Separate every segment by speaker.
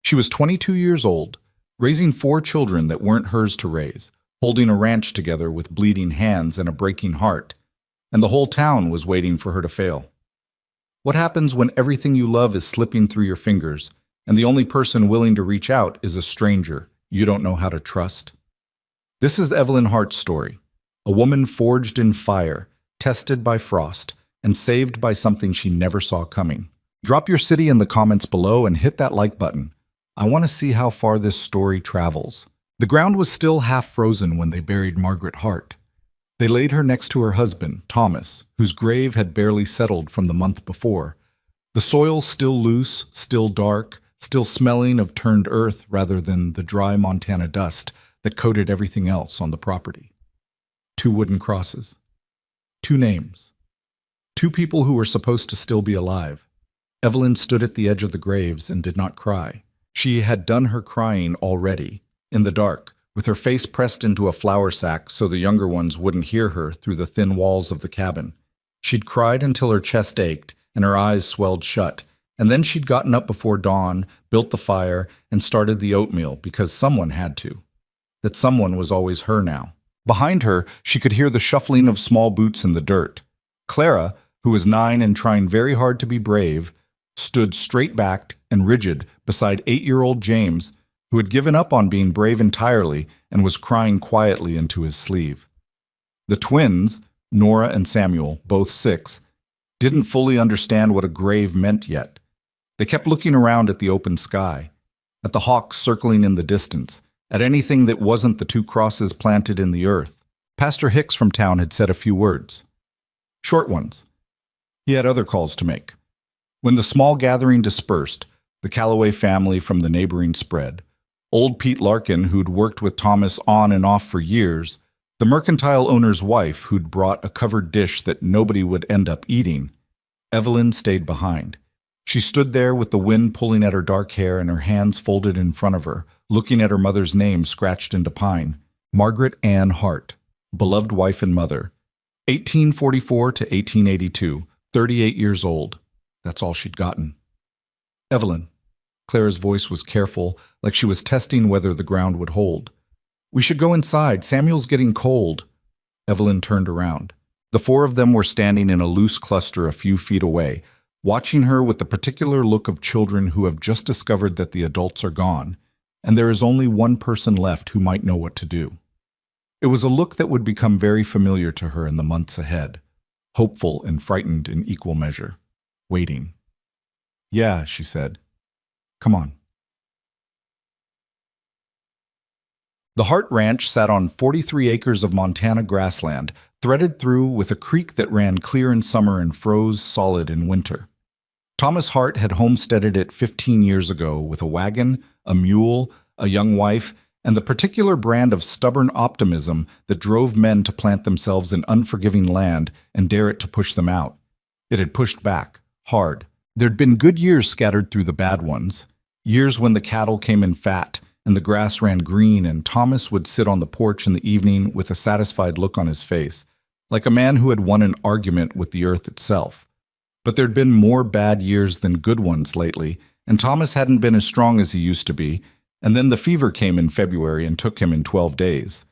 Speaker 1: She was 22 years old, raising 4 children that weren't hers to raise, holding a ranch together with bleeding hands and a breaking heart, and the whole town was waiting for her to fail. What happens when everything you love is slipping through your fingers, and the only person willing to reach out is a stranger you don't know how to trust? This is Evelyn Hart's story, a woman forged in fire, tested by frost, and saved by something she never saw coming. Drop your city in the comments below and hit that like button. I want to see how far this story travels. The ground was still half frozen when they buried Margaret Hart. They laid her next to her husband, Thomas, whose grave had barely settled from the month before. The soil still loose, still dark, still smelling of turned earth rather than the dry Montana dust that coated everything else on the property. 2 wooden crosses. 2 names. 2 people who were supposed to still be alive. Evelyn stood at the edge of the graves and did not cry. She had done her crying already, in the dark, with her face pressed into a flour sack so the younger ones wouldn't hear her through the thin walls of the cabin. She'd cried until her chest ached and her eyes swelled shut, and then she'd gotten up before dawn, built the fire, and started the oatmeal because someone had to. That someone was always her now. Behind her, she could hear the shuffling of small boots in the dirt. Clara, who was 9 and trying very hard to be brave, stood straight-backed and rigid beside 8-year-old James, who had given up on being brave entirely and was crying quietly into his sleeve. The twins, Nora and Samuel, both 6, didn't fully understand what a grave meant yet. They kept looking around at the open sky, at the hawks circling in the distance, at anything that wasn't the 2 crosses planted in the earth. Pastor Hicks from town had said a few words. Short ones. He had other calls to make. When the small gathering dispersed, the Calloway family from the neighboring spread, old Pete Larkin, who'd worked with Thomas on and off for years, the mercantile owner's wife who'd brought a covered dish that nobody would end up eating, Evelyn stayed behind. She stood there with the wind pulling at her dark hair and her hands folded in front of her, looking at her mother's name scratched into pine, Margaret Ann Hart, beloved wife and mother, 1844 to 1882, 38 years old. That's all she'd gotten. Evelyn. Clara's voice was careful, like she was testing whether the ground would hold. We should go inside. Samuel's getting cold. Evelyn turned around. The 4 of them were standing in a loose cluster a few feet away, watching her with the particular look of children who have just discovered that the adults are gone, and there is only one person left who might know what to do. It was a look that would become very familiar to her in the months ahead, hopeful and frightened in equal measure. Waiting. Yeah, she said. Come on. The Hart Ranch sat on 43 acres of Montana grassland, threaded through with a creek that ran clear in summer and froze solid in winter. Thomas Hart had homesteaded it 15 years ago with a wagon, a mule, a young wife, and the particular brand of stubborn optimism that drove men to plant themselves in unforgiving land and dare it to push them out. It had pushed back. Hard. There'd been good years scattered through the bad ones, years when the cattle came in fat and the grass ran green and Thomas would sit on the porch in the evening with a satisfied look on his face, like a man who had won an argument with the earth itself. But there'd been more bad years than good ones lately, and Thomas hadn't been as strong as he used to be, and then the fever came in February and took him in 12 days.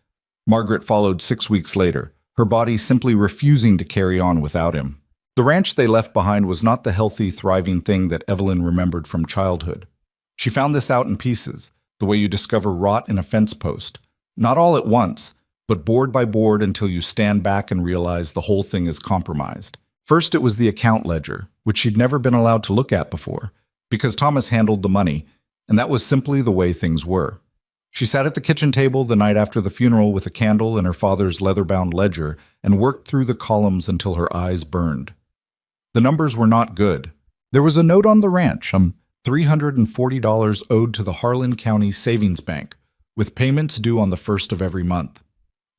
Speaker 1: Margaret followed 6 weeks later, her body simply refusing to carry on without him. The ranch they left behind was not the healthy, thriving thing that Evelyn remembered from childhood. She found this out in pieces, the way you discover rot in a fence post. Not all at once, but board by board until you stand back and realize the whole thing is compromised. First, it was the account ledger, which she'd never been allowed to look at before, because Thomas handled the money, and that was simply the way things were. She sat at the kitchen table the night after the funeral with a candle and her father's leather-bound ledger and worked through the columns until her eyes burned. The numbers were not good. There was a note on the ranch, $340 owed to the Harlan County Savings Bank, with payments due on the 1st of every month.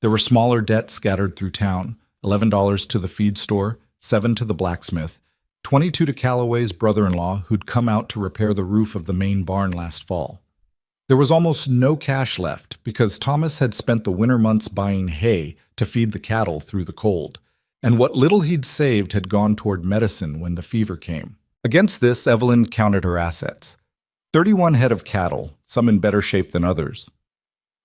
Speaker 1: There were smaller debts scattered through town, $11 to the feed store, $7 to the blacksmith, $22 to Calloway's brother-in-law who'd come out to repair the roof of the main barn last fall. There was almost no cash left because Thomas had spent the winter months buying hay to feed the cattle through the cold, and what little he'd saved had gone toward medicine when the fever came. Against this, Evelyn counted her assets. 31 head of cattle, some in better shape than others.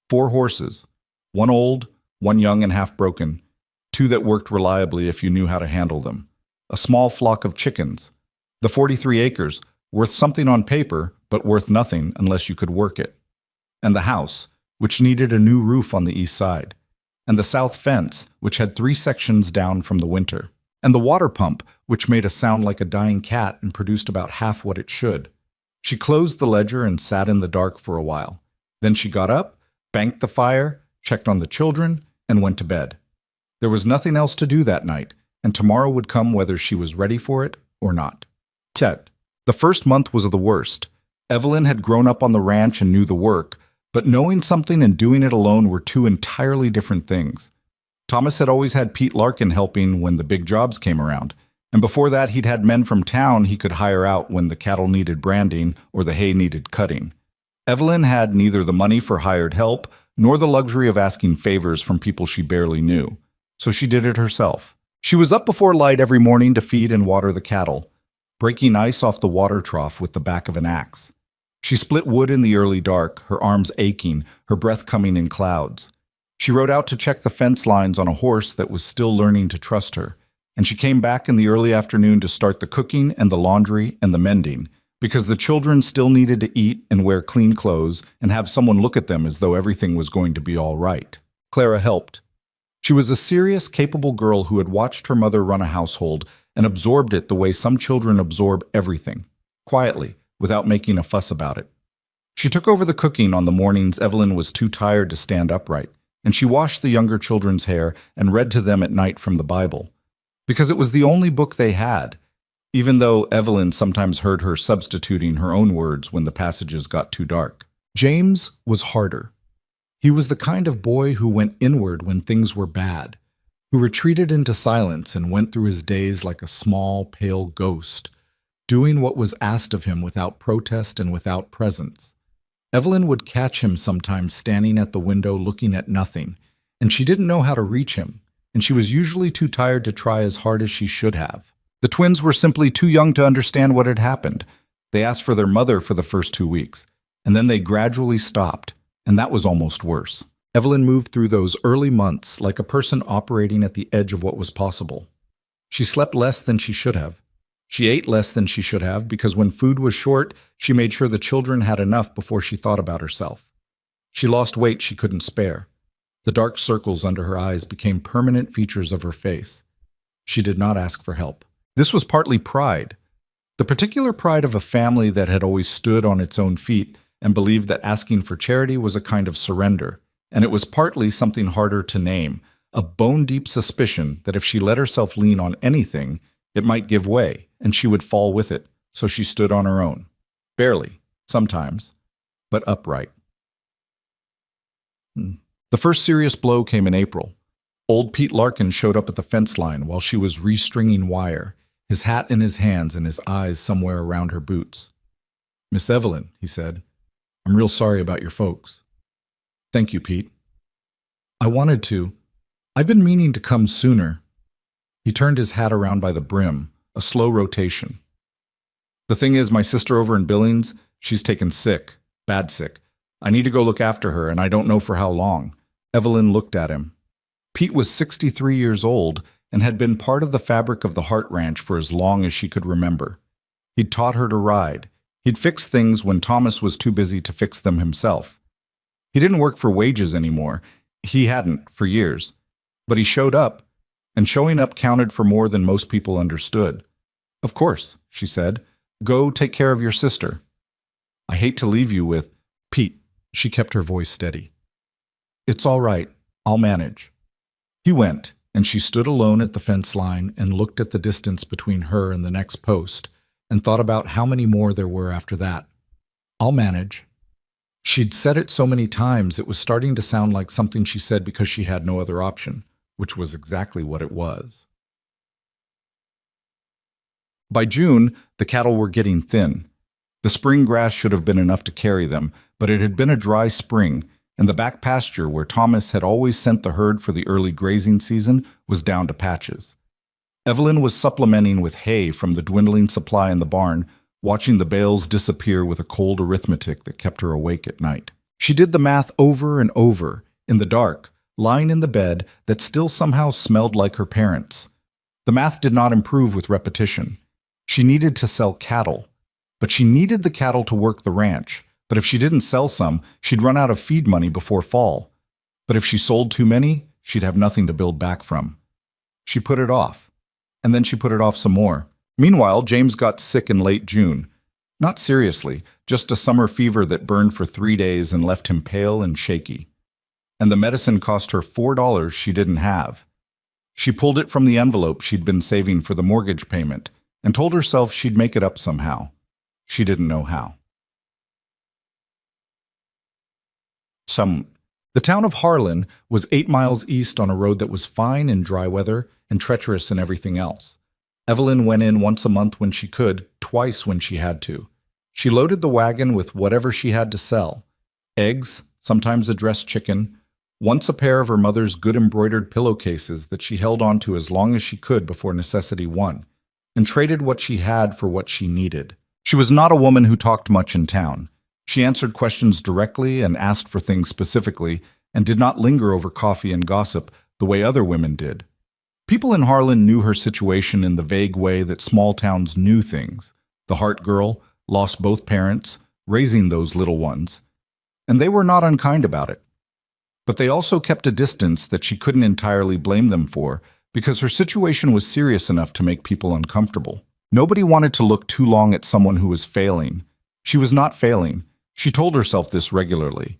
Speaker 1: 4 horses, one old, one young and half broken, 2 that worked reliably if you knew how to handle them. A small flock of chickens. The 43 acres, worth something on paper, but worth nothing unless you could work it. And the house, which needed a new roof on the east side. And the south fence, which had 3 sections down from the winter. And the water pump, which made a sound like a dying cat and produced about half what it should. She closed the ledger and sat in the dark for a while. Then she got up, banked the fire, checked on the children, and went to bed. There was nothing else to do that night, and tomorrow would come whether she was ready for it or not. Tet. The first month was the worst. Evelyn had grown up on the ranch and knew the work, but knowing something and doing it alone were 2 entirely different things. Thomas had always had Pete Larkin helping when the big jobs came around, and before that he'd had men from town he could hire out when the cattle needed branding or the hay needed cutting. Evelyn had neither the money for hired help nor the luxury of asking favors from people she barely knew, so she did it herself. She was up before light every morning to feed and water the cattle, breaking ice off the water trough with the back of an axe. She split wood in the early dark, her arms aching, her breath coming in clouds. She rode out to check the fence lines on a horse that was still learning to trust her, and she came back in the early afternoon to start the cooking and the laundry and the mending, because the children still needed to eat and wear clean clothes and have someone look at them as though everything was going to be all right. Clara helped. She was a serious, capable girl who had watched her mother run a household and absorbed it the way some children absorb everything, quietly, without making a fuss about it. She took over the cooking on the mornings Evelyn was too tired to stand upright, and she washed the younger children's hair and read to them at night from the Bible, because it was the only book they had, even though Evelyn sometimes heard her substituting her own words when the passages got too dark. James was harder. He was the kind of boy who went inward when things were bad, who retreated into silence and went through his days like a small, pale ghost, doing what was asked of him without protest and without presence. Evelyn would catch him sometimes standing at the window looking at nothing, and she didn't know how to reach him, and she was usually too tired to try as hard as she should have. The twins were simply too young to understand what had happened. They asked for their mother for the first 2 weeks, and then they gradually stopped, and that was almost worse. Evelyn moved through those early months like a person operating at the edge of what was possible. She slept less than she should have. She ate less than she should have because when food was short, she made sure the children had enough before she thought about herself. She lost weight she couldn't spare. The dark circles under her eyes became permanent features of her face. She did not ask for help. This was partly pride, the particular pride of a family that had always stood on its own feet and believed that asking for charity was a kind of surrender, and it was partly something harder to name, a bone-deep suspicion that if she let herself lean on anything, it might give way, and she would fall with it, so she stood on her own. Barely, sometimes, but upright. The first serious blow came in April. Old Pete Larkin showed up at the fence line while she was restringing wire, his hat in his hands and his eyes somewhere around her boots. "Miss Evelyn," he said, "I'm real sorry about your folks." "Thank you, Pete." "I wanted to. I've been meaning to come sooner." He turned his hat around by the brim, a slow rotation. "The thing is, my sister over in Billings, she's taken sick, bad sick. I need to go look after her, and I don't know for how long." Evelyn looked at him. Pete was 63 years old and had been part of the fabric of the Hart Ranch for as long as she could remember. He'd taught her to ride. He'd fixed things when Thomas was too busy to fix them himself. He didn't work for wages anymore. He hadn't for years. But he showed up, and showing up counted for more than most people understood. "Of course," she said. "Go take care of your sister." "I hate to leave you with—" "Pete," she kept her voice steady. "It's all right. I'll manage." He went, and she stood alone at the fence line and looked at the distance between her and the next post, and thought about how many more there were after that. "I'll manage." She'd said it so many times it was starting to sound like something she said because she had no other option, which was exactly what it was. By June, the cattle were getting thin. The spring grass should have been enough to carry them, but it had been a dry spring, and the back pasture where Thomas had always sent the herd for the early grazing season was down to patches. Evelyn was supplementing with hay from the dwindling supply in the barn watching the bales disappear with a cold arithmetic that kept her awake at night. She did the math over and over, in the dark, lying in the bed that still somehow smelled like her parents'. The math did not improve with repetition. She needed to sell cattle, but she needed the cattle to work the ranch. But if she didn't sell some, she'd run out of feed money before fall. But if she sold too many, she'd have nothing to build back from. She put it off, and then she put it off some more. Meanwhile, James got sick in late June. Not seriously, just a summer fever that burned for 3 days and left him pale and shaky. And the medicine cost her $4 she didn't have. She pulled it from the envelope she'd been saving for the mortgage payment and told herself she'd make it up somehow. She didn't know how. The town of Harlan was 8 miles east on a road that was fine in dry weather and treacherous in everything else. Evelyn went in once a month when she could, twice when she had to. She loaded the wagon with whatever she had to sell. Eggs, sometimes a dressed chicken, once a pair of her mother's good embroidered pillowcases that she held on to as long as she could before necessity won, and traded what she had for what she needed. She was not a woman who talked much in town. She answered questions directly and asked for things specifically, and did not linger over coffee and gossip the way other women did. People in Harlan knew her situation in the vague way that small towns knew things. The Hart girl lost both parents, raising those little ones, and they were not unkind about it. But they also kept a distance that she couldn't entirely blame them for, because her situation was serious enough to make people uncomfortable. Nobody wanted to look too long at someone who was failing. She was not failing. She told herself this regularly.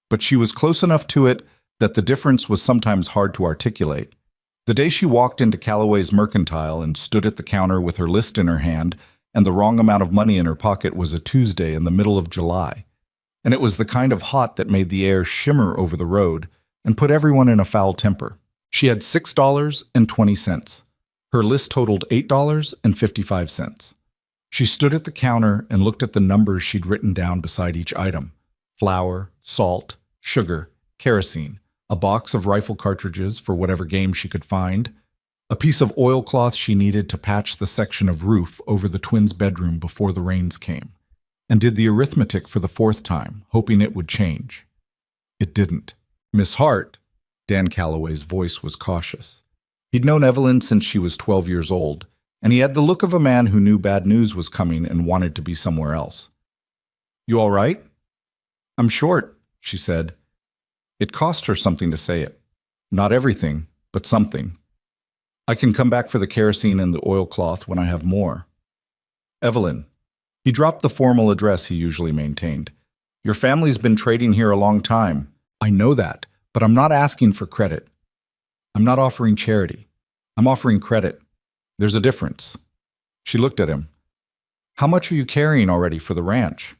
Speaker 1: But she was close enough to it that the difference was sometimes hard to articulate. The day she walked into Callaway's Mercantile and stood at the counter with her list in her hand and the wrong amount of money in her pocket was a Tuesday in the middle of July. And it was the kind of hot that made the air shimmer over the road and put everyone in a foul temper. She had $6.20. Her list totaled $8.55. She stood at the counter and looked at the numbers she'd written down beside each item: flour, salt, sugar, kerosene, a box of rifle cartridges for whatever game she could find, a piece of oilcloth she needed to patch the section of roof over the twins' bedroom before the rains came, and did the arithmetic for the 4th time, hoping it would change. It didn't. Miss Hart, Dan Calloway's voice was cautious. He'd known Evelyn since she was 12 years old, and he had the look of a man who knew bad news was coming and wanted to be somewhere else. "You all right?" "I'm short," she said. It cost her something to say it. Not everything, but something. "I can come back for the kerosene and the oilcloth when I have more." "Evelyn." He dropped the formal address he usually maintained. "Your family's been trading here a long time. I know that, but I'm not asking for credit. I'm not offering charity. I'm offering credit. There's a difference." She looked at him. "How much are you carrying already for the ranch?"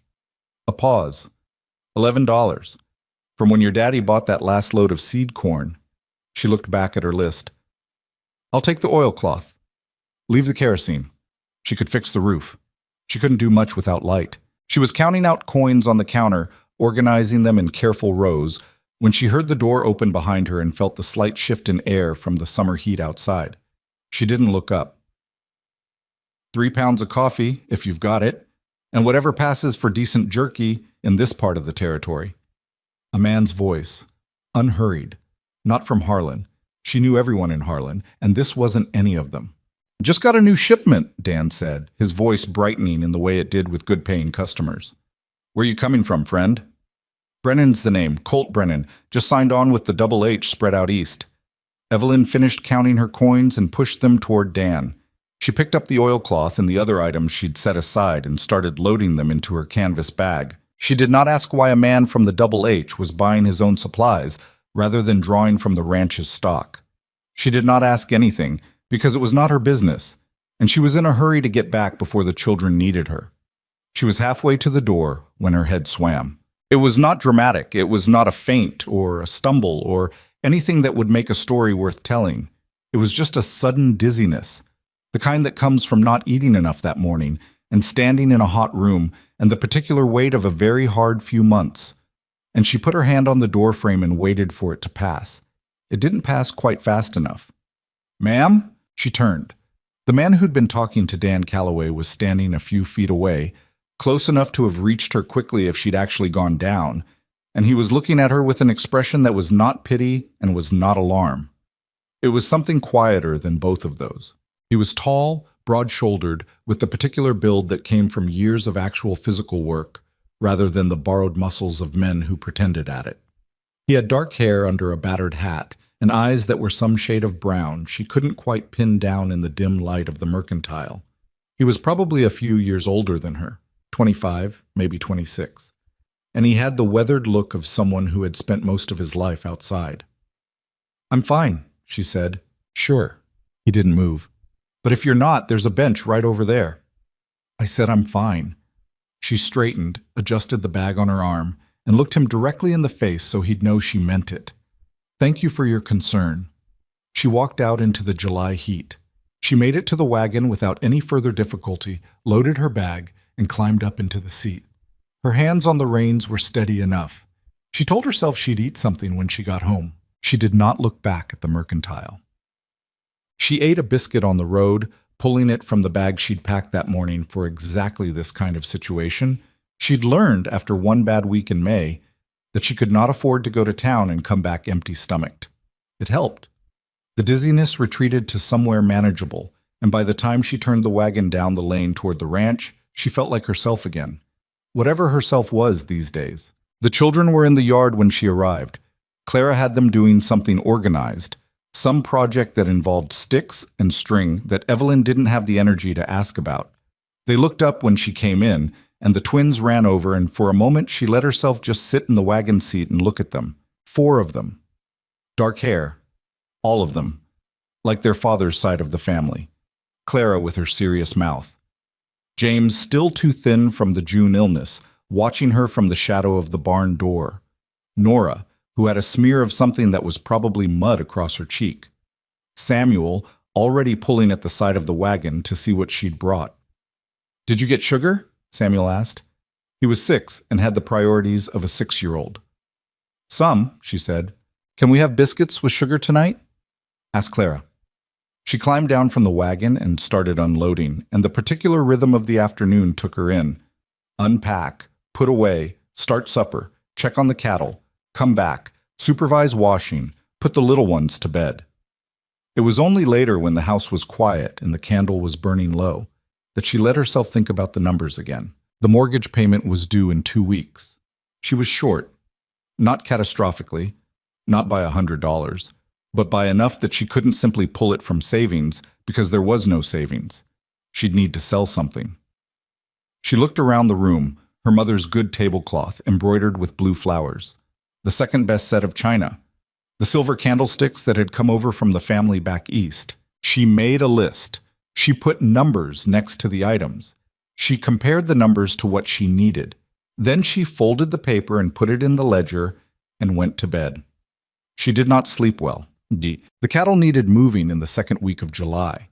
Speaker 1: A pause. $11. From when your daddy bought that last load of seed corn. She looked back at her list. "I'll take the oilcloth. Leave the kerosene." She could fix the roof. She couldn't do much without light. She was counting out coins on the counter, organizing them in careful rows, when she heard the door open behind her and felt the slight shift in air from the summer heat outside. She didn't look up. 3 pounds of coffee, if you've got it, and whatever passes for decent jerky in this part of the territory. A man's voice, unhurried, not from Harlan. She knew everyone in Harlan, and this wasn't any of them. "Just got a new shipment," Dan said, his voice brightening in the way it did with good-paying customers. "Where you coming from, friend?" "Brennan's the name, Colt Brennan. Just signed on with the Double H spread out east." Evelyn finished counting her coins and pushed them toward Dan. She picked up the oilcloth and the other items she'd set aside and started loading them into her canvas bag. She did not ask why a man from the Double H was buying his own supplies rather than drawing from the ranch's stock. She did not ask anything because it was not her business, and she was in a hurry to get back before the children needed her. She was halfway to the door when her head swam. It was not dramatic. It was not a faint or a stumble or anything that would make a story worth telling. It was just a sudden dizziness, the kind that comes from not eating enough that morning and standing in a hot room and the particular weight of a very hard few months. And she put her hand on the door frame and waited for it to pass. It didn't pass quite fast enough. "Ma'am?" She turned. The man who'd been talking to Dan Calloway was standing a few feet away, close enough to have reached her quickly if she'd actually gone down, and he was looking at her with an expression that was not pity and was not alarm. It was something quieter than both of those. He was tall, broad-shouldered, with the particular build that came from years of actual physical work, rather than the borrowed muscles of men who pretended at it. He had dark hair under a battered hat, and eyes that were some shade of brown she couldn't quite pin down in the dim light of the mercantile. He was probably a few years older than her, 25, maybe 26, and he had the weathered look of someone who had spent most of his life outside. "I'm fine," she said. "Sure." He didn't move. "But if you're not, there's a bench right over there." I said, "I'm fine." She straightened, adjusted the bag on her arm, and looked him directly in the face so he'd know she meant it. "Thank you for your concern." She walked out into the July heat. She made it to the wagon without any further difficulty, loaded her bag, and climbed up into the seat. Her hands on the reins were steady enough. She told herself she'd eat something when she got home. She did not look back at the mercantile. She ate a biscuit on the road, pulling it from the bag she'd packed that morning for exactly this kind of situation. She'd learned, after one bad week in May, that she could not afford to go to town and come back empty-stomached. It helped. The dizziness retreated to somewhere manageable, and by the time she turned the wagon down the lane toward the ranch, she felt like herself again. Whatever herself was these days. The children were in the yard when she arrived. Clara had them doing something organized, some project that involved sticks and string that Evelyn didn't have the energy to ask about. They looked up when she came in, and the twins ran over, and for a moment she let herself just sit in the wagon seat and look at them. 4 of them. Dark hair. All of them. Like their father's side of the family. Clara with her serious mouth. James, still too thin from the June illness, watching her from the shadow of the barn door. Nora, who had a smear of something that was probably mud across her cheek. Samuel, already pulling at the side of the wagon to see what she'd brought. "Did you get sugar?" Samuel asked. He was 6 and had the priorities of a 6-year-old. "Some," she said. "Can we have biscuits with sugar tonight?" asked Clara. She climbed down from the wagon and started unloading, and the particular rhythm of the afternoon took her in. Unpack, put away, start supper, check on the cattle, come back, supervise washing, put the little ones to bed. It was only later, when the house was quiet and the candle was burning low, that she let herself think about the numbers again. The mortgage payment was due in 2 weeks. She was short, not catastrophically, not by $100, but by enough that she couldn't simply pull it from savings because there was no savings. She'd need to sell something. She looked around the room, her mother's good tablecloth embroidered with blue flowers, the second best set of china, the silver candlesticks that had come over from the family back east. She made a list. She put numbers next to the items. She compared the numbers to what she needed. Then she folded the paper and put it in the ledger and went to bed. She did not sleep well. The cattle needed moving in the second week of July.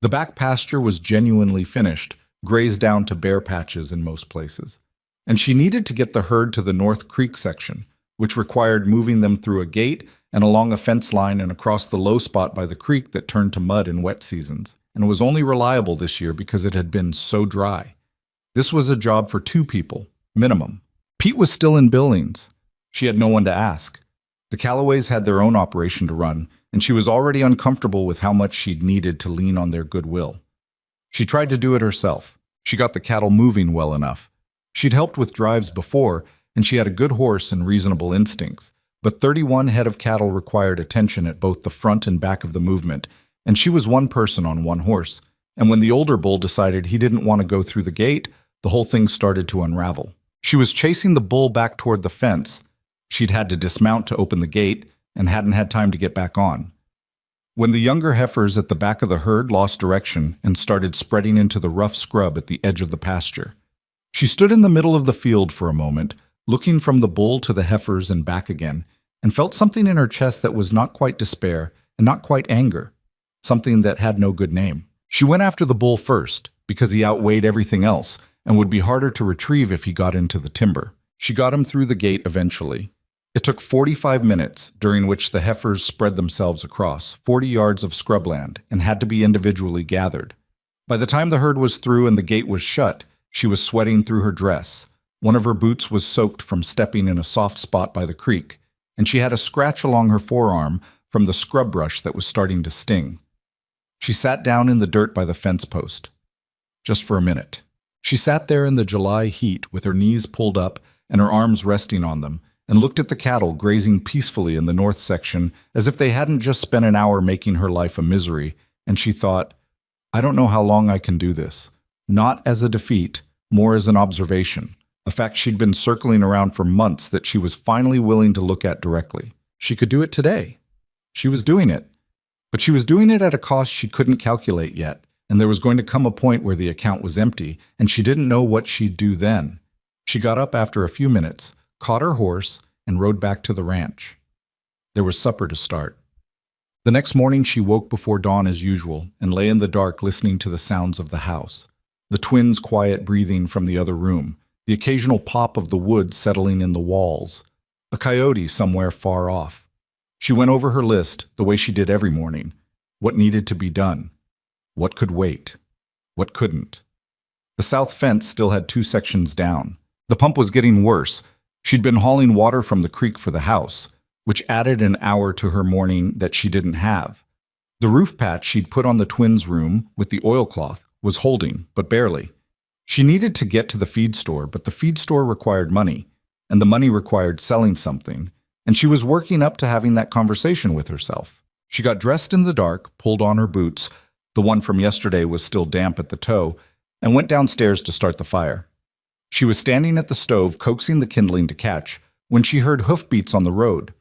Speaker 1: The back pasture was genuinely finished, grazed down to bare patches in most places. And she needed to get the herd to the North Creek section, which required moving them through a gate and along a fence line and across the low spot by the creek that turned to mud in wet seasons, and was only reliable this year because it had been so dry. This was a job for 2 people, minimum. Pete was still in Billings. She had no one to ask. The Calloways had their own operation to run, and she was already uncomfortable with how much she'd needed to lean on their goodwill. She tried to do it herself. She got the cattle moving well enough. She'd helped with drives before, and she had a good horse and reasonable instincts, but 31 head of cattle required attention at both the front and back of the movement, and she was one person on one horse, and when the older bull decided he didn't want to go through the gate, the whole thing started to unravel. She was chasing the bull back toward the fence. She'd had to dismount to open the gate and hadn't had time to get back on. When the younger heifers at the back of the herd lost direction and started spreading into the rough scrub at the edge of the pasture, she stood in the middle of the field for a moment, looking from the bull to the heifers and back again, and felt something in her chest that was not quite despair and not quite anger, something that had no good name. She went after the bull first, because he outweighed everything else and would be harder to retrieve if he got into the timber. She got him through the gate eventually. It took 45 minutes, during which the heifers spread themselves across 40 yards of scrubland and had to be individually gathered. By the time the herd was through and the gate was shut, she was sweating through her dress. One of her boots was soaked from stepping in a soft spot by the creek, and she had a scratch along her forearm from the scrub brush that was starting to sting. She sat down in the dirt by the fence post. Just for a minute. She sat there in the July heat with her knees pulled up and her arms resting on them, and looked at the cattle grazing peacefully in the north section as if they hadn't just spent an hour making her life a misery, and she thought, I don't know how long I can do this. Not as a defeat, more as an observation, a fact she'd been circling around for months that she was finally willing to look at directly. She could do it today. She was doing it. But she was doing it at a cost she couldn't calculate yet, and there was going to come a point where the account was empty, and she didn't know what she'd do then. She got up after a few minutes, caught her horse, and rode back to the ranch. There was supper to start. The next morning she woke before dawn as usual and lay in the dark listening to the sounds of the house. The twins' quiet breathing from the other room, the occasional pop of the wood settling in the walls, a coyote somewhere far off. She went over her list the way she did every morning. What needed to be done? What could wait? What couldn't? The south fence still had 2 sections down. The pump was getting worse. She'd been hauling water from the creek for the house, which added an hour to her morning that she didn't have. The roof patch she'd put on the twins' room with the oilcloth was holding, but barely. She needed to get to the feed store, but the feed store required money, and the money required selling something, and she was working up to having that conversation with herself. She got dressed in the dark, pulled on her boots, the one from yesterday was still damp at the toe, and went downstairs to start the fire. She was standing at the stove, coaxing the kindling to catch, when she heard hoofbeats on the road.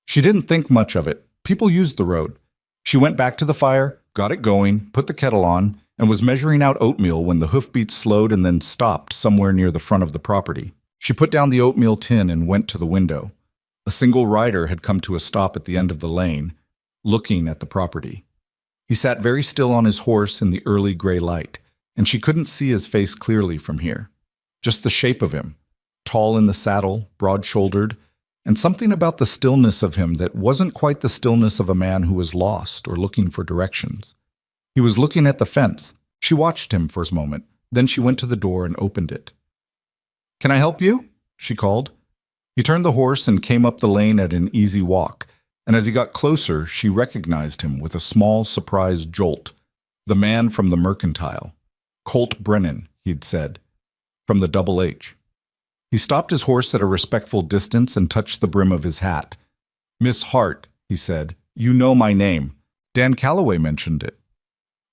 Speaker 1: She didn't think much of it. People used the road. She went back to the fire, got it going, put the kettle on, and was measuring out oatmeal when the hoofbeats slowed and then stopped somewhere near the front of the property. She put down the oatmeal tin and went to the window. A single rider had come to a stop at the end of the lane, looking at the property. He sat very still on his horse in the early gray light, and she couldn't see his face clearly from here. Just the shape of him, tall in the saddle, broad-shouldered, and something about the stillness of him that wasn't quite the stillness of a man who was lost or looking for directions. He was looking at the fence. She watched him for a moment, then she went to the door and opened it. "Can I help you?" she called. He turned the horse and came up the lane at an easy walk, and as he got closer, she recognized him with a small, surprised jolt. The man from the Mercantile. Colt Brennan, he'd said. From the Double H. He stopped his horse at a respectful distance and touched the brim of his hat. "Miss Hart," he said, "you know my name. Dan Calloway mentioned it."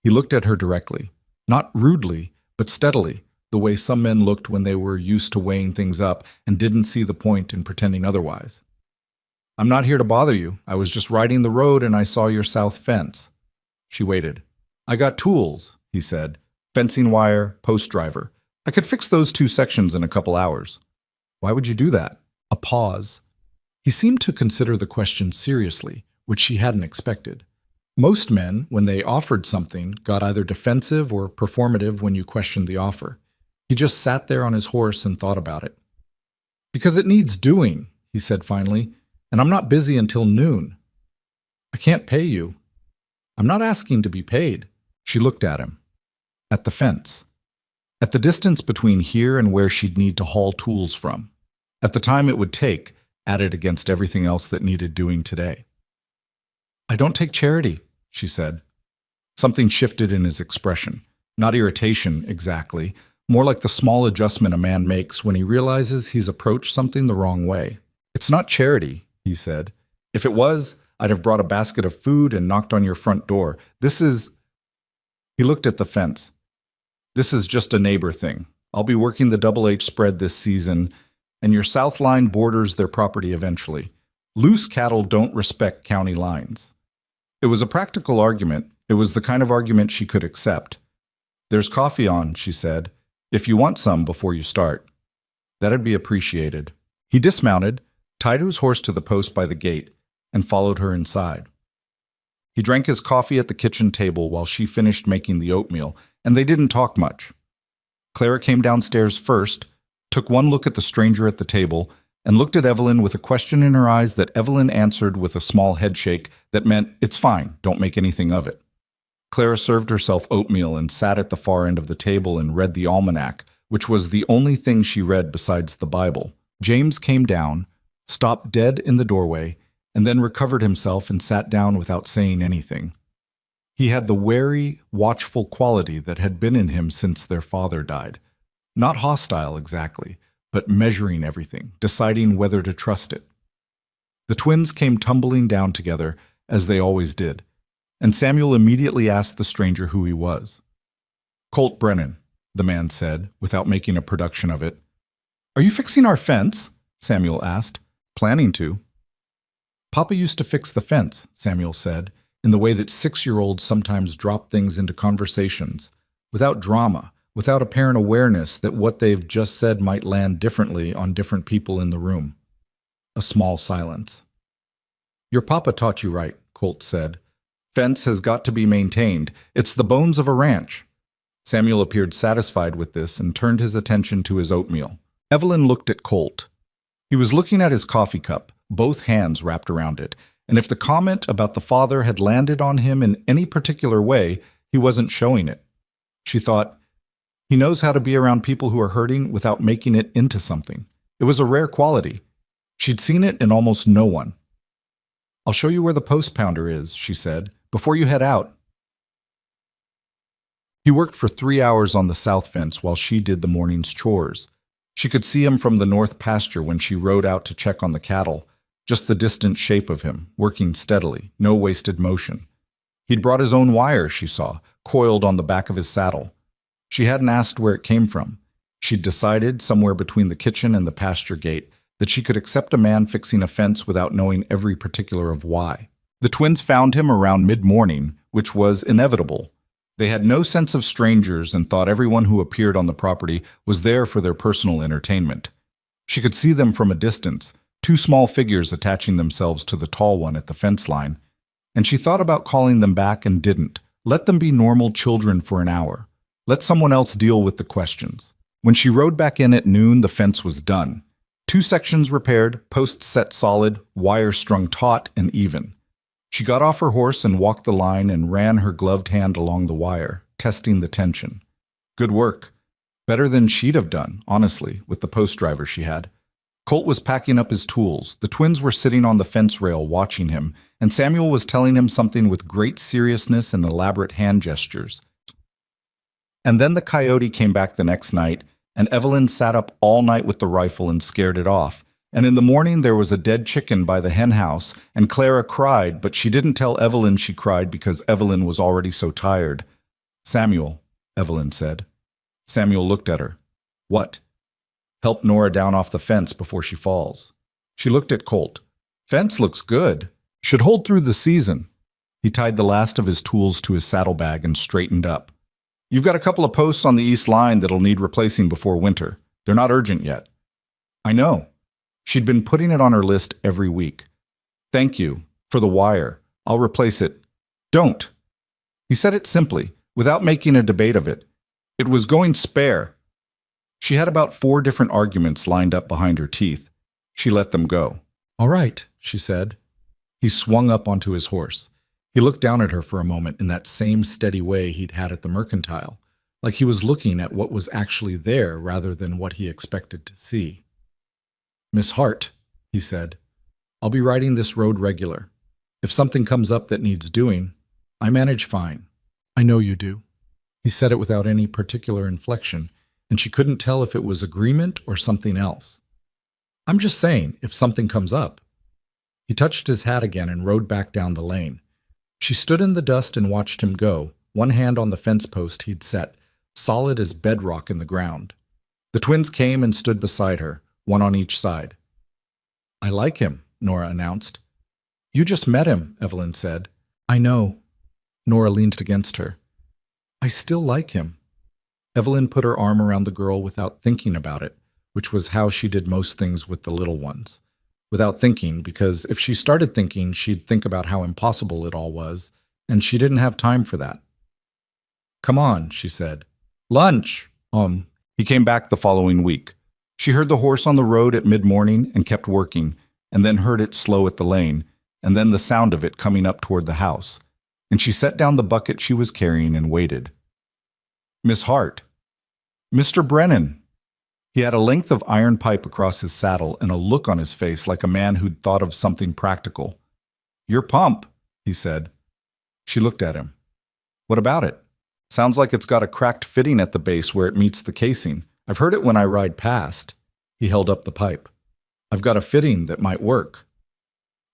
Speaker 1: He looked at her directly, not rudely, but steadily, the way some men looked when they were used to weighing things up and didn't see the point in pretending otherwise. "I'm not here to bother you. I was just riding the road and I saw your south fence." She waited. "I got tools," he said. "Fencing wire, post driver. I could fix those 2 sections in a couple hours." "Why would you do that?" A pause. He seemed to consider the question seriously, which she hadn't expected. Most men, when they offered something, got either defensive or performative when you questioned the offer. He just sat there on his horse and thought about it. "Because it needs doing," he said finally, "and I'm not busy until noon." "I can't pay you." "I'm not asking to be paid." She looked at him. At the fence. At the distance between here and where she'd need to haul tools from. At the time it would take, added against everything else that needed doing today. "I don't take charity," she said. Something shifted in his expression. Not irritation, exactly. More like the small adjustment a man makes when he realizes he's approached something the wrong way. "It's not charity," he said. "If it was, I'd have brought a basket of food and knocked on your front door. This is—" He looked at the fence. "This is just a neighbor thing. I'll be working the Double H spread this season, and your south line borders their property eventually. Loose cattle don't respect county lines." It was a practical argument. It was the kind of argument she could accept. "There's coffee on," she said, "if you want some before you start." That'd be appreciated. He dismounted, tied his horse to the post by the gate, and followed her inside. He drank his coffee at the kitchen table while she finished making the oatmeal, and they didn't talk much. Clara came downstairs first, took one look at the stranger at the table, and looked at Evelyn with a question in her eyes that Evelyn answered with a small headshake that meant, "It's fine, don't make anything of it." Clara served herself oatmeal and sat at the far end of the table and read the almanac, which was the only thing she read besides the Bible. James came down, stopped dead in the doorway, and then recovered himself and sat down without saying anything. He had the wary, watchful quality that had been in him since their father died. Not hostile exactly, but measuring everything, deciding whether to trust it. The twins came tumbling down together, as they always did, and Samuel immediately asked the stranger who he was. "Colt Brennan," the man said, without making a production of it. "Are you fixing our fence?" Samuel asked. "Planning to." "Papa used to fix the fence," Samuel said, in the way that 6-year-olds sometimes drop things into conversations, without drama, without apparent awareness that what they've just said might land differently on different people in the room. A small silence. "Your papa taught you right," Colt said. "Fence has got to be maintained. It's the bones of a ranch." Samuel appeared satisfied with this and turned his attention to his oatmeal. Evelyn looked at Colt. He was looking at his coffee cup, both hands wrapped around it, and if the comment about the father had landed on him in any particular way, he wasn't showing it. She thought, he knows how to be around people who are hurting without making it into something. It was a rare quality. She'd seen it in almost no one. "I'll show you where the post pounder is," she said, "before you head out." He worked for 3 hours on the south fence while she did the morning's chores. She could see him from the north pasture when she rode out to check on the cattle, just the distant shape of him, working steadily, no wasted motion. He'd brought his own wire, she saw, coiled on the back of his saddle. She hadn't asked where it came from. She'd decided, somewhere between the kitchen and the pasture gate, that she could accept a man fixing a fence without knowing every particular of why. The twins found him around mid-morning, which was inevitable. They had no sense of strangers and thought everyone who appeared on the property was there for their personal entertainment. She could see them from a distance, 2 small figures attaching themselves to the tall one at the fence line, and she thought about calling them back and didn't. Let them be normal children for an hour. Let someone else deal with the questions. When she rode back in at noon, the fence was done. 2 sections repaired, posts set solid, wire strung taut and even. She got off her horse and walked the line and ran her gloved hand along the wire, testing the tension. Good work. Better than she'd have done, honestly, with the post driver she had. Colt was packing up his tools. The twins were sitting on the fence rail watching him, and Samuel was telling him something with great seriousness and elaborate hand gestures. And then the coyote came back the next night, and Evelyn sat up all night with the rifle and scared it off. And in the morning there was a dead chicken by the hen house, and Clara cried, but she didn't tell Evelyn she cried because Evelyn was already so tired. "Samuel," Evelyn said. Samuel looked at her. "What?" "Help Nora down off the fence before she falls." She looked at Colt. "Fence looks good. Should hold through the season." He tied the last of his tools to his saddlebag and straightened up. "You've got a couple of posts on the east line that'll need replacing before winter. They're not urgent yet." "I know." She'd been putting it on her list every week. "Thank you. For the wire. I'll replace it." "Don't." He said it simply, without making a debate of it. It was going spare. She had about 4 different arguments lined up behind her teeth. She let them go. "All right," she said. He swung up onto his horse. He looked down at her for a moment in that same steady way he'd had at the mercantile, like he was looking at what was actually there rather than what he expected to see. "Miss Hart," he said, "I'll be riding this road regular. If something comes up that needs doing, I manage fine." "I know you do." He said it without any particular inflection, and she couldn't tell if it was agreement or something else. "I'm just saying, if something comes up." He touched his hat again and rode back down the lane. She stood in the dust and watched him go, one hand on the fence post he'd set, solid as bedrock in the ground. The twins came and stood beside her, one on each side. "I like him," Nora announced. "You just met him," Evelyn said. "I know." Nora leaned against her. "I still like him." Evelyn put her arm around the girl without thinking about it, which was how she did most things with the little ones. Without thinking, because if she started thinking, she'd think about how impossible it all was, and she didn't have time for that. "Come on," she said. "Lunch!" He came back the following week. She heard the horse on the road at mid-morning and kept working, and then heard it slow at the lane, and then the sound of it coming up toward the house. And she set down the bucket she was carrying and waited. Miss Hart. Mr. Brennan. He had a length of iron pipe across his saddle and a look on his face like a man who'd thought of something practical. Your pump, he said. She looked at him. What about it? Sounds like it's got a cracked fitting at the base where it meets the casing. I've heard it when I ride past. He held up the pipe. I've got a fitting that might work.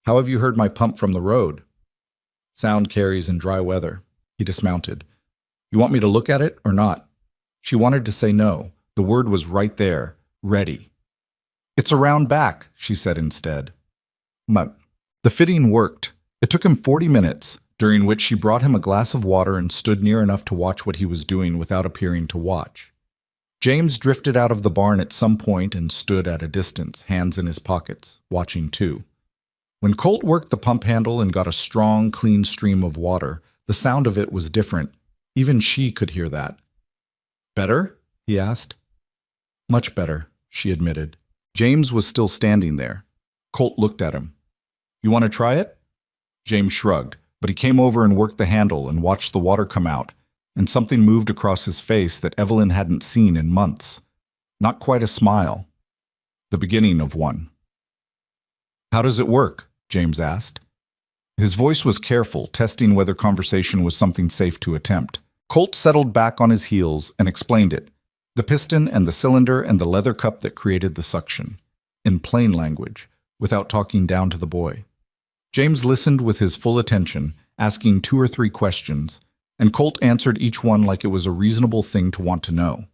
Speaker 1: How have you heard my pump from the road? Sound carries in dry weather. He dismounted. You want me to look at it or not? She wanted to say no. The word was right there, ready. It's around back, she said instead. The fitting worked. It took him 40 minutes, during which she brought him a glass of water and stood near enough to watch what he was doing without appearing to watch. James drifted out of the barn at some point and stood at a distance, hands in his pockets, watching too. When Colt worked the pump handle and got a strong, clean stream of water, the sound of it was different. Even she could hear that. Better? He asked. Much better, she admitted. James was still standing there. Colt looked at him. You want to try it? James shrugged, but he came over and worked the handle and watched the water come out, and something moved across his face that Evelyn hadn't seen in months. Not quite a smile. The beginning of one. How does it work? James asked. His voice was careful, testing whether conversation was something safe to attempt. Colt settled back on his heels and explained it. The piston and the cylinder and the leather cup that created the suction. In plain language, without talking down to the boy. James listened with his full attention, asking 2 or 3 questions, and Colt answered each one like it was a reasonable thing to want to know.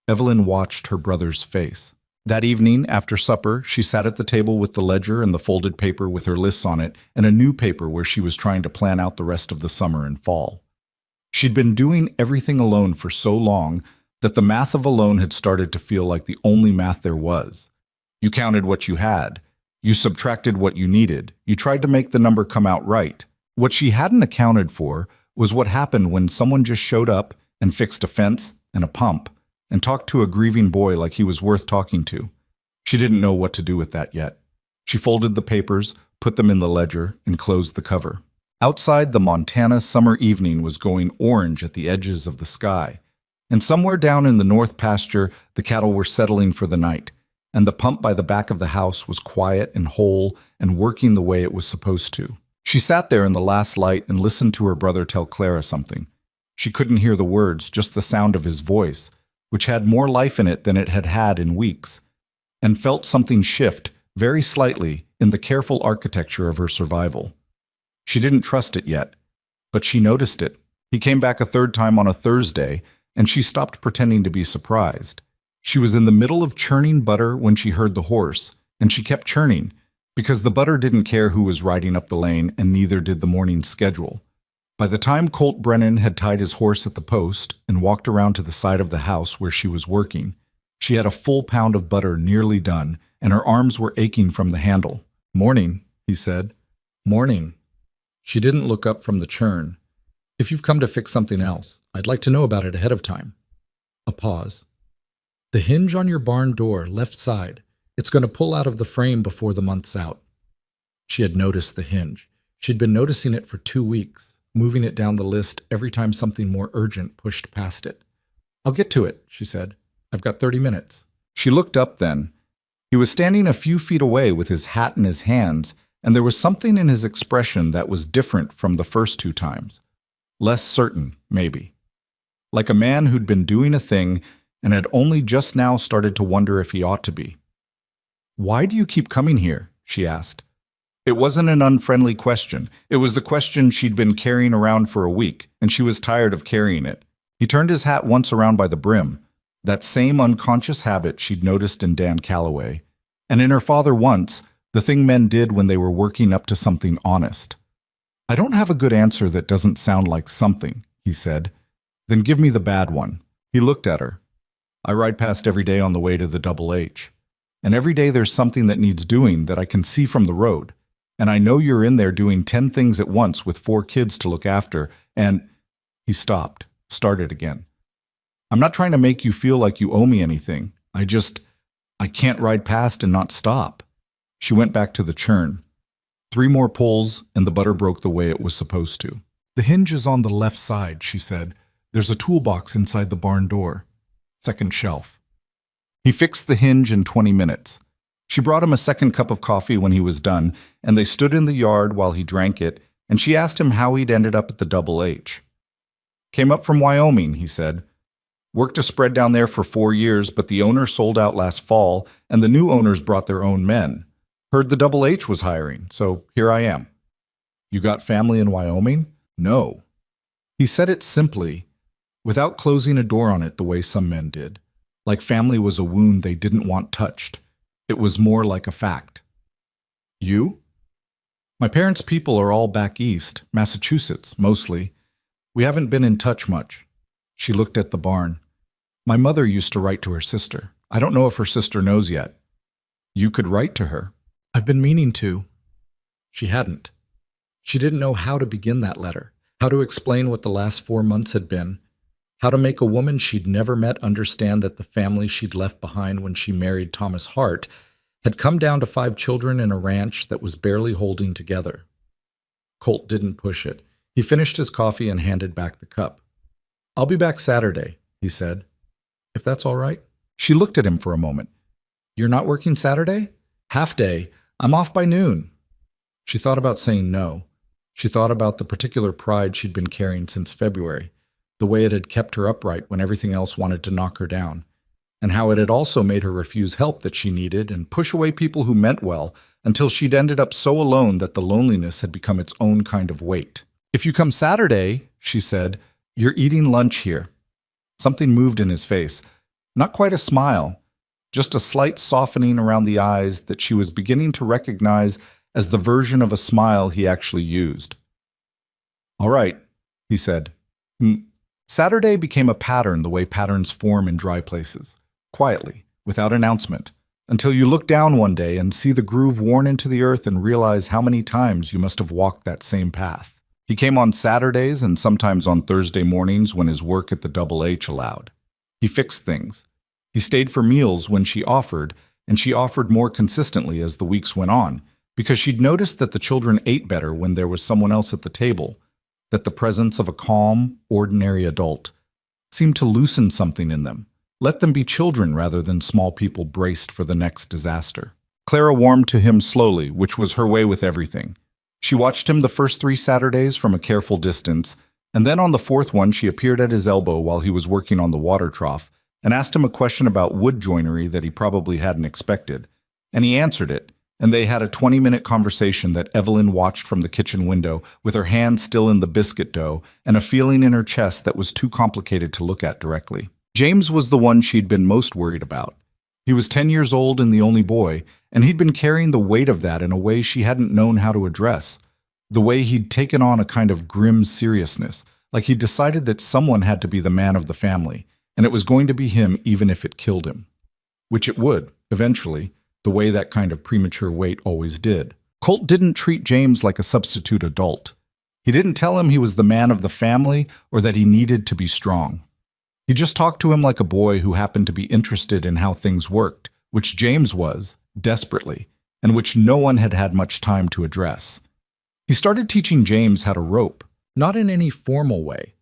Speaker 1: Evelyn watched her brother's face. That evening, after supper, she sat at the table with the ledger and the folded paper with her lists on it and a new paper where she was trying to plan out the rest of the summer and fall. She'd been doing everything alone for so long that the math of alone had started to feel like the only math there was. You counted what you had. You subtracted what you needed. You tried to make the number come out right. What she hadn't accounted for was what happened when someone just showed up and fixed a fence and a pump and talked to a grieving boy like he was worth talking to. She didn't know what to do with that yet. She folded the papers, put them in the ledger, and closed the cover. Outside, the Montana summer evening was going orange at the edges of the sky. And somewhere down in the north pasture, the cattle were settling for the night, and the pump by the back of the house was quiet and whole and working the way it was supposed to. She sat there in the last light and listened to her brother tell Clara something. She couldn't hear the words, just the sound of his voice, which had more life in it than it had had in weeks, and felt something shift, very slightly, in the careful architecture of her survival. She didn't trust it yet, but she noticed it. He came back a third time on a Thursday, and she stopped pretending to be surprised. She was in the middle of churning butter when she heard the horse, and she kept churning, because the butter didn't care who was riding up the lane, and neither did the morning schedule. By the time Colt Brennan had tied his horse at the post and walked around to the side of the house where she was working, she had a full pound of butter nearly done, and her arms were aching from the handle. "Morning," he said. "Morning." She didn't look up from the churn. "If you've come to fix something else, I'd like to know about it ahead of time." A pause. "The hinge on your barn door, left side. It's going to pull out of the frame before the month's out." She had noticed the hinge. She'd been noticing it for 2 weeks, moving it down the list every time something more urgent pushed past it. "I'll get to it," she said. "I've got 30 minutes. She looked up then. He was standing a few feet away with his hat in his hands, and there was something in his expression that was different from the first 2 times. Less certain, maybe. Like a man who'd been doing a thing and had only just now started to wonder if he ought to be. "Why do you keep coming here?" she asked. It wasn't an unfriendly question. It was the question she'd been carrying around for a week, and she was tired of carrying it. He turned his hat once around by the brim, that same unconscious habit she'd noticed in Dan Calloway, and in her father once, the thing men did when they were working up to something honest. "I don't have a good answer that doesn't sound like something," he said. "Then give me the bad one." He looked at her. "I ride past every day on the way to the Double H. And every day there's something that needs doing that I can see from the road. And I know you're in there doing 10 things at once with 4 kids to look after, and—" He stopped, started again. "I'm not trying to make you feel like you owe me anything. I can't ride past and not stop. She went back to the churn. 3 more pulls, and the butter broke the way it was supposed to. The hinge is on the left side, she said. There's a toolbox inside the barn door. Second shelf. He fixed the hinge in 20 minutes. She brought him a second cup of coffee when he was done, and they stood in the yard while he drank it, and she asked him how he'd ended up at the Double H. Came up from Wyoming, he said. Worked a spread down there for 4 years, but the owner sold out last fall, and the new owners brought their own men. Heard the Double H was hiring, so here I am. You got family in Wyoming? No. He said it simply, without closing a door on it the way some men did, like family was a wound they didn't want touched. It was more like a fact. You? My parents' people are all back east, Massachusetts, mostly. We haven't been in touch much. She looked at the barn. My mother used to write to her sister. I don't know if her sister knows yet. You could write to her. I've been meaning to. She hadn't. She didn't know how to begin that letter, how to explain what the last 4 months had been, how to make a woman she'd never met understand that the family she'd left behind when she married Thomas Hart had come down to 5 children in a ranch that was barely holding together. Colt didn't push it. He finished his coffee and handed back the cup. I'll be back Saturday, he said. If that's all right. She looked at him for a moment. You're not working Saturday? Half day. I'm off by noon. She thought about saying no. She thought about the particular pride she'd been carrying since February, the way it had kept her upright when everything else wanted to knock her down, and how it had also made her refuse help that she needed and push away people who meant well until she'd ended up so alone that the loneliness had become its own kind of weight. If you come Saturday, she said, you're eating lunch here. Something moved in his face. Not quite a smile, just a slight softening around the eyes that she was beginning to recognize as the version of a smile he actually used. All right, he said. Saturday became a pattern the way patterns form in dry places, quietly, without announcement, until you look down one day and see the groove worn into the earth and realize how many times you must have walked that same path. He came on Saturdays and sometimes on Thursday mornings when his work at the Double H allowed. He fixed things. He stayed for meals when she offered, and she offered more consistently as the weeks went on, because she'd noticed that the children ate better when there was someone else at the table, that the presence of a calm, ordinary adult seemed to loosen something in them, let them be children rather than small people braced for the next disaster. Clara warmed to him slowly, which was her way with everything. She watched him the first 3 Saturdays from a careful distance, and then on the 4th one she appeared at his elbow while he was working on the water trough and asked him a question about wood joinery that he probably hadn't expected, and he answered it, and they had a 20-minute conversation that Evelyn watched from the kitchen window with her hand still in the biscuit dough and a feeling in her chest that was too complicated to look at directly. James was the one she'd been most worried about. He was 10 years old and the only boy, and he'd been carrying the weight of that in a way she hadn't known how to address. The way he'd taken on a kind of grim seriousness, like he'd decided that someone had to be the man of the family, and it was going to be him even if it killed him. Which it would, eventually, the way that kind of premature weight always did. Colt didn't treat James like a substitute adult. He didn't tell him he was the man of the family or that he needed to be strong. He just talked to him like a boy who happened to be interested in how things worked, which James was, desperately, and which no one had had much time to address. He started teaching James how to rope, not in any formal way.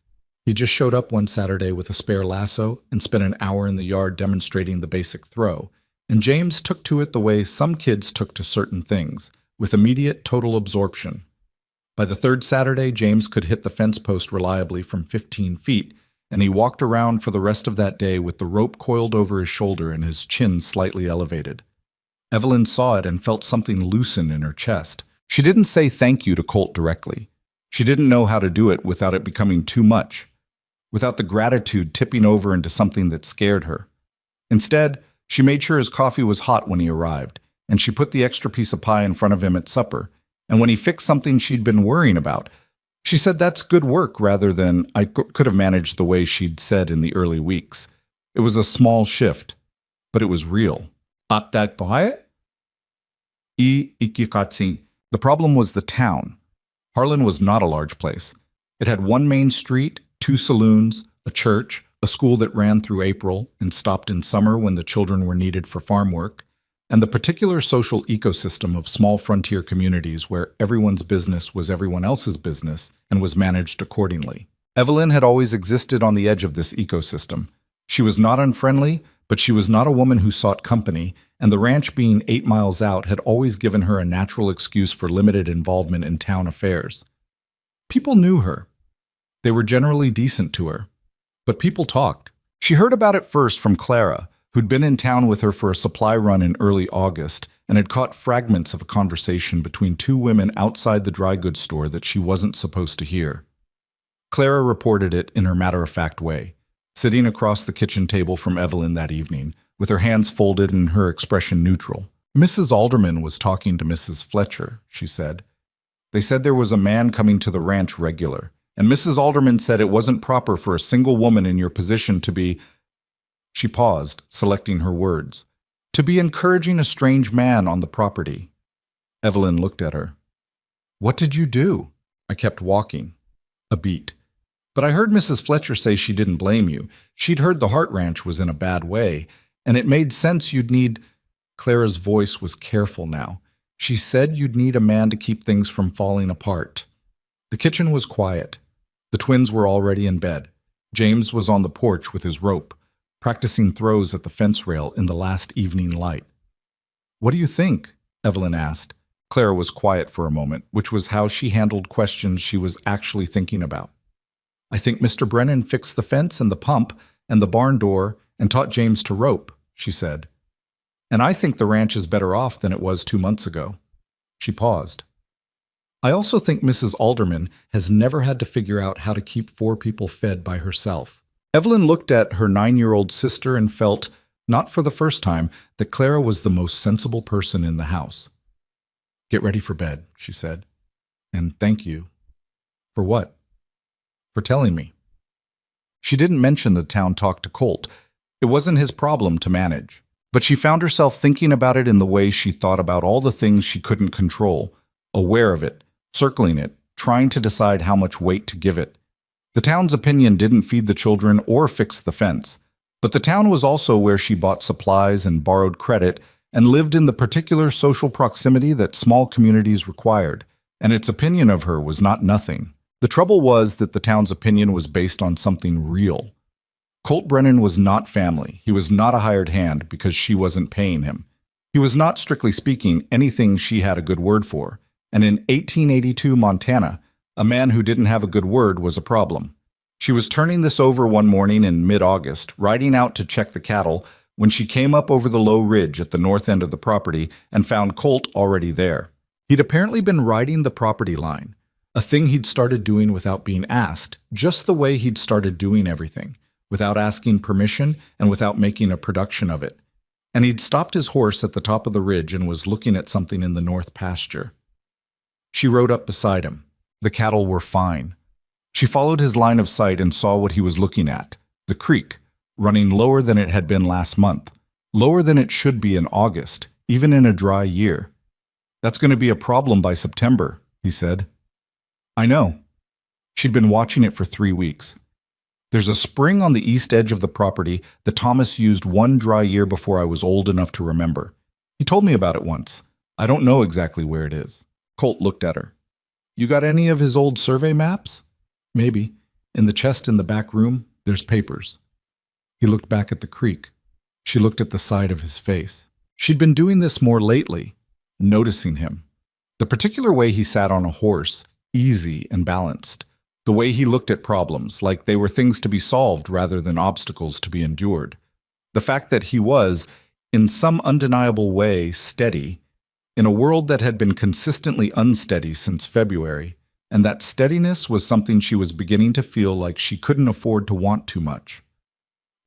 Speaker 1: He just showed up one Saturday with a spare lasso and spent an hour in the yard demonstrating the basic throw, and James took to it the way some kids took to certain things, with immediate total absorption. By the 3rd Saturday, James could hit the fence post reliably from 15 feet, and he walked around for the rest of that day with the rope coiled over his shoulder and his chin slightly elevated. Evelyn saw it and felt something loosen in her chest. She didn't say thank you to Colt directly. She didn't know how to do it without it becoming too much, without the gratitude tipping over into something that scared her. Instead, she made sure his coffee was hot when he arrived, and she put the extra piece of pie in front of him at supper, and when he fixed something she'd been worrying about, she said that's good work rather than I could have managed the way she'd said in the early weeks. It was a small shift, but it was real. The problem was the town. Harlan was not a large place. It had 1 main street, 2 saloons, a church, a school that ran through April and stopped in summer when the children were needed for farm work, and the particular social ecosystem of small frontier communities where everyone's business was everyone else's business and was managed accordingly. Evelyn had always existed on the edge of this ecosystem. She was not unfriendly, but she was not a woman who sought company, and the ranch being 8 miles out had always given her a natural excuse for limited involvement in town affairs. People knew her. They were generally decent to her. But people talked. She heard about it first from Clara, who'd been in town with her for a supply run in early August and had caught fragments of a conversation between two women outside the dry goods store that she wasn't supposed to hear. Clara reported it in her matter-of-fact way, sitting across the kitchen table from Evelyn that evening, with her hands folded and her expression neutral. Mrs. Alderman was talking to Mrs. Fletcher, she said. They said there was a man coming to the ranch regular, and Mrs. Alderman said it wasn't proper for a single woman in your position to be— She paused, selecting her words. To be encouraging a strange man on the property. Evelyn looked at her. What did you do? I kept walking. A beat. But I heard Mrs. Fletcher say she didn't blame you. She'd heard the Hart Ranch was in a bad way, and it made sense you'd need— Clara's voice was careful now. She said you'd need a man to keep things from falling apart. The kitchen was quiet. The twins were already in bed. James was on the porch with his rope, practicing throws at the fence rail in the last evening light. What do you think? Evelyn asked. Clara was quiet for a moment, which was how she handled questions she was actually thinking about. I think Mr. Brennan fixed the fence and the pump and the barn door and taught James to rope, she said. And I think the ranch is better off than it was 2 months ago. She paused. I also think Mrs. Alderman has never had to figure out how to keep 4 people fed by herself. Evelyn looked at her 9-year-old sister and felt, not for the first time, that Clara was the most sensible person in the house. Get ready for bed, she said. And thank you. For what? For telling me. She didn't mention the town talk to Colt. It wasn't his problem to manage. But she found herself thinking about it in the way she thought about all the things she couldn't control, aware of it, circling it, trying to decide how much weight to give it. The town's opinion didn't feed the children or fix the fence, but the town was also where she bought supplies and borrowed credit and lived in the particular social proximity that small communities required, and its opinion of her was not nothing. The trouble was that the town's opinion was based on something real. Colt Brennan was not family. He was not a hired hand because she wasn't paying him. He was not, strictly speaking, anything she had a good word for, and in 1882 Montana, a man who didn't have a good word was a problem. She was turning this over one morning in mid-August, riding out to check the cattle, when she came up over the low ridge at the north end of the property and found Colt already there. He'd apparently been riding the property line, a thing he'd started doing without being asked, just the way he'd started doing everything, without asking permission and without making a production of it. And he'd stopped his horse at the top of the ridge and was looking at something in the north pasture. She rode up beside him. The cattle were fine. She followed his line of sight and saw what he was looking at, the creek, running lower than it had been last month, lower than it should be in August, even in a dry year. That's going to be a problem by September, he said. I know. She'd been watching it for 3 weeks. There's a spring on the east edge of the property that Thomas used one dry year before I was old enough to remember. He told me about it once. I don't know exactly where it is. Colt looked at her. You got any of his old survey maps? Maybe. In the chest in the back room, there's papers. He looked back at the creek. She looked at the side of his face. She'd been doing this more lately, noticing him. The particular way he sat on a horse, easy and balanced. The way he looked at problems, like they were things to be solved rather than obstacles to be endured. The fact that he was, in some undeniable way, steady, in a world that had been consistently unsteady since February, and that steadiness was something she was beginning to feel like she couldn't afford to want too much.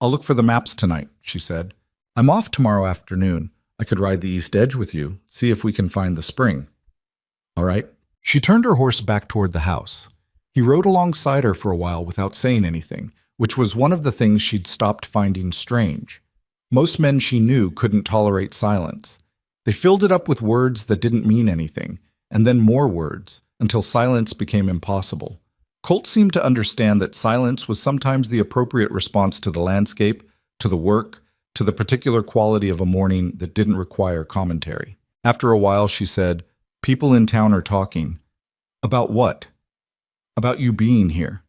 Speaker 1: I'll look for the maps tonight, she said. I'm off tomorrow afternoon. I could ride the east edge with you, see if we can find the spring. All right. She turned her horse back toward the house. He rode alongside her for a while without saying anything, which was one of the things she'd stopped finding strange. Most men she knew couldn't tolerate silence. They filled it up with words that didn't mean anything, and then more words, until silence became impossible. Colt seemed to understand that silence was sometimes the appropriate response to the landscape, to the work, to the particular quality of a morning that didn't require commentary. After a while, she said, "People in town are talking." "About what?" "About you being here."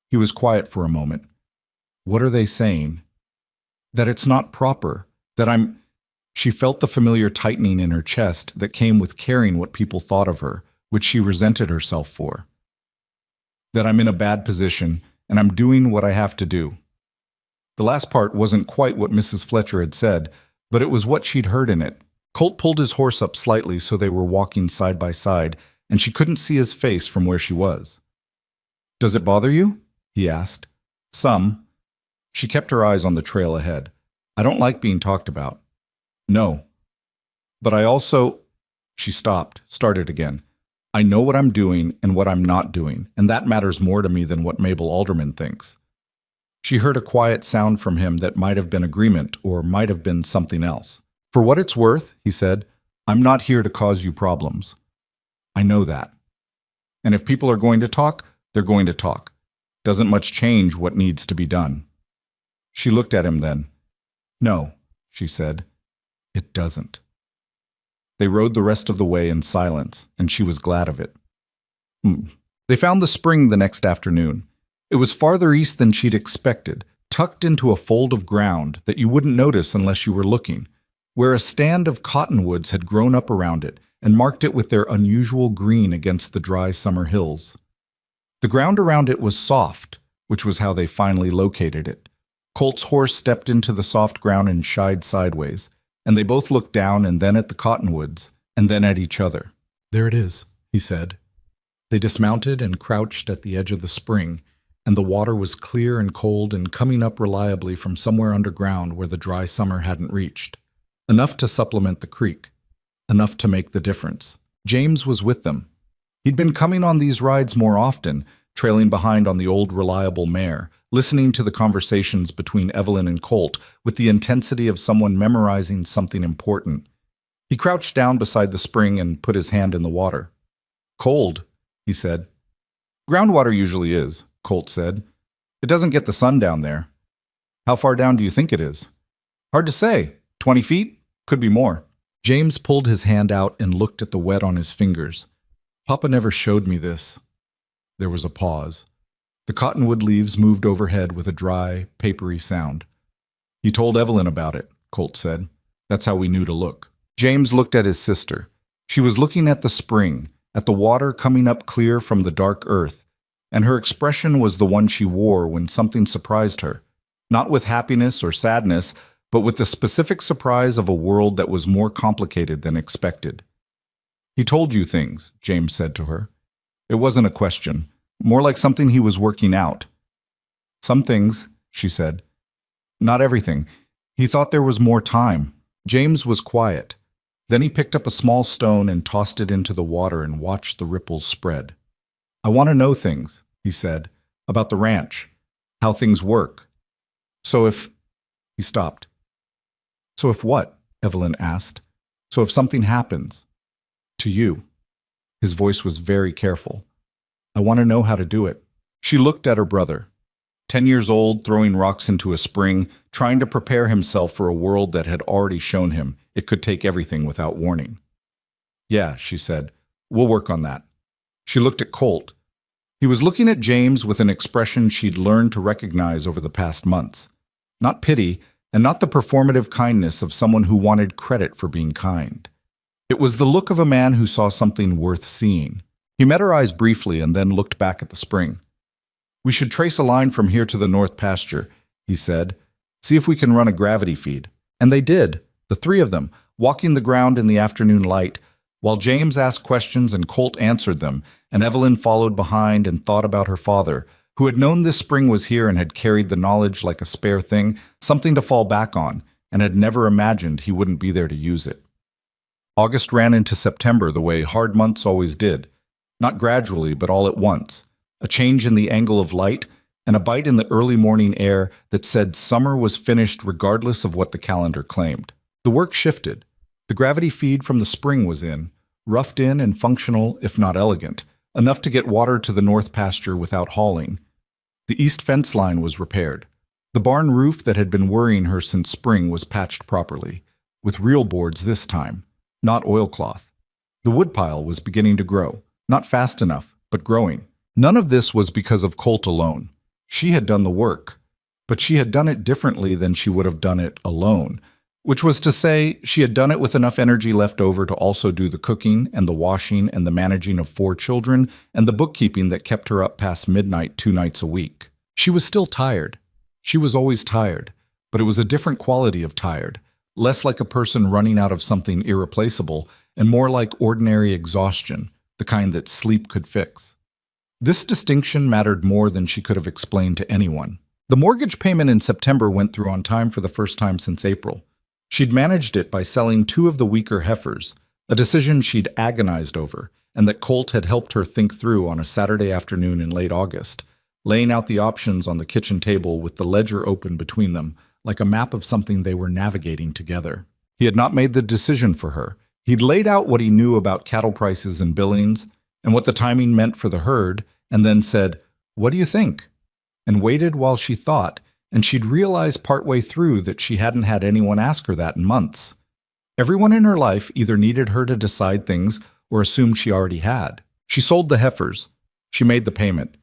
Speaker 1: He was quiet for a moment. "What are they saying?" "That it's not proper, that I'm—" She felt the familiar tightening in her chest that came with caring what people thought of her, which she resented herself for. "That I'm in a bad position, and I'm doing what I have to do." The last part wasn't quite what Mrs. Fletcher had said, but it was what she'd heard in it. Colt pulled his horse up slightly so they were walking side by side, and she couldn't see his face from where she was. "Does it bother you?" he asked. "Some." She kept her eyes on the trail ahead. "I don't like being talked about." "No. But I also—" She stopped, started again. "I know what I'm doing and what I'm not doing, and that matters more to me than what Mabel Alderman thinks." She heard a quiet sound from him that might have been agreement or might have been something else. "For what it's worth," he said, "I'm not here to cause you problems. I know that. And if people are going to talk, they're going to talk. Doesn't much change what needs to be done." She looked at him then. "No," she said, "it doesn't." They rode the rest of the way in silence, and she was glad of it. They found the spring the next afternoon. It was farther east than she'd expected, tucked into a fold of ground that you wouldn't notice unless you were looking, where a stand of cottonwoods had grown up around it and marked it with their unusual green against the dry summer hills. The ground around it was soft, which was how they finally located it. Colt's horse stepped into the soft ground and shied sideways, and they both looked down and then at the cottonwoods, and then at each other. "There it is," he said. They dismounted and crouched at the edge of the spring, and the water was clear and cold and coming up reliably from somewhere underground where the dry summer hadn't reached. Enough to supplement the creek. Enough to make the difference. James was with them. He'd been coming on these rides more often, trailing behind on the old reliable mare, listening to the conversations between Evelyn and Colt with the intensity of someone memorizing something important. He crouched down beside the spring and put his hand in the water. "Cold," he said. "Groundwater usually is," Colt said. "It doesn't get the sun down there." "How far down do you think it is?" "Hard to say. 20 feet? Could be more." James pulled his hand out and looked at the wet on his fingers. "Papa never showed me this." There was a pause. The cottonwood leaves moved overhead with a dry, papery sound. "He told Evelyn about it," Colt said. "That's how we knew to look." James looked at his sister. She was looking at the spring, at the water coming up clear from the dark earth, and her expression was the one she wore when something surprised her, not with happiness or sadness, but with the specific surprise of a world that was more complicated than expected. "He told you things," James said to her. It wasn't a question, more like something he was working out. "Some things," she said. "Not everything. He thought there was more time." James was quiet. Then he picked up a small stone and tossed it into the water and watched the ripples spread. "I want to know things," he said, "about the ranch, how things work. So if—" He stopped. "So if what?" Evelyn asked. "So if something happens. To you." His voice was very careful. "I want to know how to do it." She looked at her brother. 10 years old, throwing rocks into a spring, trying to prepare himself for a world that had already shown him it could take everything without warning. "Yeah," she said. "We'll work on that." She looked at Colt. He was looking at James with an expression she'd learned to recognize over the past months. Not pity, and not the performative kindness of someone who wanted credit for being kind. It was the look of a man who saw something worth seeing. He met her eyes briefly and then looked back at the spring. "We should trace a line from here to the north pasture," he said. "See if we can run a gravity feed." And they did, the three of them, walking the ground in the afternoon light, while James asked questions and Colt answered them, and Evelyn followed behind and thought about her father, who had known this spring was here and had carried the knowledge like a spare thing, something to fall back on, and had never imagined he wouldn't be there to use it. August ran into September the way hard months always did, not gradually but all at once, a change in the angle of light, and a bite in the early morning air that said summer was finished regardless of what the calendar claimed. The work shifted. The gravity feed from the spring was in, roughed in and functional if not elegant, enough to get water to the north pasture without hauling. The east fence line was repaired. The barn roof that had been worrying her since spring was patched properly, with real boards this time, not oilcloth. The woodpile was beginning to grow, not fast enough, but growing. None of this was because of Colt alone. She had done the work, but she had done it differently than she would have done it alone, which was to say, she had done it with enough energy left over to also do the cooking and the washing and the managing of 4 children and the bookkeeping that kept her up past midnight 2 nights a week. She was still tired. She was always tired, but it was a different quality of tired, less like a person running out of something irreplaceable and more like ordinary exhaustion, the kind that sleep could fix. This distinction mattered more than she could have explained to anyone. The mortgage payment in September went through on time for the first time since April. She'd managed it by selling 2 of the weaker heifers, a decision she'd agonized over, and that Colt had helped her think through on a Saturday afternoon in late August, laying out the options on the kitchen table with the ledger open between them, like a map of something they were navigating together. He had not made the decision for her. He'd laid out what he knew about cattle prices and billings, and what the timing meant for the herd, and then said, "What do you think?" and waited while she thought, and she'd realized partway through that she hadn't had anyone ask her that in months. Everyone in her life either needed her to decide things or assumed she already had. She sold the heifers. She made the payment.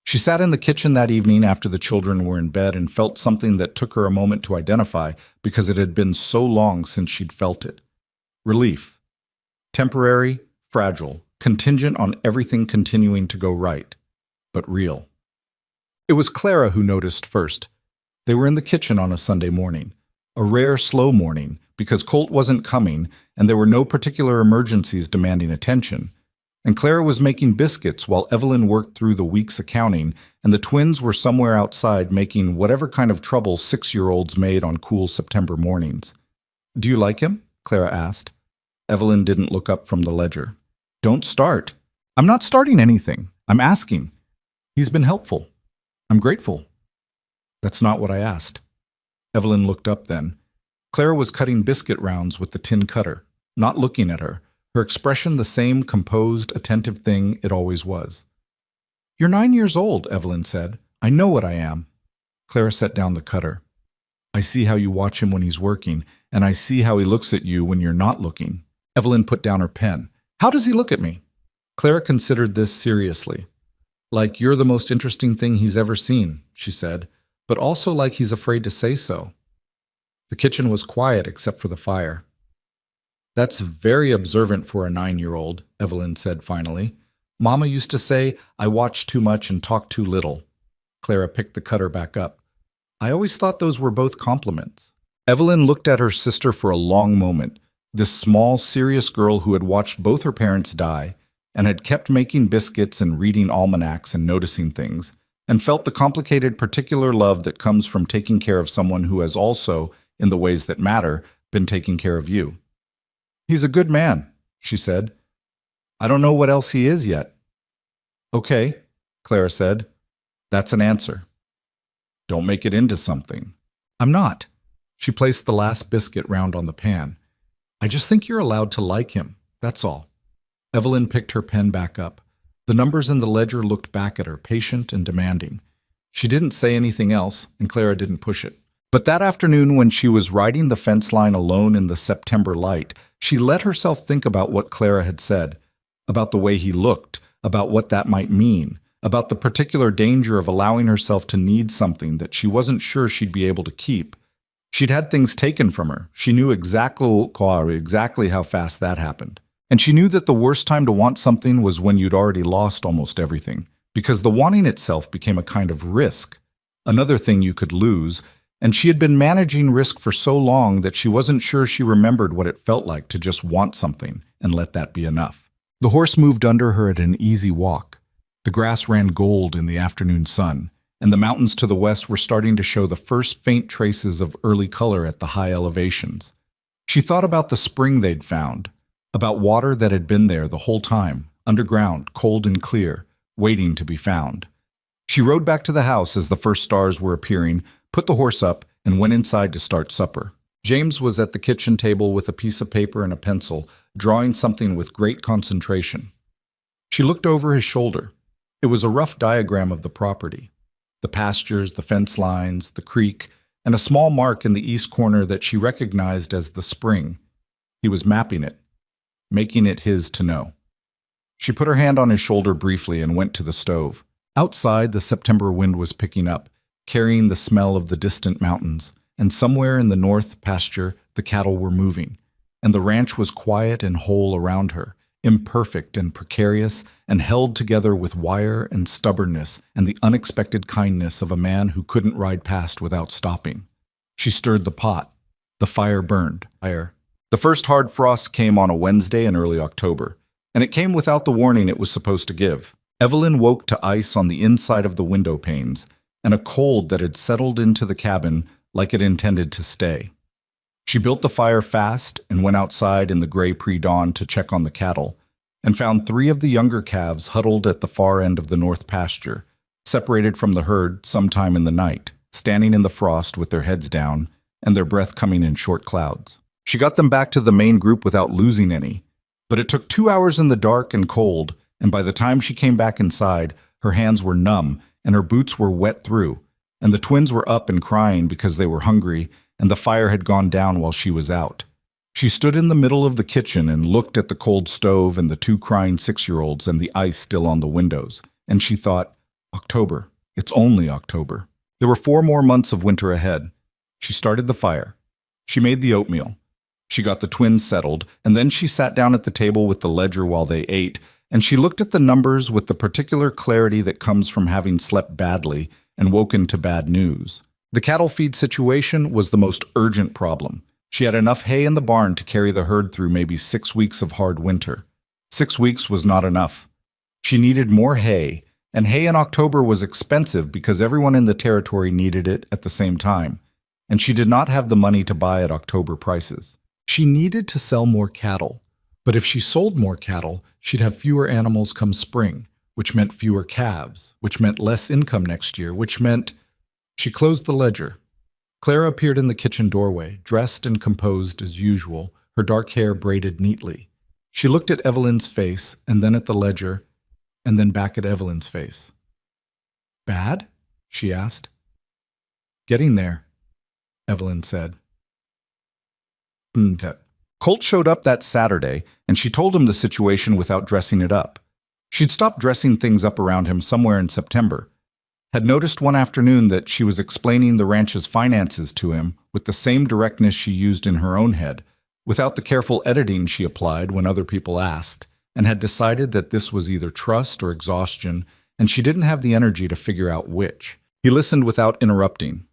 Speaker 1: She sat in the kitchen that evening after the children were in bed and felt something that took her a moment to identify because it had been so long since she'd felt it. Relief. Temporary, fragile, contingent on everything continuing to go right, but real. It was Clara who noticed first. They were in the kitchen on a Sunday morning, a rare slow morning because Colt wasn't coming and there were no particular emergencies demanding attention. And Clara was making biscuits while Evelyn worked through the week's accounting, and the twins were somewhere outside making whatever kind of trouble 6-year-olds made on cool September mornings. "Do you like him?" Clara asked. Evelyn didn't look up from the ledger. "Don't start." "I'm not starting anything. I'm asking." "He's been helpful." "I'm grateful." "That's not what I asked." Evelyn looked up then. Clara was cutting biscuit rounds with the tin cutter, not looking at her, her expression the same composed, attentive thing it always was. "You're 9 years old," Evelyn said. "I know what I am." Clara set down the cutter. "I see how you watch him when he's working, and I see how he looks at you when you're not looking." Evelyn put down her pen. "How does he look at me?" Clara considered this seriously. "Like you're the most interesting thing he's ever seen," she said, "but also like he's afraid to say so." The kitchen was quiet except for the fire. "That's very observant for a 9-year-old, Evelyn said finally. "Mama used to say I watch too much and talk too little." Clara picked the cutter back up. "I always thought those were both compliments." Evelyn looked at her sister for a long moment, this small, serious girl who had watched both her parents die and had kept making biscuits and reading almanacs and noticing things, and felt the complicated particular love that comes from taking care of someone who has also, in the ways that matter, been taking care of you. "He's a good man," she said. "I don't know what else he is yet." "Okay," Clara said. "That's an answer. Don't make it into something." "I'm not." She placed the last biscuit round on the pan. "I just think you're allowed to like him, that's all." Evelyn picked her pen back up. The numbers in the ledger looked back at her, patient and demanding. She didn't say anything else, and Clara didn't push it. But that afternoon when she was riding the fence line alone in the September light, she let herself think about what Clara had said, about the way he looked, about what that might mean, about the particular danger of allowing herself to need something that she wasn't sure she'd be able to keep. She'd had things taken from her. She knew exactly how fast that happened. And she knew that the worst time to want something was when you'd already lost almost everything, because the wanting itself became a kind of risk, another thing you could lose, and she had been managing risk for so long that she wasn't sure she remembered what it felt like to just want something and let that be enough. The horse moved under her at an easy walk. The grass ran gold in the afternoon sun, and the mountains to the west were starting to show the first faint traces of early color at the high elevations. She thought about the spring they'd found, about water that had been there the whole time, underground, cold and clear, waiting to be found. She rode back to the house as the first stars were appearing, put the horse up, and went inside to start supper. James was at the kitchen table with a piece of paper and a pencil, drawing something with great concentration. She looked over his shoulder. It was a rough diagram of the property. The pastures, the fence lines, the creek, and a small mark in the east corner that she recognized as the spring. He was mapping it, making it his to know. She put her hand on his shoulder briefly and went to the stove. Outside, the September wind was picking up, carrying the smell of the distant mountains, and somewhere in the north pasture, the cattle were moving, and the ranch was quiet and whole around her, imperfect and precarious, and held together with wire and stubbornness and the unexpected kindness of a man who couldn't ride past without stopping. She stirred the pot. The fire burned. The first hard frost came on a Wednesday in early October, and it came without the warning it was supposed to give. Evelyn woke to ice on the inside of the window panes, and a cold that had settled into the cabin like it intended to stay. She built the fire fast and went outside in the gray pre-dawn to check on the cattle, and found 3 of the younger calves huddled at the far end of the north pasture, separated from the herd sometime in the night, standing in the frost with their heads down and their breath coming in short clouds. She got them back to the main group without losing any, but it took 2 hours in the dark and cold, and by the time she came back inside, her hands were numb and her boots were wet through, and the twins were up and crying because they were hungry and the fire had gone down while she was out. She stood in the middle of the kitchen and looked at the cold stove and the 2 crying 6-year-olds and the ice still on the windows, and she thought, October. It's only October. There were 4 more months of winter ahead. She started the fire. She made the oatmeal. She got the twins settled, and then she sat down at the table with the ledger while they ate, and she looked at the numbers with the particular clarity that comes from having slept badly and woken to bad news. The cattle feed situation was the most urgent problem. She had enough hay in the barn to carry the herd through maybe 6 weeks of hard winter. 6 weeks was not enough. She needed more hay, and hay in October was expensive because everyone in the territory needed it at the same time, and she did not have the money to buy at October prices. She needed to sell more cattle, but if she sold more cattle, she'd have fewer animals come spring, which meant fewer calves, which meant less income next year, which meant... She closed the ledger. Clara appeared in the kitchen doorway, dressed and composed as usual, her dark hair braided neatly. She looked at Evelyn's face, and then at the ledger, and then back at Evelyn's face. Bad? She asked. Getting there, Evelyn said. Colt showed up that Saturday, and she told him the situation without dressing it up. She'd stopped dressing things up around him somewhere in September. Had noticed one afternoon that she was explaining the ranch's finances to him with the same directness she used in her own head, without the careful editing she applied when other people asked, and had decided that this was either trust or exhaustion, and she didn't have the energy to figure out which. He listened without interrupting.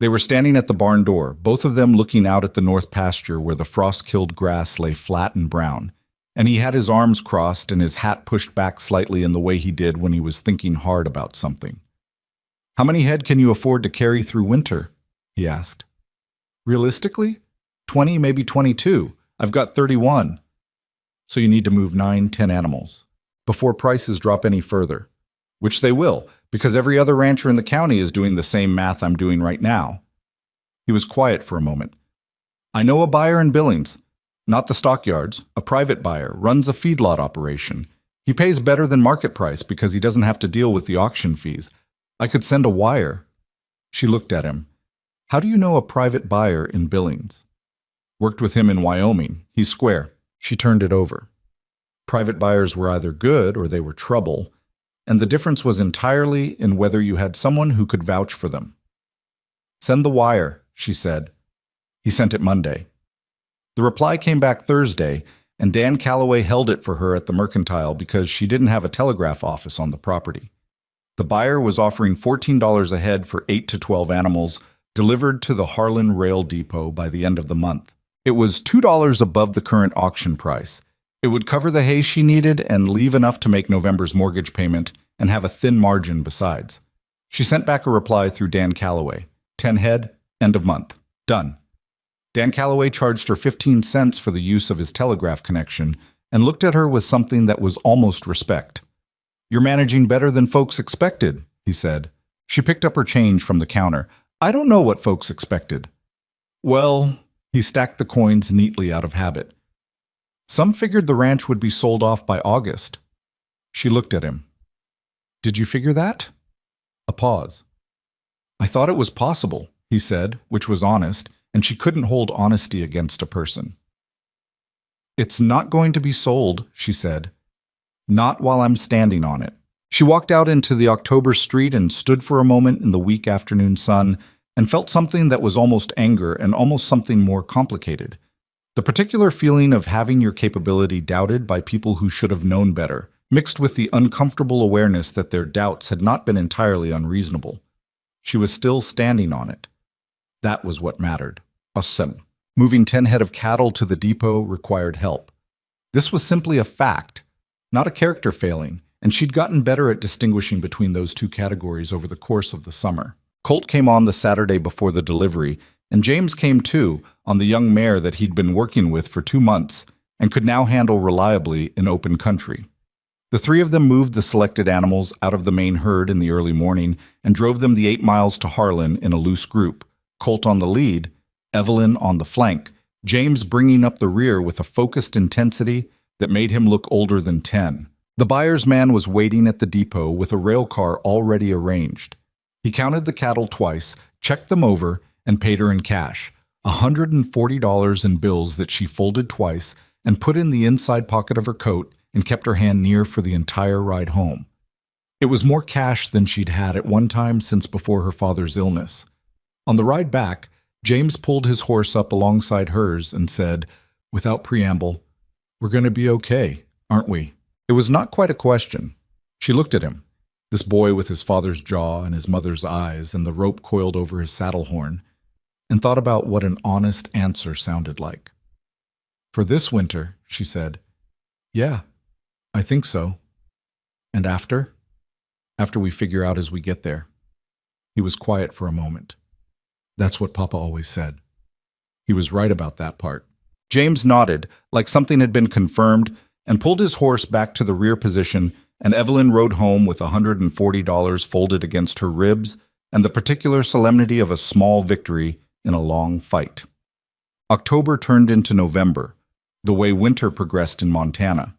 Speaker 1: They were standing at the barn door, both of them looking out at the north pasture where the frost-killed grass lay flat and brown, and he had his arms crossed and his hat pushed back slightly in the way he did when he was thinking hard about something. How many head can you afford to carry through winter? He asked. Realistically? 20, maybe 22. I've got 31. So you need to move 9, 10 animals before prices drop any further, which they will, because every other rancher in the county is doing the same math I'm doing right now. He was quiet for a moment. I know a buyer in Billings, not the stockyards, a private buyer, runs a feedlot operation. He pays better than market price because he doesn't have to deal with the auction fees. I could send a wire. She looked at him. How do you know a private buyer in Billings? Worked with him in Wyoming. He's square. She turned it over. Private buyers were either good or they were trouble, and the difference was entirely in whether you had someone who could vouch for them. Send the wire, she said. He sent it Monday. The reply came back Thursday, and Dan Calloway held it for her at the Mercantile because she didn't have a telegraph office on the property. The buyer was offering $14 a head for 8 to 12 animals delivered to the Harlan Rail Depot by the end of the month. It was $2 above the current auction price. It would cover the hay she needed and leave enough to make November's mortgage payment and have a thin margin besides. She sent back a reply through Dan Calloway. 10 head, end of month. Done. Dan Calloway charged her 15 cents for the use of his telegraph connection and looked at her with something that was almost respect. You're managing better than folks expected, he said. She picked up her change from the counter. I don't know what folks expected. Well, he stacked the coins neatly out of habit. Some figured the ranch would be sold off by August. She looked at him. "Did you figure that?" A pause. "I thought it was possible," he said, which was honest, and she couldn't hold honesty against a person. "It's not going to be sold," she said. "Not while I'm standing on it." She walked out into the October street and stood for a moment in the weak afternoon sun and felt something that was almost anger and almost something more complicated. The particular feeling of having your capability doubted by people who should have known better, mixed with the uncomfortable awareness that their doubts had not been entirely unreasonable. She was still standing on it. That was what mattered. Awesome. Moving 10 head of cattle to the depot required help. This was simply a fact, not a character failing, and she'd gotten better at distinguishing between those two categories over the course of the summer. Colt came on the Saturday before the delivery, and James came too, on the young mare that he'd been working with for 2 months and could now handle reliably in open country. The three of them moved the selected animals out of the main herd in the early morning and drove them the 8 miles to Harlan in a loose group, Colt on the lead, Evelyn on the flank, James bringing up the rear with a focused intensity that made him look older than 10. The buyer's man was waiting at the depot with a rail car already arranged. He counted the cattle twice, checked them over, and paid her in cash, $140 in bills that she folded twice and put in the inside pocket of her coat and kept her hand near for the entire ride home. It was more cash than she'd had at one time since before her father's illness. On the ride back, James pulled his horse up alongside hers and said, without preamble, "We're going to be okay, aren't we?" It was not quite a question. She looked at him, this boy with his father's jaw and his mother's eyes and the rope coiled over his saddle horn, and thought about what an honest answer sounded like. "For this winter," she said. "Yeah, I think so. And after? After we figure out as we get there." He was quiet for a moment. That's what Papa always said. He was right about that part. James nodded, like something had been confirmed, and pulled his horse back to the rear position, and Evelyn rode home with $140 folded against her ribs and the particular solemnity of a small victory in a long fight. October turned into November, the way winter progressed in Montana.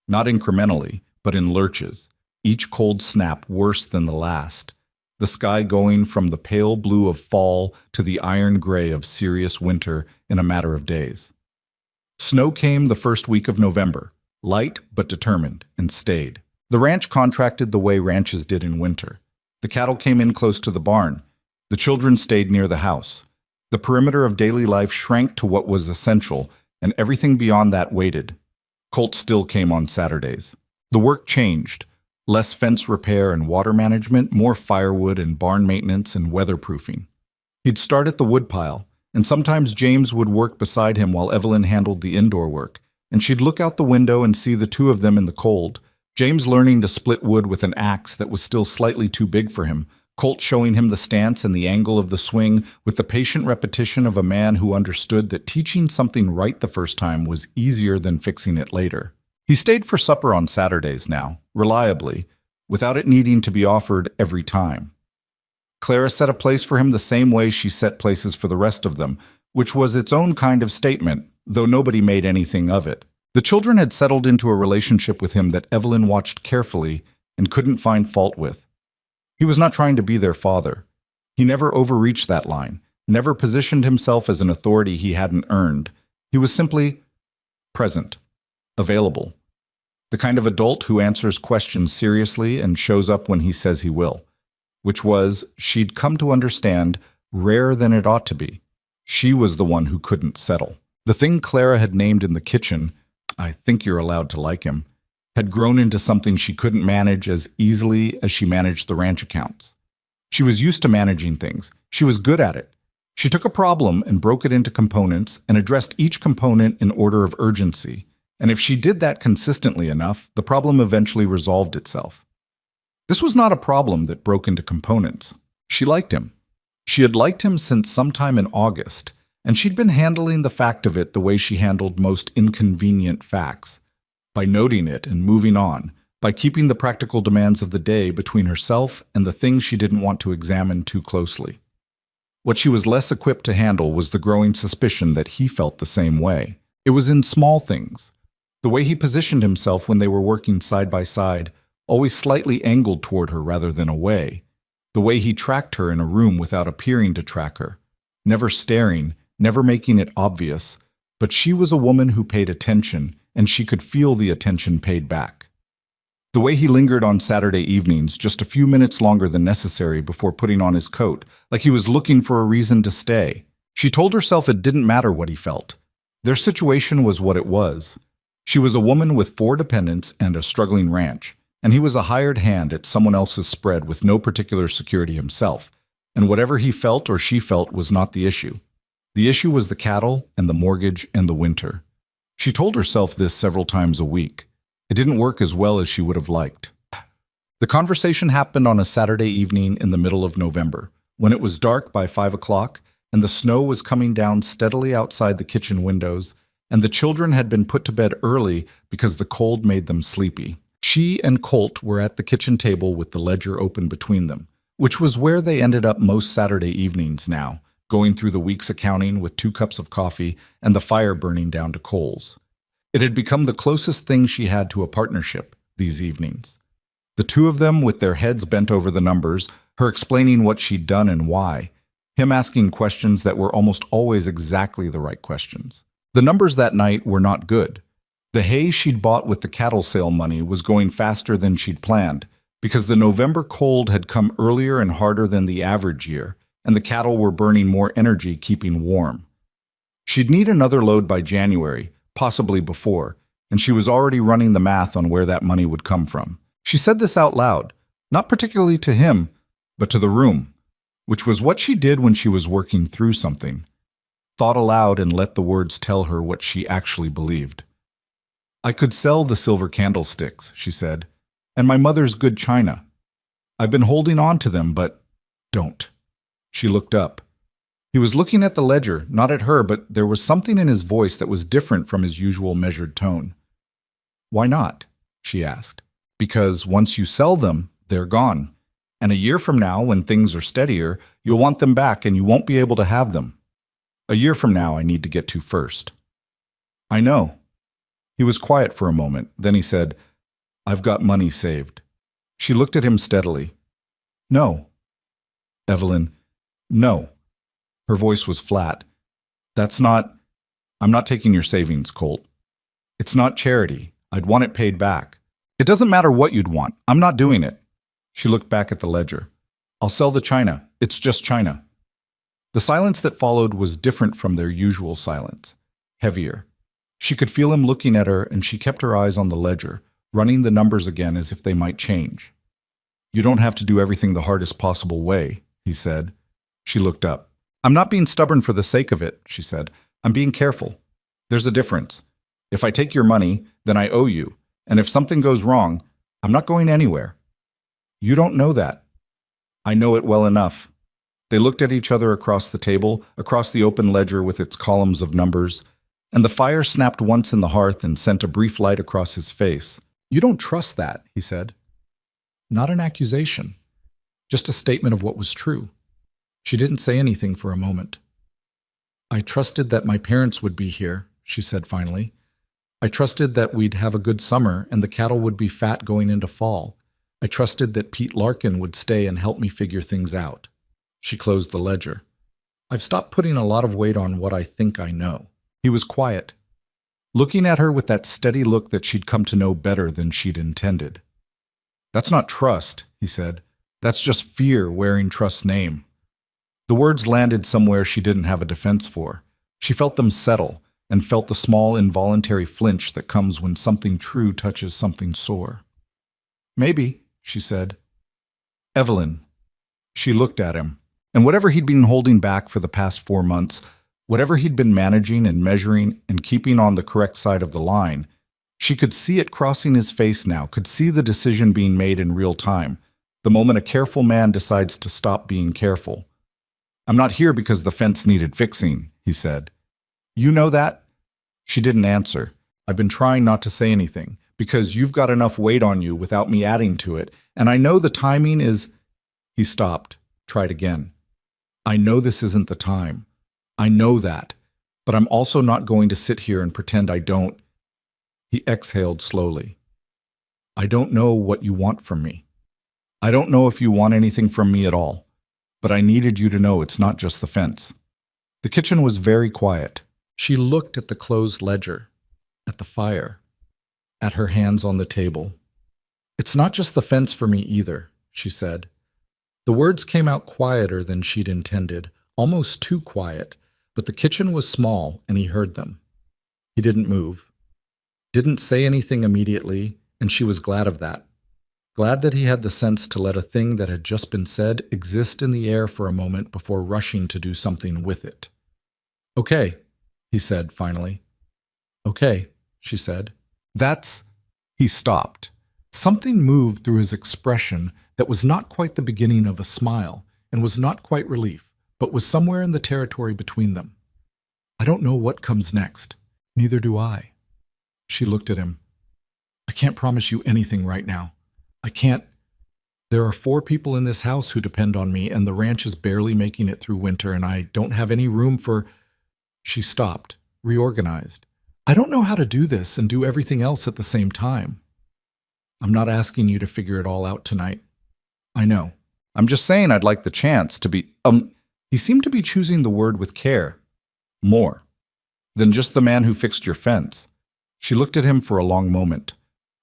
Speaker 1: Not incrementally, but in lurches, each cold snap worse than the last, the sky going from the pale blue of fall to the iron gray of serious winter in a matter of days. Snow came the first week of November, light but determined, and stayed. The ranch contracted the way ranches did in winter. The cattle came in close to the barn. The children stayed near the house. The perimeter of daily life shrank to what was essential, and everything beyond that waited. Colt still came on Saturdays. The work changed. Less fence repair and water management, more firewood and barn maintenance and weatherproofing. He'd start at the woodpile, and sometimes James would work beside him while Evelyn handled the indoor work, and she'd look out the window and see the two of them in the cold, James learning to split wood with an axe that was still slightly too big for him, Colt showing him the stance and the angle of the swing with the patient repetition of a man who understood that teaching something right the first time was easier than fixing it later. He stayed for supper on Saturdays now, reliably, without it needing to be offered every time. Clara set a place for him the same way she set places for the rest of them, which was its own kind of statement, though nobody made anything of it. The children had settled into a relationship with him that Evelyn watched carefully and couldn't find fault with. He was not trying to be their father. He never overreached that line, never positioned himself as an authority he hadn't earned. He was simply present, available, the kind of adult who answers questions seriously and shows up when he says he will, which was, she'd come to understand, rarer than it ought to be. She was the one who couldn't settle. The thing Clara had named in the kitchen, "I think you're allowed to like him," had grown into something she couldn't manage as easily as she managed the ranch accounts. She was used to managing things. She was good at it. She took a problem and broke it into components and addressed each component in order of urgency. And if she did that consistently enough, the problem eventually resolved itself. This was not a problem that broke into components. She liked him. She had liked him since sometime in August, and she'd been handling the fact of it the way she handled most inconvenient facts, by noting it and moving on, by keeping the practical demands of the day between herself and the things she didn't want to examine too closely. What she was less equipped to handle was the growing suspicion that he felt the same way. It was in small things. The way he positioned himself when they were working side by side, always slightly angled toward her rather than away, the way he tracked her in a room without appearing to track her, never staring, never making it obvious, but she was a woman who paid attention, and she could feel the attention paid back. The way he lingered on Saturday evenings, just a few minutes longer than necessary before putting on his coat, like he was looking for a reason to stay. She told herself it didn't matter what he felt. Their situation was what it was. She was a woman with 4 dependents and a struggling ranch, and he was a hired hand at someone else's spread with no particular security himself, and whatever he felt or she felt was not the issue. The issue was the cattle and the mortgage and the winter. She told herself this several times a week. It didn't work as well as she would have liked. The conversation happened on a Saturday evening in the middle of November, when it was dark by 5 o'clock and the snow was coming down steadily outside the kitchen windows, and the children had been put to bed early because the cold made them sleepy. She and Colt were at the kitchen table with the ledger open between them, which was where they ended up most Saturday evenings now, going through the week's accounting with 2 cups of coffee and the fire burning down to coals. It had become the closest thing she had to a partnership these evenings. The 2 of them with their heads bent over the numbers, her explaining what she'd done and why, him asking questions that were almost always exactly the right questions. The numbers that night were not good. The hay she'd bought with the cattle sale money was going faster than she'd planned, because the November cold had come earlier and harder than the average year, and the cattle were burning more energy keeping warm. She'd need another load by January, possibly before, and she was already running the math on where that money would come from. She said this out loud, not particularly to him, but to the room, which was what she did when she was working through something. Thought aloud and let the words tell her what she actually believed. I could sell the silver candlesticks, she said, and my mother's good china. I've been holding on to them, but don't. She looked up. He was looking at the ledger, not at her, but there was something in his voice that was different from his usual measured tone. Why not? She asked. Because once you sell them, they're gone. And a year from now, when things are steadier, you'll want them back and you won't be able to have them. A year from now I need to get to first. I know. He was quiet for a moment. Then he said, I've got money saved. She looked at him steadily. No. Evelyn, no. Her voice was flat. I'm not taking your savings, Colt. It's not charity. I'd want it paid back. It doesn't matter what you'd want. I'm not doing it. She looked back at the ledger. I'll sell the china. It's just china. The silence that followed was different from their usual silence, heavier. She could feel him looking at her, and she kept her eyes on the ledger, running the numbers again as if they might change. You don't have to do everything the hardest possible way, he said. She looked up. I'm not being stubborn for the sake of it, she said. I'm being careful. There's a difference. If I take your money, then I owe you. And if something goes wrong, I'm not going anywhere. You don't know that. I know it well enough. They looked at each other across the table, across the open ledger with its columns of numbers, and the fire snapped once in the hearth and sent a brief light across his face. You don't trust that, he said. Not an accusation, just a statement of what was true. She didn't say anything for a moment. I trusted that my parents would be here, she said finally. I trusted that we'd have a good summer and the cattle would be fat going into fall. I trusted that Pete Larkin would stay and help me figure things out. She closed the ledger. I've stopped putting a lot of weight on what I think I know. He was quiet, looking at her with that steady look that she'd come to know better than she'd intended. That's not trust, he said. That's just fear wearing trust's name. The words landed somewhere she didn't have a defense for. She felt them settle, and felt the small involuntary flinch that comes when something true touches something sore. Maybe, she said. Evelyn. She looked at him, and whatever he'd been holding back for the past 4 months, whatever he'd been managing and measuring and keeping on the correct side of the line, she could see it crossing his face now, could see the decision being made in real time, the moment a careful man decides to stop being careful. I'm not here because the fence needed fixing, he said. You know that? She didn't answer. I've been trying not to say anything, because you've got enough weight on you without me adding to it, and I know the timing is... He stopped, tried again. I know this isn't the time. I know that, but I'm also not going to sit here and pretend I don't. He exhaled slowly. I I don't know what you want from me. I don't know if you want anything from me at all, but I needed you to know it's not just the fence." The kitchen was very quiet. She looked at the closed ledger, at the fire, at her hands on the table. "It's not just the fence for me either," she said. The words came out quieter than she'd intended, almost too quiet, but the kitchen was small and he heard them. He didn't move, didn't say anything immediately, and she was glad of that. Glad that he had the sense to let a thing that had just been said exist in the air for a moment before rushing to do something with it. "Okay," he said finally. "Okay," she said. He stopped. Something moved through his expression that was not quite the beginning of a smile and was not quite relief, but was somewhere in the territory between them. "I don't know what comes next. Neither do I." She looked at him. "I can't promise you anything right now. I can't. There are 4 people in this house who depend on me, and the ranch is barely making it through winter, and I don't have any room for—" She stopped, reorganized. "I don't know how to do this and do everything else at the same time. I'm not asking you to figure it all out tonight. I know. I'm just saying I'd like the chance to be—" He seemed to be choosing the word with care. "More than just the man who fixed your fence." She looked at him for a long moment.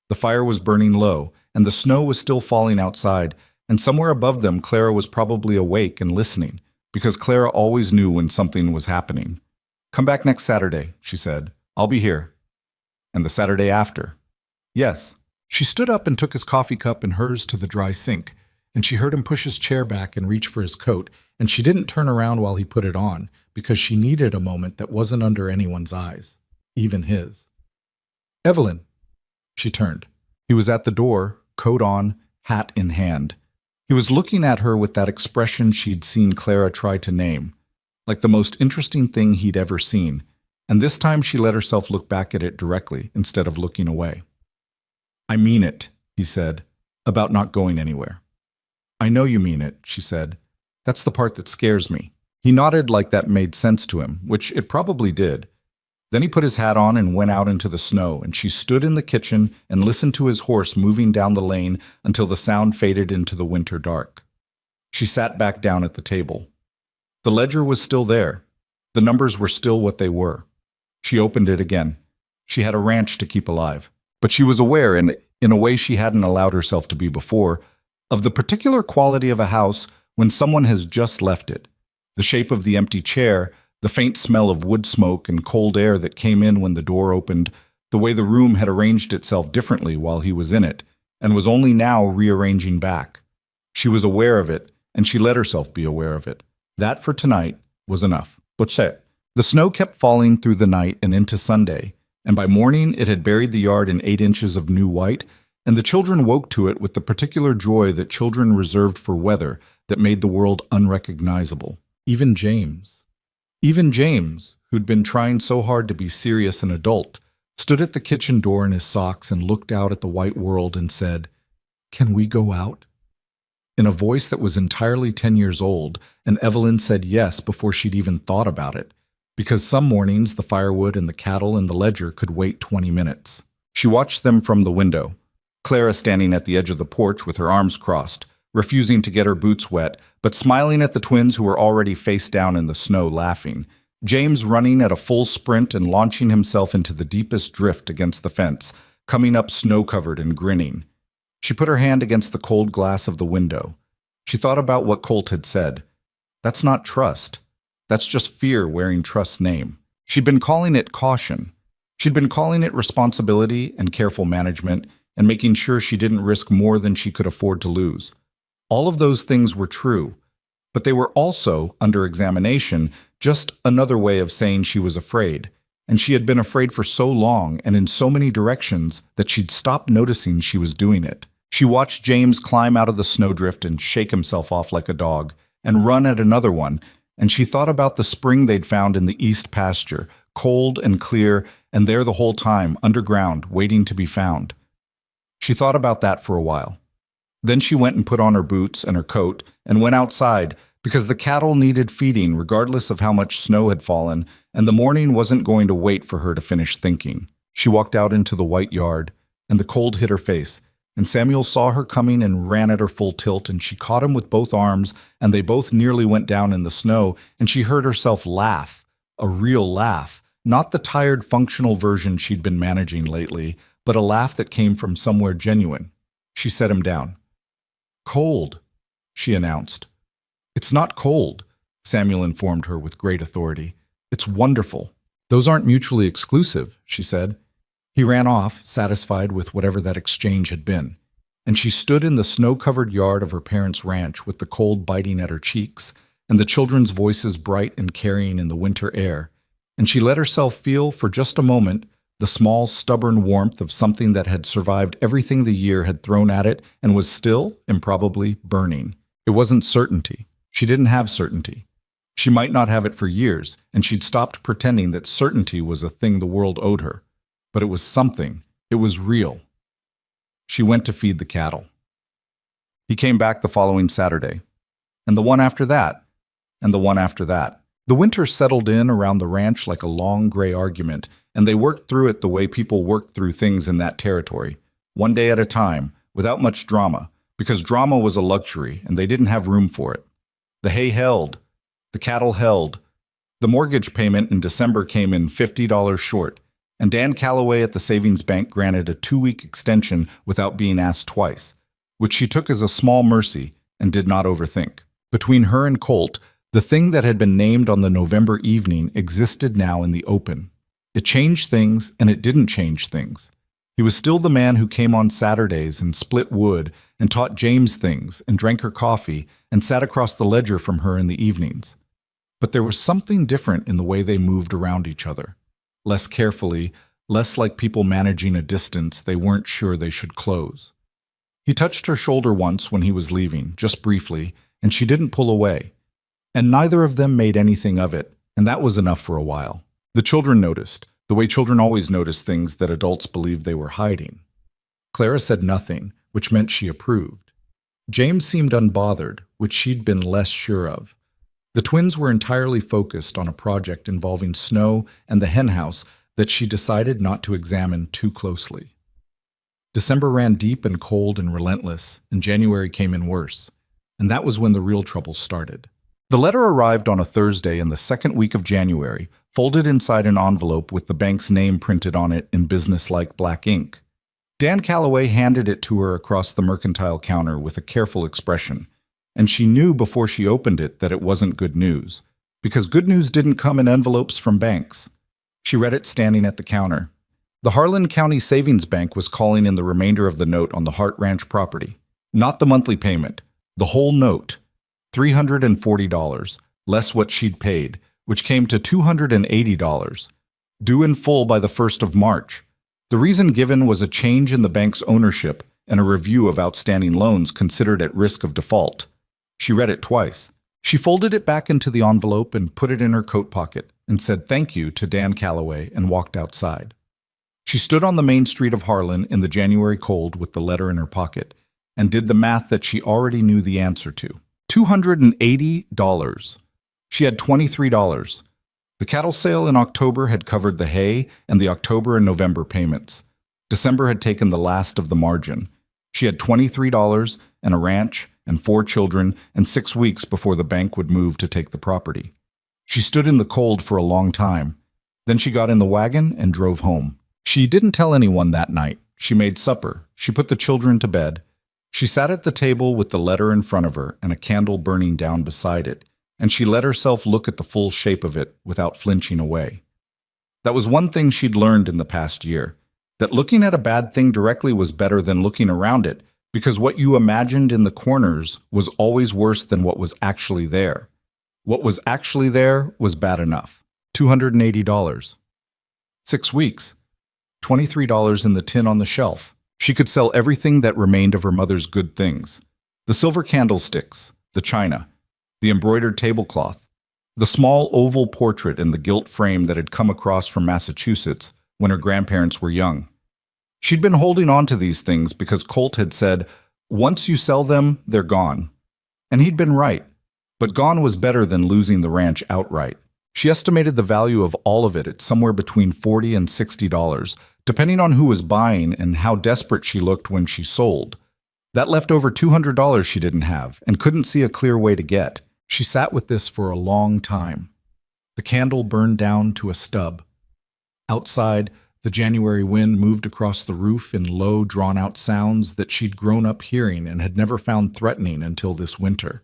Speaker 1: The fire was burning low, and the snow was still falling outside, and somewhere above them Clara was probably awake and listening, because Clara always knew when something was happening. "Come back next Saturday," she said. "I'll be here." "And the Saturday after?" "Yes." She stood up and took his coffee cup and hers to the dry sink, and she heard him push his chair back and reach for his coat, and she didn't turn around while he put it on, because she needed a moment that wasn't under anyone's eyes, even his. "Evelyn." She turned. He was at the door, coat on, hat in hand. He was looking at her with that expression she'd seen Clara try to name, like the most interesting thing he'd ever seen, and this time she let herself look back at it directly instead of looking away. "I mean it," he said, "about not going anywhere." "I know you mean it," she said. "That's the part that scares me." He nodded like that made sense to him, which it probably did. Then he put his hat on and went out into the snow, and she stood in the kitchen and listened to his horse moving down the lane until the sound faded into the winter dark. She sat back down at the table. The ledger was still there. The numbers were still what they were. She opened it again. She had a ranch to keep alive, but she was aware, and in a way she hadn't allowed herself to be before, of the particular quality of a house when someone has just left it. The shape of the empty chair, the faint smell of wood smoke and cold air that came in when the door opened, the way the room had arranged itself differently while he was in it, and was only now rearranging back. She was aware of it, and she let herself be aware of it. That, for tonight, was enough. The snow kept falling through the night and into Sunday, and by morning it had buried the yard in 8 inches of new white, and the children woke to it with the particular joy that children reserved for weather that made the world unrecognizable. Even James, who'd been trying so hard to be serious and adult, stood at the kitchen door in his socks and looked out at the white world and said, "Can we go out?" in a voice that was entirely 10 years old, and Evelyn said yes before she'd even thought about it, because some mornings the firewood and the cattle and the ledger could wait 20 minutes. She watched them from the window, Clara standing at the edge of the porch with her arms crossed, refusing to get her boots wet, but smiling at the twins who were already face down in the snow laughing, James running at a full sprint and launching himself into the deepest drift against the fence, coming up snow-covered and grinning. She put her hand against the cold glass of the window. She thought about what Colt had said. That's not trust. That's just fear wearing trust's name. She'd been calling it caution. She'd been calling it responsibility and careful management and making sure she didn't risk more than she could afford to lose. All of those things were true, but they were also, under examination, just another way of saying she was afraid, and she had been afraid for so long and in so many directions that she'd stopped noticing she was doing it. She watched James climb out of the snowdrift and shake himself off like a dog, and run at another one, and she thought about the spring they'd found in the east pasture, cold and clear, and there the whole time, underground, waiting to be found. She thought about that for a while. Then she went and put on her boots and her coat and went outside because the cattle needed feeding regardless of how much snow had fallen, and the morning wasn't going to wait for her to finish thinking. She walked out into the white yard, and the cold hit her face, And Samuel saw her coming and ran at her full tilt, and she caught him with both arms, and they both nearly went down in the snow, and she heard herself laugh, a real laugh, not the tired functional version she'd been managing lately, but a laugh that came from somewhere genuine. She set him down. "Cold," she announced. "It's not cold," Samuel informed her with great authority. "It's wonderful." "Those aren't mutually exclusive," she said. He ran off, satisfied with whatever that exchange had been, and she stood in the snow-covered yard of her parents' ranch with the cold biting at her cheeks and the children's voices bright and carrying in the winter air, and she let herself feel for just a moment the small, stubborn warmth of something that had survived everything the year had thrown at it and was still, improbably, burning. It wasn't certainty. She didn't have certainty. She might not have it for years, and she'd stopped pretending that certainty was a thing the world owed her. But it was something. It was real. She went to feed the cattle. He came back the following Saturday, and the one after that, and the one after that. The winter settled in around the ranch like a long gray argument, and they worked through it the way people worked through things in that territory, one day at a time, without much drama, because drama was a luxury, and they didn't have room for it. The hay held. The cattle held. The mortgage payment in December came in $50 short, and Dan Calloway at the savings bank granted a 2-week extension without being asked twice, which she took as a small mercy and did not overthink. Between her and Colt, the thing that had been named on the November evening existed now in the open. It changed things, and it didn't change things. He was still the man who came on Saturdays and split wood and taught James things and drank her coffee and sat across the ledger from her in the evenings. But there was something different in the way they moved around each other. Less carefully, less like people managing a distance they weren't sure they should close. He touched her shoulder once when he was leaving, just briefly, and she didn't pull away. And neither of them made anything of it, and that was enough for a while. The children noticed, the way children always notice things that adults believed they were hiding. Clara said nothing, which meant she approved. James seemed unbothered, which she'd been less sure of. The twins were entirely focused on a project involving snow and the henhouse that she decided not to examine too closely. December ran deep and cold and relentless, and January came in worse, and that was when the real trouble started. The letter arrived on a Thursday in the second week of January, folded inside an envelope with the bank's name printed on it in businesslike black ink. Dan Calloway handed it to her across the mercantile counter with a careful expression, and she knew before she opened it that it wasn't good news, because good news didn't come in envelopes from banks. She read it standing at the counter. The Harlan County Savings Bank was calling in the remainder of the note on the Hart Ranch property. Not the monthly payment, the whole note. $340, less what she'd paid, which came to $280, due in full by the 1st of March. The reason given was a change in the bank's ownership and a review of outstanding loans considered at risk of default. She read it twice. She folded it back into the envelope and put it in her coat pocket and said thank you to Dan Calloway and walked outside. She stood on the main street of Harlan in the January cold with the letter in her pocket and did the math that she already knew the answer to. $280. She had $23. The cattle sale in October had covered the hay and the October and November payments. December had taken the last of the margin. She had $23 and a ranch and 4 children and 6 weeks before the bank would move to take the property. She stood in the cold for a long time. Then she got in the wagon and drove home. She didn't tell anyone that night. She made supper. She put the children to bed. She sat at the table with the letter in front of her and a candle burning down beside it, and she let herself look at the full shape of it without flinching away. That was one thing she'd learned in the past year, that looking at a bad thing directly was better than looking around it, because what you imagined in the corners was always worse than what was actually there. What was actually there was bad enough. $280. 6 weeks. $23 in the tin on the shelf. She could sell everything that remained of her mother's good things. The silver candlesticks, the china, the embroidered tablecloth, the small oval portrait in the gilt frame that had come across from Massachusetts when her grandparents were young. She'd been holding on to these things because Colt had said, once you sell them, they're gone. And he'd been right, but gone was better than losing the ranch outright. She estimated the value of all of it at somewhere between $40 and $60, depending on who was buying and how desperate she looked when she sold. That left over $200 she didn't have and couldn't see a clear way to get. She sat with this for a long time. The candle burned down to a stub. Outside, the January wind moved across the roof in low, drawn-out sounds that she'd grown up hearing and had never found threatening until this winter,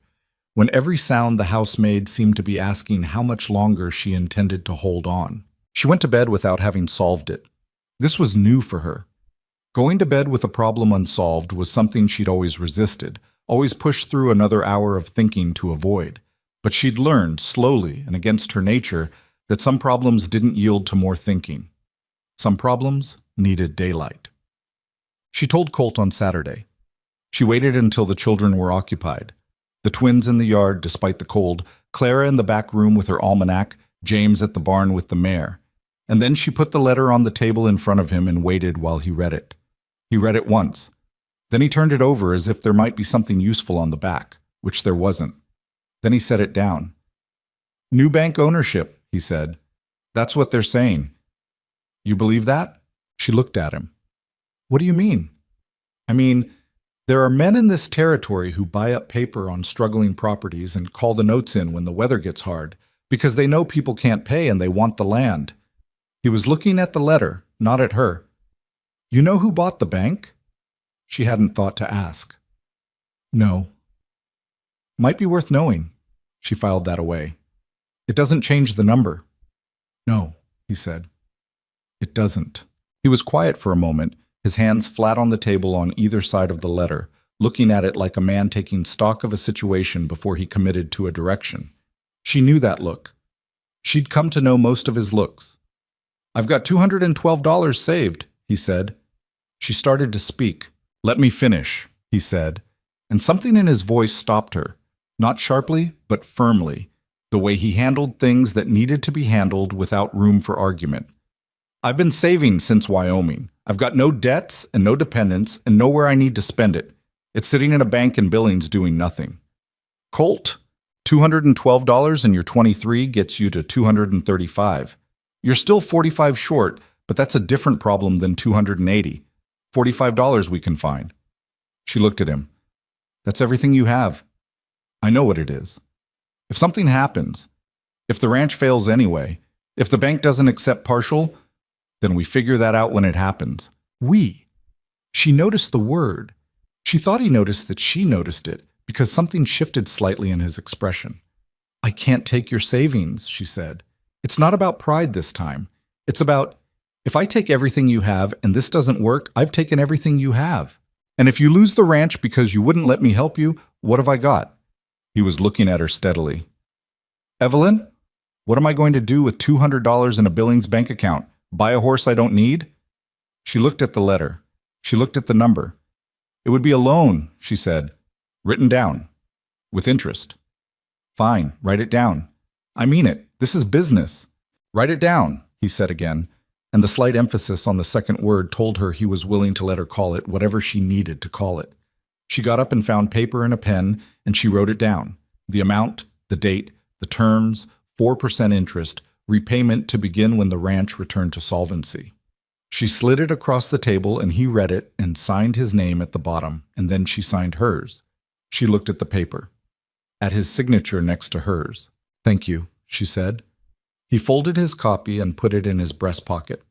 Speaker 1: when every sound the house made seemed to be asking how much longer she intended to hold on. She went to bed without having solved it. This was new for her. Going to bed with a problem unsolved was something she'd always resisted, always pushed through another hour of thinking to avoid. But she'd learned, slowly and against her nature, that some problems didn't yield to more thinking. Some problems needed daylight. She told Colt on Saturday. She waited until the children were occupied. The twins in the yard, despite the cold, Clara in the back room with her almanac, James at the barn with the mare. And then she put the letter on the table in front of him and waited while he read it. He read it once. Then he turned it over as if there might be something useful on the back, which there wasn't. Then he set it down. "New bank ownership," he said. "That's what they're saying." "You believe that?" She looked at him. "What do you mean?" "I mean, there are men in this territory who buy up paper on struggling properties and call the notes in when the weather gets hard, because they know people can't pay and they want the land." He was looking at the letter, not at her. "You know who bought the bank?" She hadn't thought to ask. "No." "Might be worth knowing." She filed that away. "It doesn't change the number." "No," he said. "It doesn't." He was quiet for a moment, his hands flat on the table on either side of the letter, looking at it like a man taking stock of a situation before he committed to a direction. She knew that look. She'd come to know most of his looks. "I've got $212 saved," he said. She started to speak. "Let me finish," he said, and something in his voice stopped her, not sharply, but firmly, the way he handled things that needed to be handled without room for argument. "I've been saving since Wyoming. I've got no debts and no dependents and nowhere I need to spend it. It's sitting in a bank in Billings doing nothing." "Colt, $212 and your 23 gets you to 235. You're still 45 short, but that's a different problem than 280. $45 we can find." She looked at him. "That's everything you have." "I know what it is. If something happens, if the ranch fails anyway, if the bank doesn't accept partial, then we figure that out when it happens." "We." She noticed the word. She thought he noticed that she noticed it, because something shifted slightly in his expression. "I can't take your savings," she said. "It's not about pride this time. It's about, if I take everything you have and this doesn't work, I've taken everything you have. And if you lose the ranch because you wouldn't let me help you, what have I got?" He was looking at her steadily. "Evelyn, what am I going to do with $200 in a Billings bank account? Buy a horse I don't need?" She looked at the letter. She looked at the number. "It would be a loan," she said. "Written down. With interest." "Fine, write it down." "I mean it. This is business." "Write it down," he said again, and the slight emphasis on the second word told her he was willing to let her call it whatever she needed to call it. She got up and found paper and a pen, and she wrote it down. The amount, the date, the terms, 4% interest, repayment to begin when the ranch returned to solvency. She slid it across the table, and he read it and signed his name at the bottom, and then she signed hers. She looked at the paper, at his signature next to hers. "Thank you," she said. He folded his copy and put it in his breast pocket.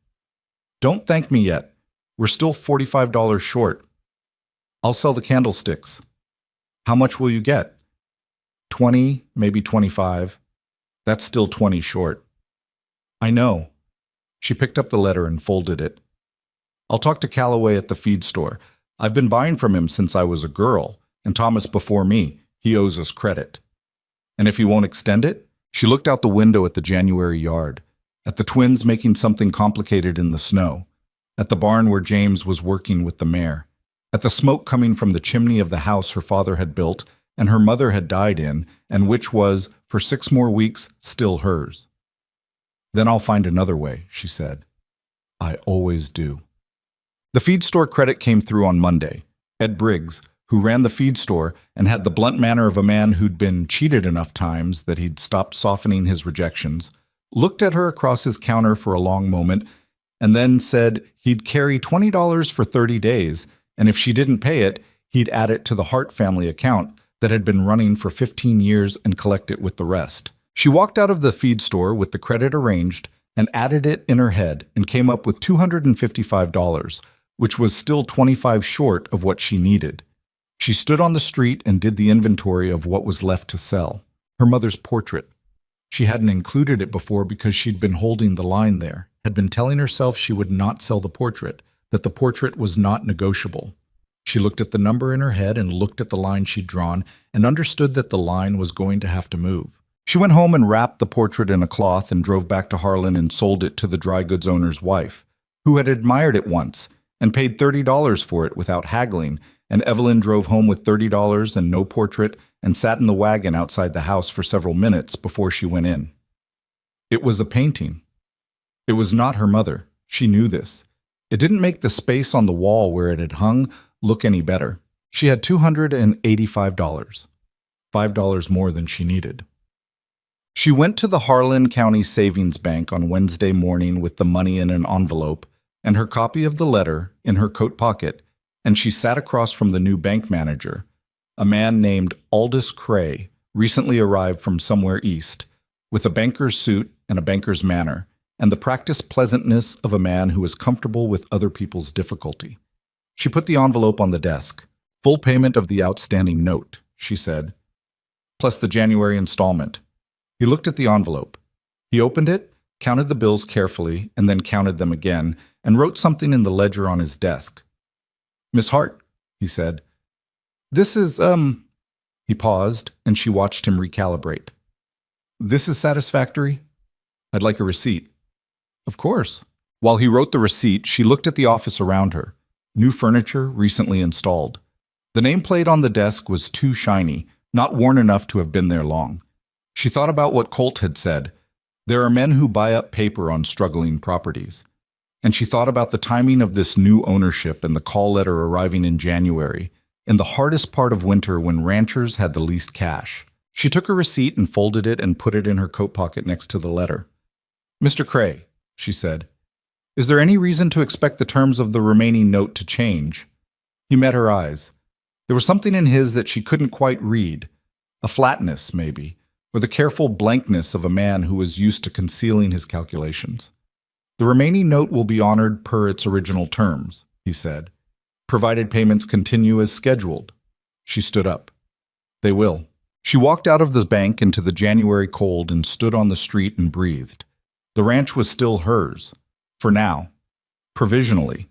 Speaker 1: "Don't thank me yet. We're still $45 short. I'll sell the candlesticks." "How much will you get?" 20, maybe 25. That's still 20 short." "I know." She picked up the letter and folded it. "I'll talk to Calloway at the feed store. I've been buying from him since I was a girl, and Thomas before me. He owes us credit." "And if he won't extend it?" She looked out the window at the January yard, at the twins making something complicated in the snow, at the barn where James was working with the mare, at the smoke coming from the chimney of the house her father had built and her mother had died in, and which was, for 6 more weeks, still hers. "Then I'll find another way," she said. "I always do." The feed store credit came through on Monday. Ed Briggs, who ran the feed store and had the blunt manner of a man who'd been cheated enough times that he'd stopped softening his rejections, looked at her across his counter for a long moment, and then said he'd carry $20 for 30 days, and if she didn't pay it, he'd add it to the Hart family account that had been running for 15 years and collect it with the rest. She walked out of the feed store with the credit arranged and added it in her head and came up with $255, which was still 25 short of what she needed. She stood on the street and did the inventory of what was left to sell. Her mother's portrait. She hadn't included it before because she'd been holding the line there, had been telling herself she would not sell the portrait, that the portrait was not negotiable. She looked at the number in her head and looked at the line she'd drawn and understood that the line was going to have to move. She went home and wrapped the portrait in a cloth and drove back to Harlan and sold it to the dry goods owner's wife, who had admired it once and paid $30 for it without haggling, and Evelyn drove home with $30 and no portrait and sat in the wagon outside the house for several minutes before she went in. It was a painting. It was not her mother. She knew this. It didn't make the space on the wall where it had hung look any better. She had $285, $5 more than she needed. She went to the Harlan County Savings Bank on Wednesday morning with the money in an envelope and her copy of the letter in her coat pocket, and she sat across from the new bank manager, a man named Aldous Cray, recently arrived from somewhere east, with a banker's suit and a banker's manner, and the practiced pleasantness of a man who is comfortable with other people's difficulty. She put the envelope on the desk. "Full payment of the outstanding note," she said, "plus the January installment." He looked at the envelope. He opened it, counted the bills carefully, and then counted them again, and wrote something in the ledger on his desk. "Miss Hart," he said, "this is, He paused, and she watched him recalibrate. "This is satisfactory? I'd like a receipt." "Of course." While he wrote the receipt, she looked at the office around her. New furniture, recently installed. The nameplate on the desk was too shiny, not worn enough to have been there long. She thought about what Colt had said. There are men who buy up paper on struggling properties. And she thought about the timing of this new ownership and the call letter arriving in January, in the hardest part of winter when ranchers had the least cash. She took her receipt and folded it and put it in her coat pocket next to the letter. "Mr. Cray," she said, "is there any reason to expect the terms of the remaining note to change?" He met her eyes. There was something in his that she couldn't quite read. A flatness, maybe, or the careful blankness of a man who was used to concealing his calculations. "The remaining note will be honored per its original terms," he said, "provided payments continue as scheduled." She stood up. "They will." She walked out of the bank into the January cold and stood on the street and breathed. The ranch was still hers, for now, provisionally,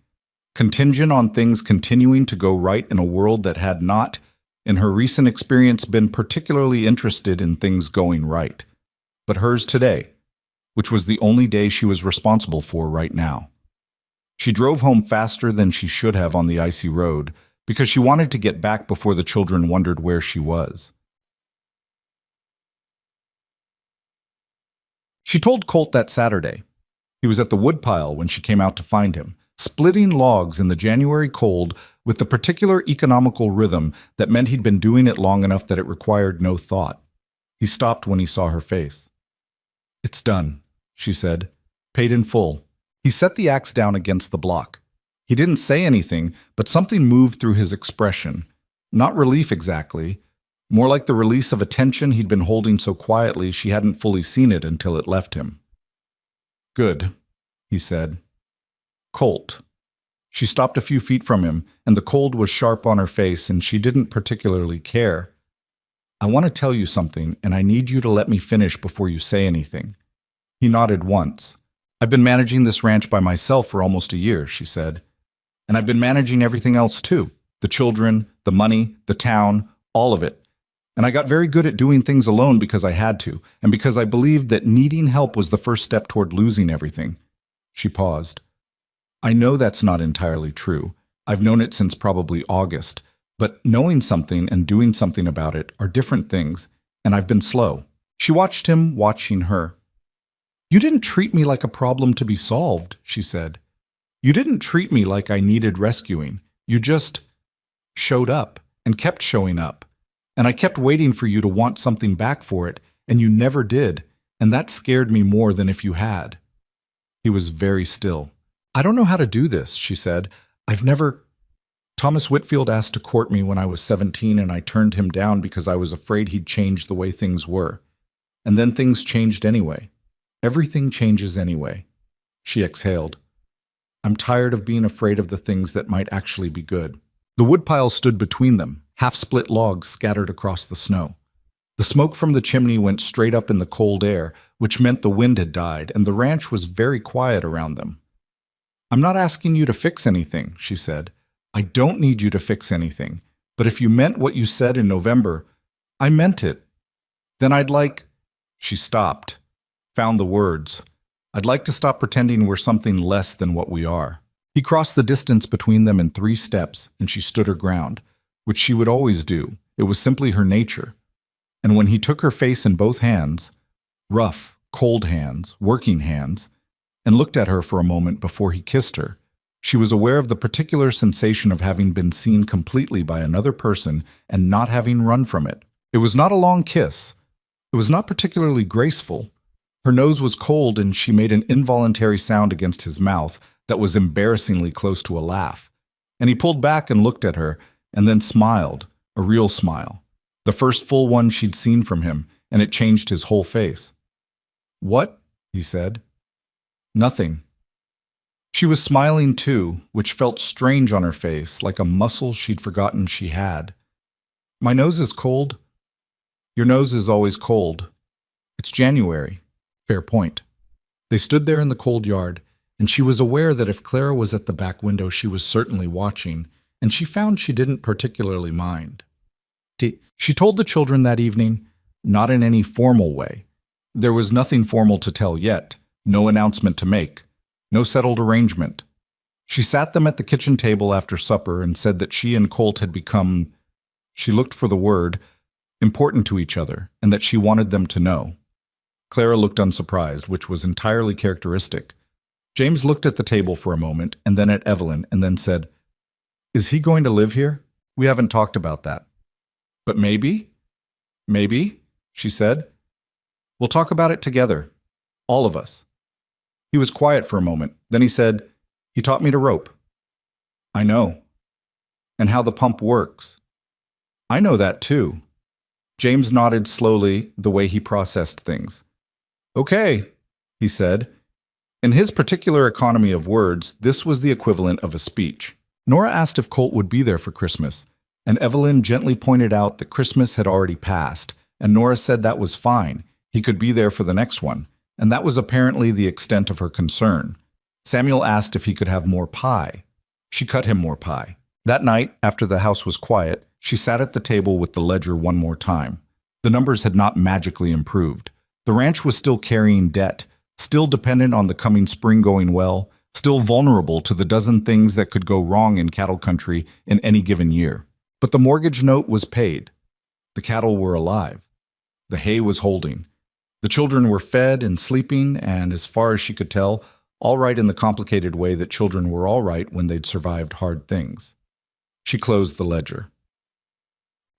Speaker 1: contingent on things continuing to go right in a world that had not, in her recent experience, been particularly interested in things going right, but hers today, which was the only day she was responsible for right now. She drove home faster than she should have on the icy road because she wanted to get back before the children wondered where she was. She told Colt that Saturday. He was at the woodpile when she came out to find him, splitting logs in the January cold with the particular economical rhythm that meant he'd been doing it long enough that it required no thought. He stopped when he saw her face. "It's done," she said, "paid in full." He set the axe down against the block. He didn't say anything, but something moved through his expression. Not relief exactly, more like the release of a tension he'd been holding so quietly she hadn't fully seen it until it left him. "Good," he said. "Colt." She stopped a few feet from him, and the cold was sharp on her face, and she didn't particularly care. "I want to tell you something, and I need you to let me finish before you say anything." He nodded once. "I've been managing this ranch by myself for almost a year," she said. "And I've been managing everything else too. The children, the money, the town, all of it. And I got very good at doing things alone because I had to, and because I believed that needing help was the first step toward losing everything." She paused. "I know that's not entirely true. I've known it since probably August. But knowing something and doing something about it are different things, and I've been slow." She watched him watching her. "You didn't treat me like a problem to be solved," she said. "You didn't treat me like I needed rescuing. You just showed up and kept showing up. And I kept waiting for you to want something back for it, and you never did. And that scared me more than if you had. He was very still. I don't know how to do this, she said. I've never... Thomas Whitfield asked to court me when I was 17 and I turned him down because I was afraid he'd change the way things were. And then things changed anyway. Everything changes anyway. She exhaled. I'm tired of being afraid of the things that might actually be good. The woodpile stood between them, half-split logs scattered across the snow. The smoke from the chimney went straight up in the cold air, which meant the wind had died, and the ranch was very quiet around them. I'm not asking you to fix anything, she said. I don't need you to fix anything, but if you meant what you said in November, I meant it. Then I'd like... She stopped, found the words. I'd like to stop pretending we're something less than what we are. He crossed the distance between them in 3 steps, and she stood her ground, which she would always do. It was simply her nature. And when he took her face in both hands, rough, cold hands, working hands, and looked at her for a moment before he kissed her, she was aware of the particular sensation of having been seen completely by another person and not having run from it. It was not a long kiss. It was not particularly graceful. Her nose was cold and she made an involuntary sound against his mouth that was embarrassingly close to a laugh. And he pulled back and looked at her, and then smiled, a real smile. The first full one she'd seen from him, and it changed his whole face. What? He said. Nothing. She was smiling too, which felt strange on her face, like a muscle she'd forgotten she had. My nose is cold. Your nose is always cold. It's January. Fair point. They stood there in the cold yard, and she was aware that if Clara was at the back window, she was certainly watching, and she found she didn't particularly mind. She told the children that evening, not in any formal way. There was nothing formal to tell yet, no announcement to make, no settled arrangement. She sat them at the kitchen table after supper and said that she and Colt had become, she looked for the word, important to each other, and that she wanted them to know. Clara looked unsurprised, which was entirely characteristic. James looked at the table for a moment, and then at Evelyn, and then said, Is he going to live here? We haven't talked about that. But maybe? Maybe, she said. We'll talk about it together. All of us. He was quiet for a moment. Then he said, He taught me to rope. I know. And how the pump works. I know that too. James nodded slowly, the way he processed things. Okay, he said. In his particular economy of words, this was the equivalent of a speech. Nora asked if Colt would be there for Christmas, and Evelyn gently pointed out that Christmas had already passed, and Nora said that was fine. He could be there for the next one, and that was apparently the extent of her concern. Samuel asked if he could have more pie. She cut him more pie. That night, after the house was quiet, she sat at the table with the ledger one more time. The numbers had not magically improved. The ranch was still carrying debt, still dependent on the coming spring going well, still vulnerable to the dozen things that could go wrong in cattle country in any given year. But the mortgage note was paid. The cattle were alive. The hay was holding. The children were fed and sleeping, and as far as she could tell, all right in the complicated way that children were all right when they'd survived hard things. She closed the ledger.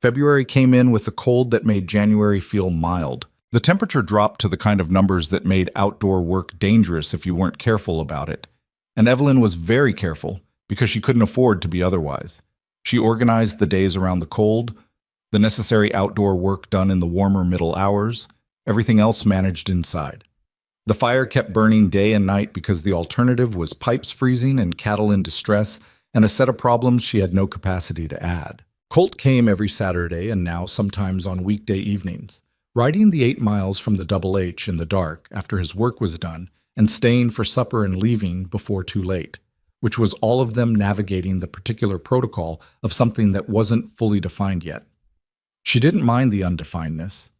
Speaker 1: February came in with a cold that made January feel mild. The temperature dropped to the kind of numbers that made outdoor work dangerous if you weren't careful about it. And Evelyn was very careful because she couldn't afford to be otherwise. She organized the days around the cold, the necessary outdoor work done in the warmer middle hours, everything else managed inside. The fire kept burning day and night because the alternative was pipes freezing and cattle in distress and a set of problems she had no capacity to add. Colt came every Saturday and now sometimes on weekday evenings, riding the 8 miles from the Double H in the dark after his work was done and staying for supper and leaving before too late, which was all of them navigating the particular protocol of something that wasn't fully defined yet. She didn't mind the undefinedness.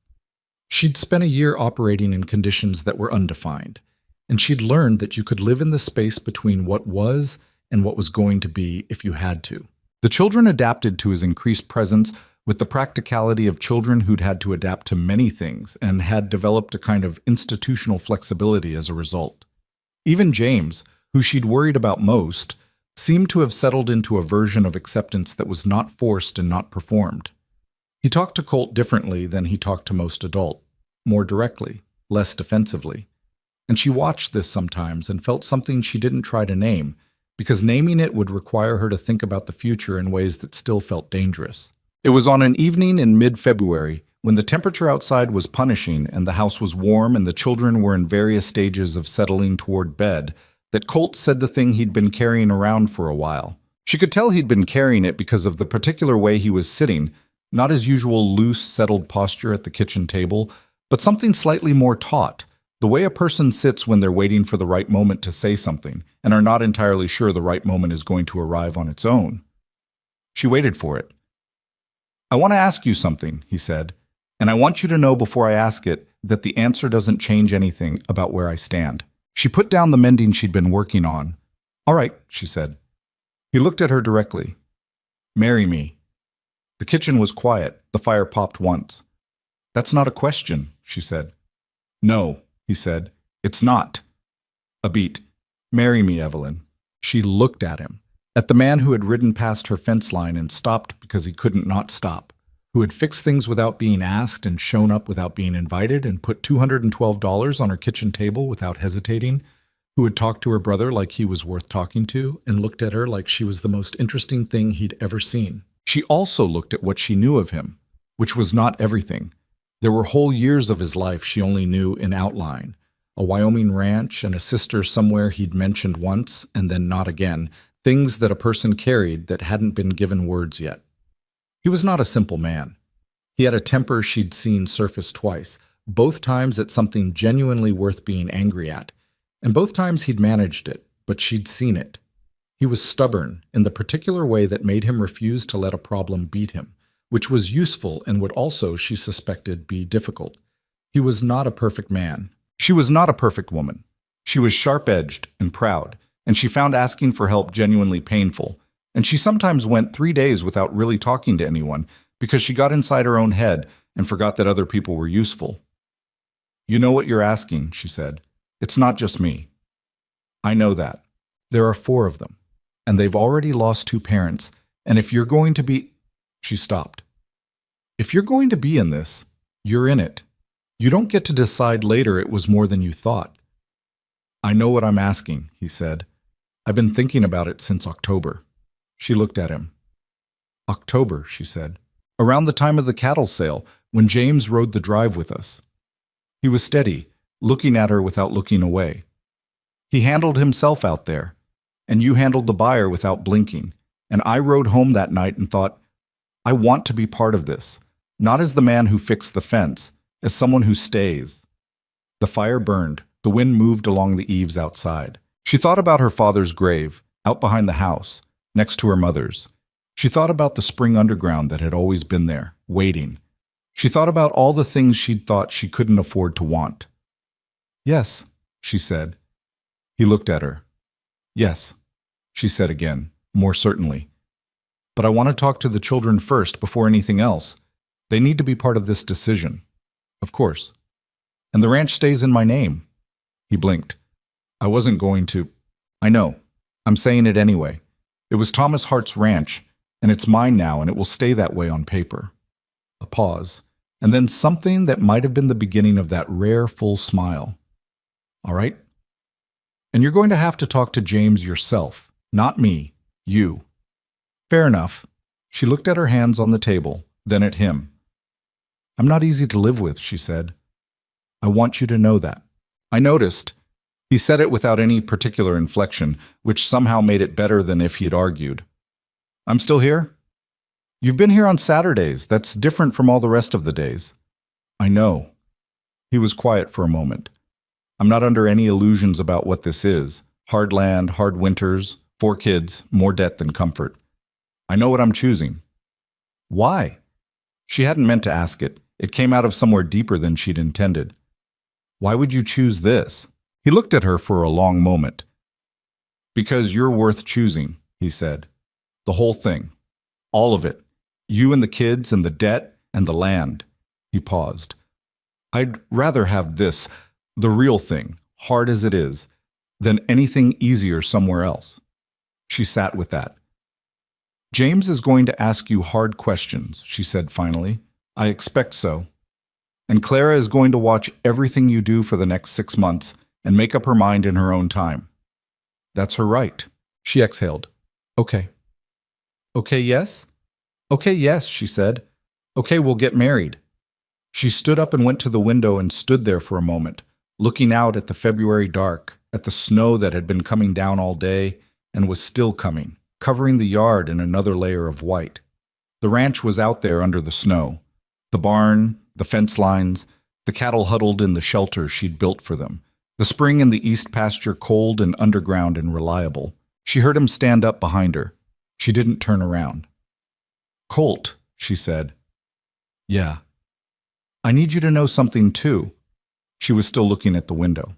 Speaker 1: She'd spent a year operating in conditions that were undefined, and she'd learned that you could live in the space between what was and what was going to be if you had to. The children adapted to his increased presence with the practicality of children who'd had to adapt to many things and had developed a kind of institutional flexibility as a result. Even James, who she'd worried about most, seemed to have settled into a version of acceptance that was not forced and not performed. He talked to Colt differently than he talked to most adults, more directly. less defensively. And she watched this sometimes and felt something she didn't try to name, because naming it would require her to think about the future in ways that still felt dangerous. It was on an evening in mid-February, when the temperature outside was punishing and the house was warm and the children were in various stages of settling toward bed, that Colt said the thing he'd been carrying around for a while. She could tell he'd been carrying it because of the particular way he was sitting, not his usual loose, settled posture at the kitchen table, but something slightly more taut, the way a person sits when they're waiting for the right moment to say something and are not entirely sure the right moment is going to arrive on its own. She waited for it. "I want to ask you something," he said, "and I want you to know before I ask it that the answer doesn't change anything about where I stand." She put down the mending she'd been working on. "All right," she said. He looked at her directly. "Marry me." The kitchen was quiet. The fire popped once. "That's not a question," she said. "No," he said. "It's not." A beat. "Marry me, Evelyn." She looked at him, at the man who had ridden past her fence line and stopped because he couldn't not stop, who had fixed things without being asked and shown up without being invited and put $212 on her kitchen table without hesitating, who had talked to her brother like he was worth talking to and looked at her like she was the most interesting thing he'd ever seen. She also looked at what she knew of him, which was not everything. There were whole years of his life she only knew in outline, a Wyoming ranch and a sister somewhere he'd mentioned once and then not again, things that a person carried that hadn't been given words yet. He was not a simple man. He had a temper she'd seen surface twice, both times at something genuinely worth being angry at, and both times he'd managed it, but she'd seen it. He was stubborn in the particular way that made him refuse to let a problem beat him, which was useful and would also, she suspected, be difficult. He was not a perfect man. She was not a perfect woman. She was sharp-edged and proud, and she found asking for help genuinely painful, and she sometimes went 3 days without really talking to anyone because she got inside her own head and forgot that other people were useful. "You know what you're asking," she said. "It's not just me. I know that. There are 4 of them, and they've already lost 2 parents, and if you're going to be—" She stopped. "If you're going to be in this, you're in it. You don't get to decide later it was more than you thought." "I know what I'm asking," he said. "I've been thinking about it since October." She looked at him. "October," she said. "Around the time of the cattle sale, when James rode the drive with us." He was steady, looking at her without looking away. "He handled himself out there, and you handled the buyer without blinking, and I rode home that night and thought, I want to be part of this, not as the man who fixed the fence, as someone who stays." The fire burned. The wind moved along the eaves outside. She thought about her father's grave, out behind the house, next to her mother's. She thought about the spring underground that had always been there, waiting. She thought about all the things she'd thought she couldn't afford to want. "Yes," she said. He looked at her. "Yes," she said again, more certainly. "But I want to talk to the children first before anything else. They need to be part of this decision." "Of course. And the ranch stays in my name." He blinked. "I wasn't going to—" "I know. I'm saying it anyway. It was Thomas Hart's ranch, and it's mine now, and it will stay that way on paper." A pause, and then something that might have been the beginning of that rare, full smile. "All right? And you're going to have to talk to James yourself, not me, you." "Fair enough." She looked at her hands on the table, then at him. "I'm not easy to live with," she said. "I want you to know that." "I noticed." He said it without any particular inflection, which somehow made it better than if he had argued. "I'm still here?" "You've been here on Saturdays. That's different from all the rest of the days." "I know." He was quiet for a moment. "I'm not under any illusions about what this is. Hard land, hard winters, 4 kids, more debt than comfort. I know what I'm choosing." "Why?" She hadn't meant to ask it. It came out of somewhere deeper than she'd intended. "Why would you choose this?" He looked at her for a long moment. "Because you're worth choosing," he said. "The whole thing. All of it. You and the kids and the debt and the land." He paused. "I'd rather have this, the real thing, hard as it is, than anything easier somewhere else." She sat with that. "James is going to ask you hard questions," she said finally. "I expect so." And Clara is going to watch everything you do for the next 6 months and make up her mind in her own time. That's her right. She exhaled. Okay. Okay, yes? Okay, yes, she said. Okay, we'll get married. She stood up and went to the window and stood there for a moment, looking out at the February dark, at the snow that had been coming down all day and was still coming, covering the yard in another layer of white. The ranch was out there under the snow. The barn, the fence lines, the cattle huddled in the shelter she'd built for them. The spring in the east pasture cold and underground and reliable. She heard him stand up behind her. She didn't turn around. Colt, she said. Yeah. I need you to know something too. She was still looking at the window.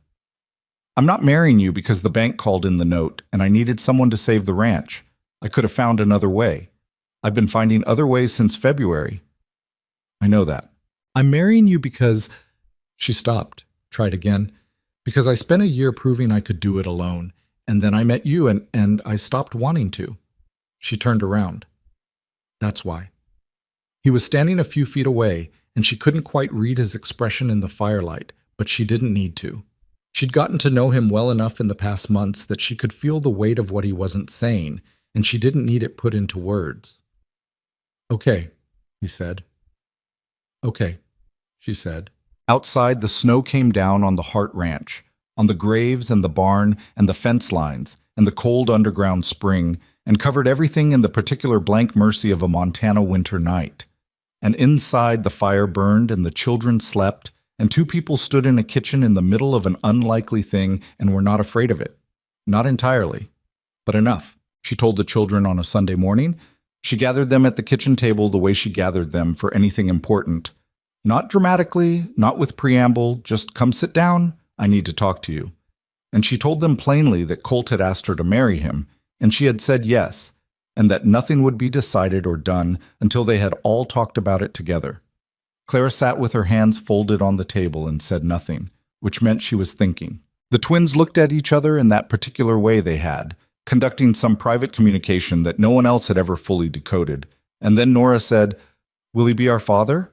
Speaker 1: I'm not marrying you because the bank called in the note and I needed someone to save the ranch. I could have found another way. I've been finding other ways since February. I know that. I'm marrying you because... She stopped, tried again. Because I spent a year proving I could do it alone, and then I met you and I stopped wanting to. She turned around. That's why. He was standing a few feet away, and she couldn't quite read his expression in the firelight, but she didn't need to. She'd gotten to know him well enough in the past months that she could feel the weight of what he wasn't saying, and she didn't need it put into words. Okay, he said. Okay, she said. Outside, the snow came down on the Hart Ranch, on the graves and the barn and the fence lines and the cold underground spring, and covered everything in the particular blank mercy of a Montana winter night. And inside the fire burned and the children slept, and two people stood in a kitchen in the middle of an unlikely thing and were not afraid of it. Not entirely, but enough. She told the children on a Sunday morning. She gathered them at the kitchen table the way she gathered them for anything important. Not dramatically, not with preamble, just come sit down, I need to talk to you. And she told them plainly that Colt had asked her to marry him, and she had said yes, and that nothing would be decided or done until they had all talked about it together. Clara sat with her hands folded on the table and said nothing, which meant she was thinking. The twins looked at each other in that particular way they had, conducting some private communication that no one else had ever fully decoded. And then Nora said, "Will he be our father?"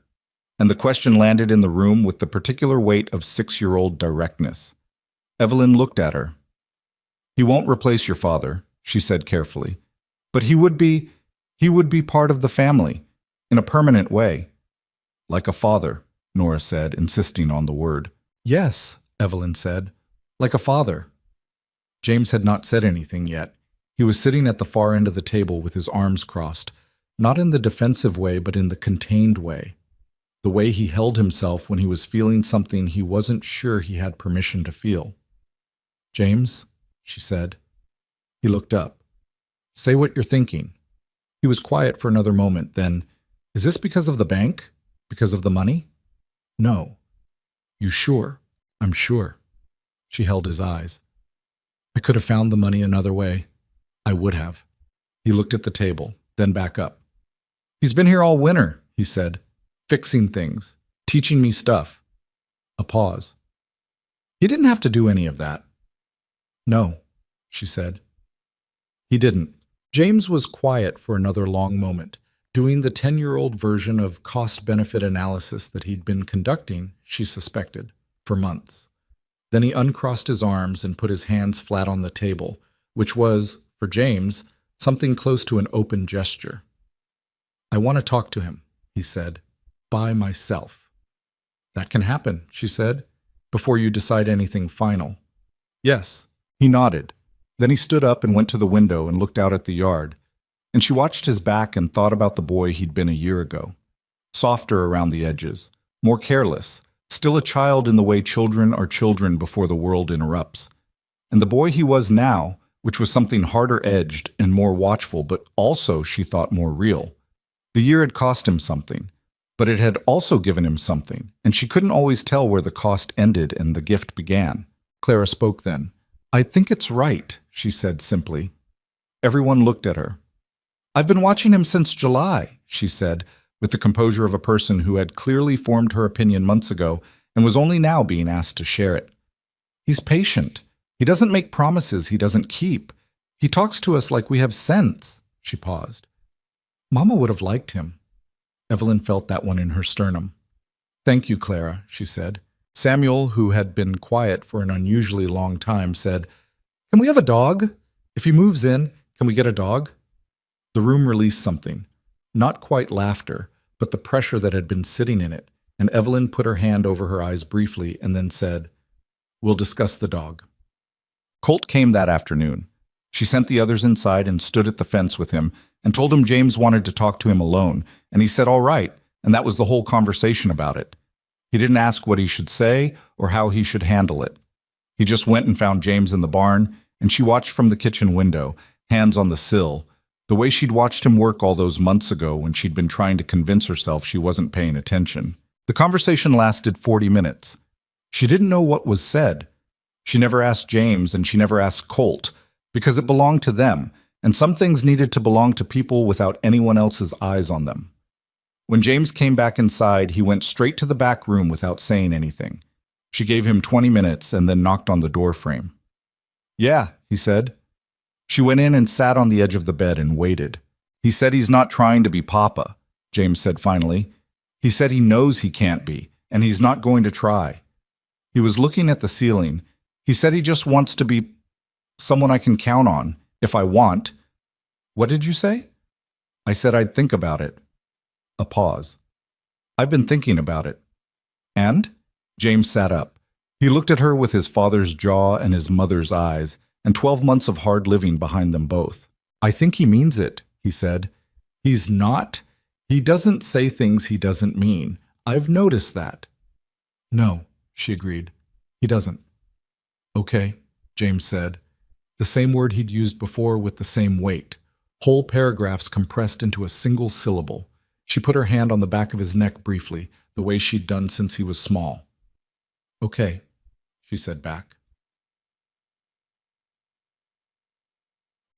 Speaker 1: And the question landed in the room with the particular weight of 6-year-old directness. Evelyn looked at her. "He won't replace your father," she said carefully. "But he would be part of the family, in a permanent way." "Like a father," Nora said, insisting on the word. "Yes," Evelyn said, "like a father." James had not said anything yet. He was sitting at the far end of the table with his arms crossed, not in the defensive way, but in the contained way. The way he held himself when he was feeling something he wasn't sure he had permission to feel. "James," she said. He looked up. "Say what you're thinking." He was quiet for another moment, then, "Is this because of the bank? Because of the money?" "No." "You sure?" "I'm sure." She held his eyes. "I could have found the money another way. I would have." He looked at the table, then back up. "He's been here all winter," he said. "Fixing things, teaching me stuff." A pause. "He didn't have to do any of that." "No," she said. He didn't. James was quiet for another long moment, doing the 10-year-old version of cost-benefit analysis that he'd been conducting, she suspected, for months. Then he uncrossed his arms and put his hands flat on the table, which was, for James, something close to an open gesture. "I want to talk to him," he said. "By myself." "That can happen," she said, "before you decide anything final." "Yes." He nodded. Then he stood up and went to the window and looked out at the yard, and she watched his back and thought about the boy he'd been a year ago. Softer around the edges, more careless, still a child in the way children are children before the world interrupts. And the boy he was now, which was something harder-edged and more watchful, but also, she thought, more real. The year had cost him something. But it had also given him something, and she couldn't always tell where the cost ended and the gift began. Clara spoke then. "I think it's right," she said simply. Everyone looked at her. "I've been watching him since July," she said, with the composure of a person who had clearly formed her opinion months ago and was only now being asked to share it. "He's patient. He doesn't make promises he doesn't keep. He talks to us like we have sense." She paused. "Mama would have liked him." Evelyn felt that one in her sternum. "Thank you, Clara," she said. Samuel, who had been quiet for an unusually long time, said, "Can we have a dog? If he moves in, can we get a dog?" The room released something. Not quite laughter, but the pressure that had been sitting in it, and Evelyn put her hand over her eyes briefly and then said, "We'll discuss the dog." Colt came that afternoon. She sent the others inside and stood at the fence with him and told him James wanted to talk to him alone, and he said all right, and that was the whole conversation about it. He didn't ask what he should say or how he should handle it. He just went and found James in the barn, and she watched from the kitchen window, hands on the sill, the way she'd watched him work all those months ago when she'd been trying to convince herself she wasn't paying attention. The conversation lasted 40 minutes. She didn't know what was said. She never asked James, and she never asked Colt, because it belonged to them, and some things needed to belong to people without anyone else's eyes on them. When James came back inside, he went straight to the back room without saying anything. She gave him 20 minutes and then knocked on the door frame. "Yeah," he said. She went in and sat on the edge of the bed and waited. "He said he's not trying to be Papa," James said finally. "He said he knows he can't be, and he's not going to try. He was looking at the ceiling. He said he just wants to be someone I can count on, if I want." "What did you say?" "I said I'd think about it." A pause. "I've been thinking about it." "And?" James sat up. He looked at her with his father's jaw and his mother's eyes, and 12 months of hard living behind them both. "I think he means it," he said. "He's not. He doesn't say things he doesn't mean. I've noticed that." "No," she agreed. "He doesn't." "Okay," James said. The same word he'd used before with the same weight. Whole paragraphs compressed into a single syllable. She put her hand on the back of his neck briefly, the way she'd done since he was small. "Okay," she said back.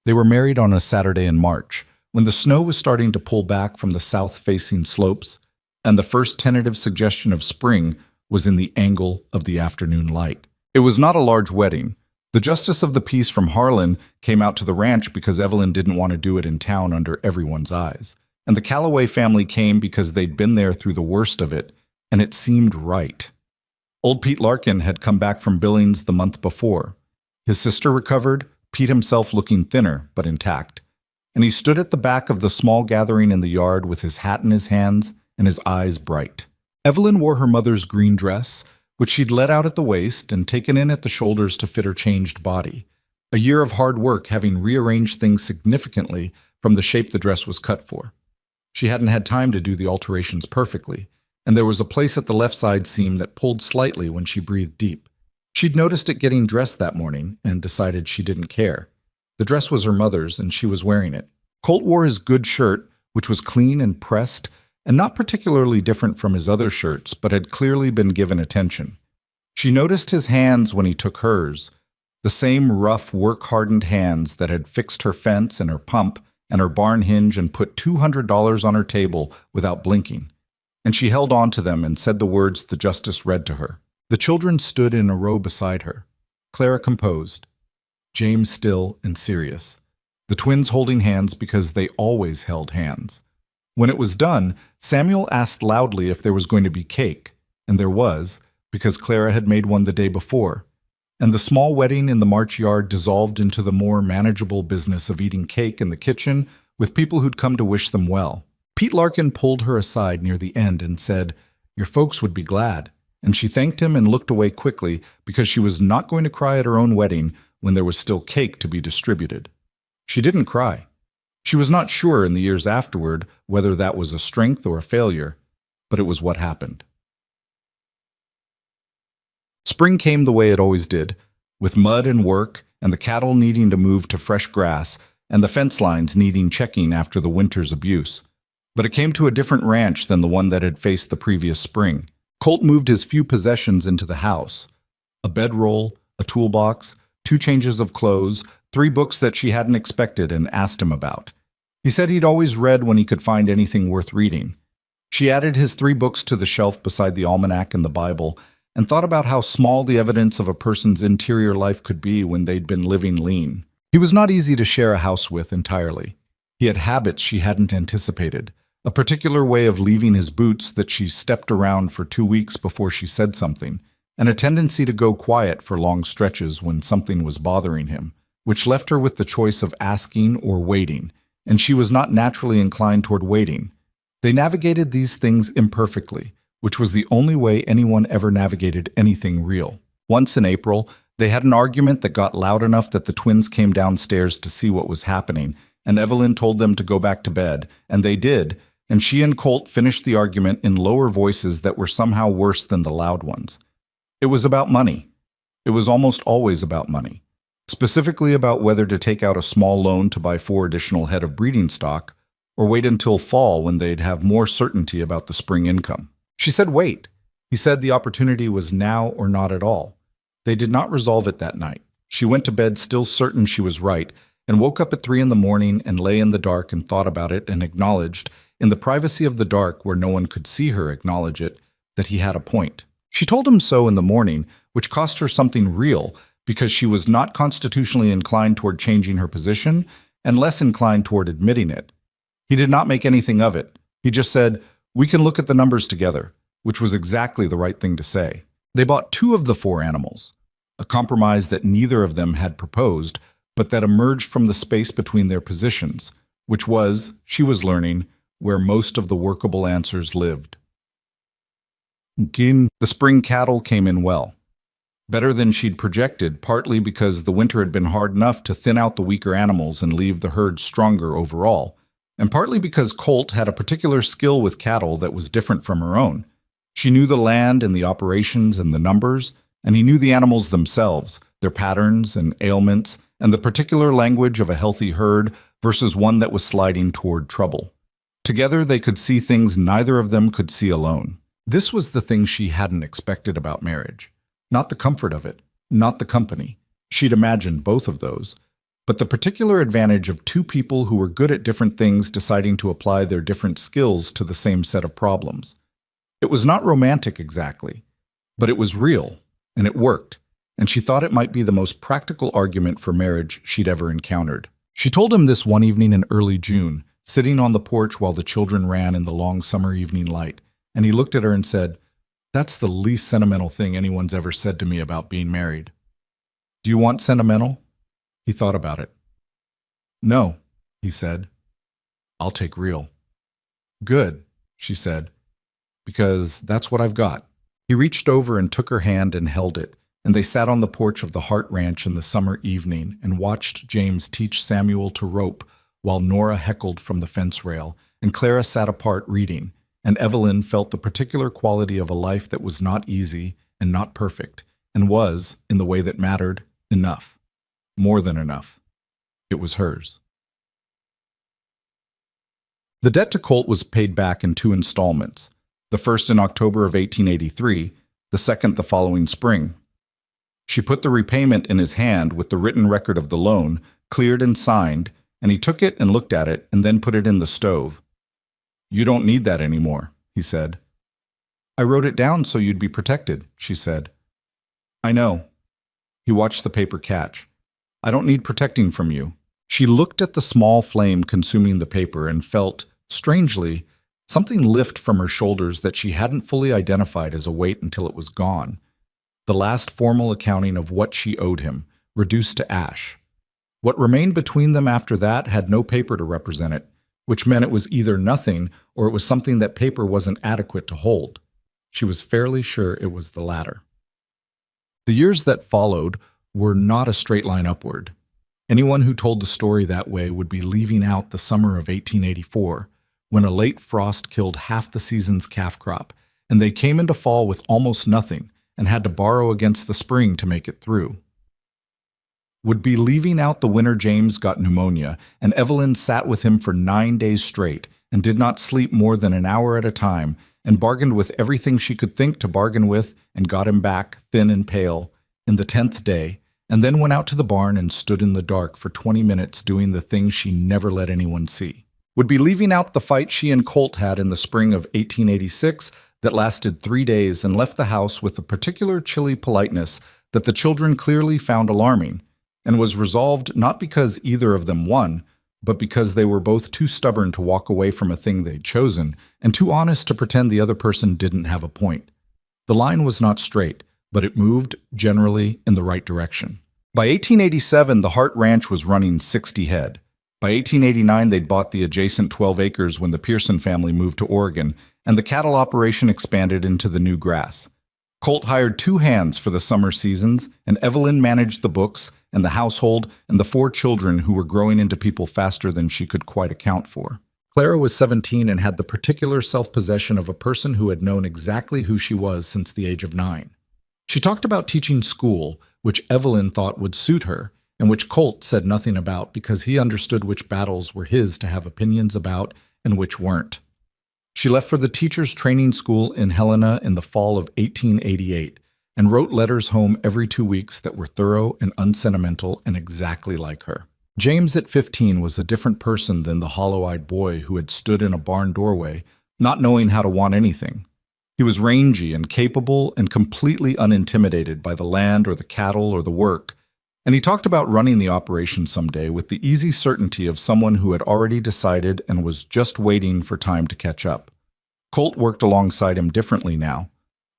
Speaker 1: They were married on a Saturday in March, when the snow was starting to pull back from the south-facing slopes, and the first tentative suggestion of spring was in the angle of the afternoon light. It was not a large wedding. The justice of the peace from Harlan came out to the ranch because Evelyn didn't want to do it in town under everyone's eyes. And the Calloway family came because they'd been there through the worst of it, and it seemed right. Old Pete Larkin had come back from Billings the month before. His sister recovered, Pete himself looking thinner but intact, and he stood at the back of the small gathering in the yard with his hat in his hands and his eyes bright. Evelyn wore her mother's green dress, which she'd let out at the waist and taken in at the shoulders to fit her changed body, a year of hard work having rearranged things significantly from the shape the dress was cut for. She hadn't had time to do the alterations perfectly, and there was a place at the left side seam that pulled slightly when she breathed deep. She'd noticed it getting dressed that morning and decided she didn't care. The dress was her mother's, and she was wearing it. Colt wore his good shirt, which was clean and pressed, and not particularly different from his other shirts, but had clearly been given attention. She noticed his hands when he took hers, the same rough, work-hardened hands that had fixed her fence and her pump and her barn hinge and put $200 on her table without blinking. And she held on to them and said the words the justice read to her. The children stood in a row beside her. Clara composed, James still and serious. The twins holding hands because they always held hands. When it was done, Samuel asked loudly if there was going to be cake, and there was, because Clara had made one the day before, and the small wedding in the March yard dissolved into the more manageable business of eating cake in the kitchen with people who'd come to wish them well. Pete Larkin pulled her aside near the end and said, "Your folks would be glad," and she thanked him and looked away quickly because she was not going to cry at her own wedding when there was still cake to be distributed. She didn't cry. She was not sure in the years afterward whether that was a strength or a failure, but it was what happened. Spring came the way it always did, with mud and work, and the cattle needing to move to fresh grass, and the fence lines needing checking after the winter's abuse. But it came to a different ranch than the one that had faced the previous spring. Colt moved his few possessions into the house. A bedroll, a toolbox, 2 changes of clothes, 3 books that she hadn't expected and asked him about. He said he'd always read when he could find anything worth reading. She added his 3 books to the shelf beside the almanac and the Bible, and thought about how small the evidence of a person's interior life could be when they'd been living lean. He was not easy to share a house with entirely. He had habits she hadn't anticipated, a particular way of leaving his boots that she stepped around for 2 weeks before she said something, and a tendency to go quiet for long stretches when something was bothering him, which left her with the choice of asking or waiting, and she was not naturally inclined toward waiting. They navigated these things imperfectly, which was the only way anyone ever navigated anything real. Once in April, they had an argument that got loud enough that the twins came downstairs to see what was happening, and Evelyn told them to go back to bed, and they did, and she and Colt finished the argument in lower voices that were somehow worse than the loud ones. It was about money. It was almost always about money, specifically about whether to take out a small loan to buy 4 additional head of breeding stock or wait until fall when they'd have more certainty about the spring income. She said wait. He said the opportunity was now or not at all. They did not resolve it that night. She went to bed still certain she was right and woke up at 3 in the morning and lay in the dark and thought about it and acknowledged, in the privacy of the dark where no one could see her acknowledge it, that he had a point. She told him so in the morning, which cost her something real because she was not constitutionally inclined toward changing her position and less inclined toward admitting it. He did not make anything of it. He just said, "We can look at the numbers together," which was exactly the right thing to say. They bought 2 of the 4 animals, a compromise that neither of them had proposed, but that emerged from the space between their positions, which was, she was learning, where most of the workable answers lived. The spring cattle came in well. Better than she'd projected, partly because the winter had been hard enough to thin out the weaker animals and leave the herd stronger overall, and partly because Colt had a particular skill with cattle that was different from her own. She knew the land and the operations and the numbers, and he knew the animals themselves, their patterns and ailments, and the particular language of a healthy herd versus one that was sliding toward trouble. Together they could see things neither of them could see alone. This was the thing she hadn't expected about marriage. Not the comfort of it, not the company. She'd imagined both of those. But the particular advantage of 2 people who were good at different things deciding to apply their different skills to the same set of problems. It was not romantic exactly, but it was real, and it worked, and she thought it might be the most practical argument for marriage she'd ever encountered. She told him this one evening in early June, sitting on the porch while the children ran in the long summer evening light, and he looked at her and said, "That's the least sentimental thing anyone's ever said to me about being married." "Do you want sentimental?" He thought about it. "No," he said. "I'll take real." "Good," she said, "because that's what I've got." He reached over and took her hand and held it, and they sat on the porch of the Hart Ranch in the summer evening and watched James teach Samuel to rope while Nora heckled from the fence rail, and Clara sat apart reading, and Evelyn felt the particular quality of a life that was not easy and not perfect, and was, in the way that mattered, enough. More than enough. It was hers. The debt to Colt was paid back in 2 installments, the first in October of 1883, the second the following spring. She put the repayment in his hand with the written record of the loan, cleared and signed, and he took it and looked at it and then put it in the stove. "You don't need that anymore," he said. "I wrote it down so you'd be protected," she said. "I know." He watched the paper catch. "I don't need protecting from you." She looked at the small flame consuming the paper and felt, strangely, something lift from her shoulders that she hadn't fully identified as a weight until it was gone. The last formal accounting of what she owed him, reduced to ash. What remained between them after that had no paper to represent it, which meant it was either nothing or it was something that paper wasn't adequate to hold. She was fairly sure it was the latter. The years that followed were not a straight line upward. Anyone who told the story that way would be leaving out the summer of 1884, when a late frost killed half the season's calf crop, and they came into fall with almost nothing and had to borrow against the spring to make it through. Would be leaving out the winter James got pneumonia, and Evelyn sat with him for 9 days straight and did not sleep more than an hour at a time, and bargained with everything she could think to bargain with, and got him back, thin and pale, in the 10th day, and then went out to the barn and stood in the dark for 20 minutes doing the thing she never let anyone see. Would be leaving out the fight she and Colt had in the spring of 1886 that lasted 3 days and left the house with a particular chilly politeness that the children clearly found alarming, and was resolved not because either of them won, but because they were both too stubborn to walk away from a thing they'd chosen and too honest to pretend the other person didn't have a point. The line was not straight, but it moved, generally, in the right direction. By 1887, the Hart Ranch was running 60 head. By 1889, they'd bought the adjacent 12 acres when the Pearson family moved to Oregon, and the cattle operation expanded into the new grass. Colt hired 2 hands for the summer seasons, and Evelyn managed the books and the household and the 4 children who were growing into people faster than she could quite account for. Clara was 17 and had the particular self-possession of a person who had known exactly who she was since the age of 9. She talked about teaching school, which Evelyn thought would suit her, and which Colt said nothing about because he understood which battles were his to have opinions about and which weren't. She left for the teacher's training school in Helena in the fall of 1888 and wrote letters home every 2 weeks that were thorough and unsentimental and exactly like her. James at 15 was a different person than the hollow-eyed boy who had stood in a barn doorway, not knowing how to want anything. He was rangy and capable and completely unintimidated by the land or the cattle or the work, and he talked about running the operation someday with the easy certainty of someone who had already decided and was just waiting for time to catch up. Colt worked alongside him differently now.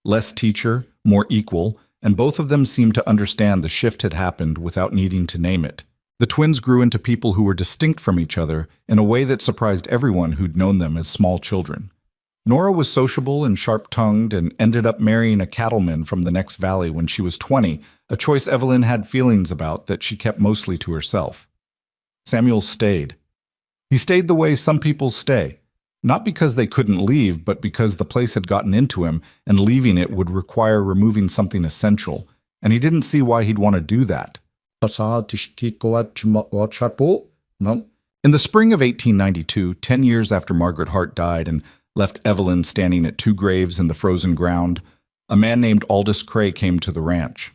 Speaker 1: Less teacher, more equal, and both of them seemed to understand the shift had happened without needing to name it. The twins grew into people who were distinct from each other in a way that surprised everyone who'd known them as small children. Nora was sociable and sharp-tongued and ended up marrying a cattleman from the next valley when she was 20, a choice Evelyn had feelings about that she kept mostly to herself. Samuel stayed. He stayed the way some people stay, not because they couldn't leave, but because the place had gotten into him and leaving it would require removing something essential, and he didn't see why he'd want to do that. In the spring of 1892, 10 years after Margaret Hart died and left Evelyn standing at 2 graves in the frozen ground, a man named Aldous Cray came to the ranch.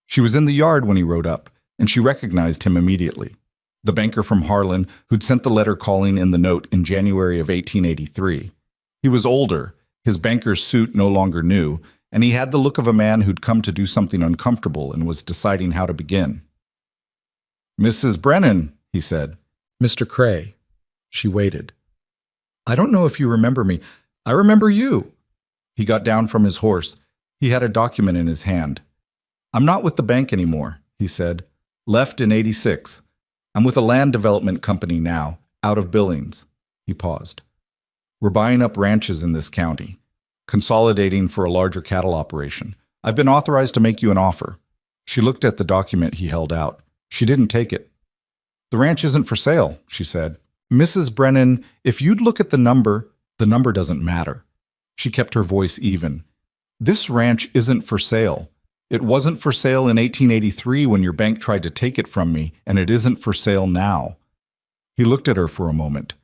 Speaker 1: She was in the yard when he rode up, and she recognized him immediately. The banker from Harlan who'd sent the letter calling in the note in January of 1883. He was older, his banker's suit no longer new, and he had the look of a man who'd come to do something uncomfortable and was deciding how to begin. "Mrs. Brennan," he said. "Mr. Cray." She waited. "I don't know if you remember me. I remember you." He got down from his horse. He had a document in his hand. "I'm not with the bank anymore," he said. "Left in '86. I'm with a land development company now, out of Billings." He paused. "We're buying up ranches in this county, consolidating for a larger cattle operation. I've been authorized to make you an offer." She looked at the document he held out. She didn't take it. "The ranch isn't for sale," she said. "Mrs. Brennan, if you'd look at the number doesn't matter." She kept her voice even. "This ranch isn't for sale. It wasn't for sale in 1883 when your bank tried to take it from me, and it isn't for sale now." He looked at her for a moment.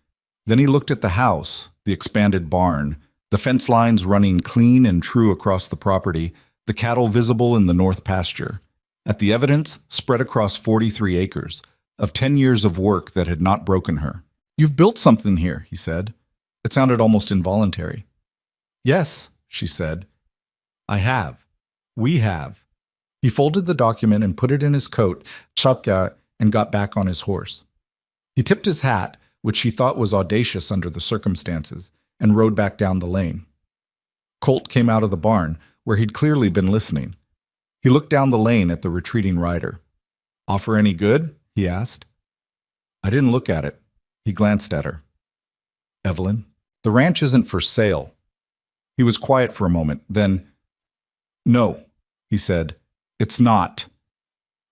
Speaker 1: Then he looked at the house, the expanded barn, the fence lines running clean and true across the property, the cattle visible in the north pasture, at the evidence spread across 43 acres, of 10 years of work that had not broken her. "You've built something here," he said. It sounded almost involuntary. "Yes," she said. "I have. We have." He folded the document and put it in his coat, chapka, and got back on his horse. He tipped his hat, which she thought was audacious under the circumstances, and rode back down the lane. Colt came out of the barn, where he'd clearly been listening. He looked down the lane at the retreating rider. "Offer any good?" he asked. I didn't look at it. He glanced at her. "Evelyn, the ranch isn't for sale." He was quiet for a moment, then, "No," he said, "it's not."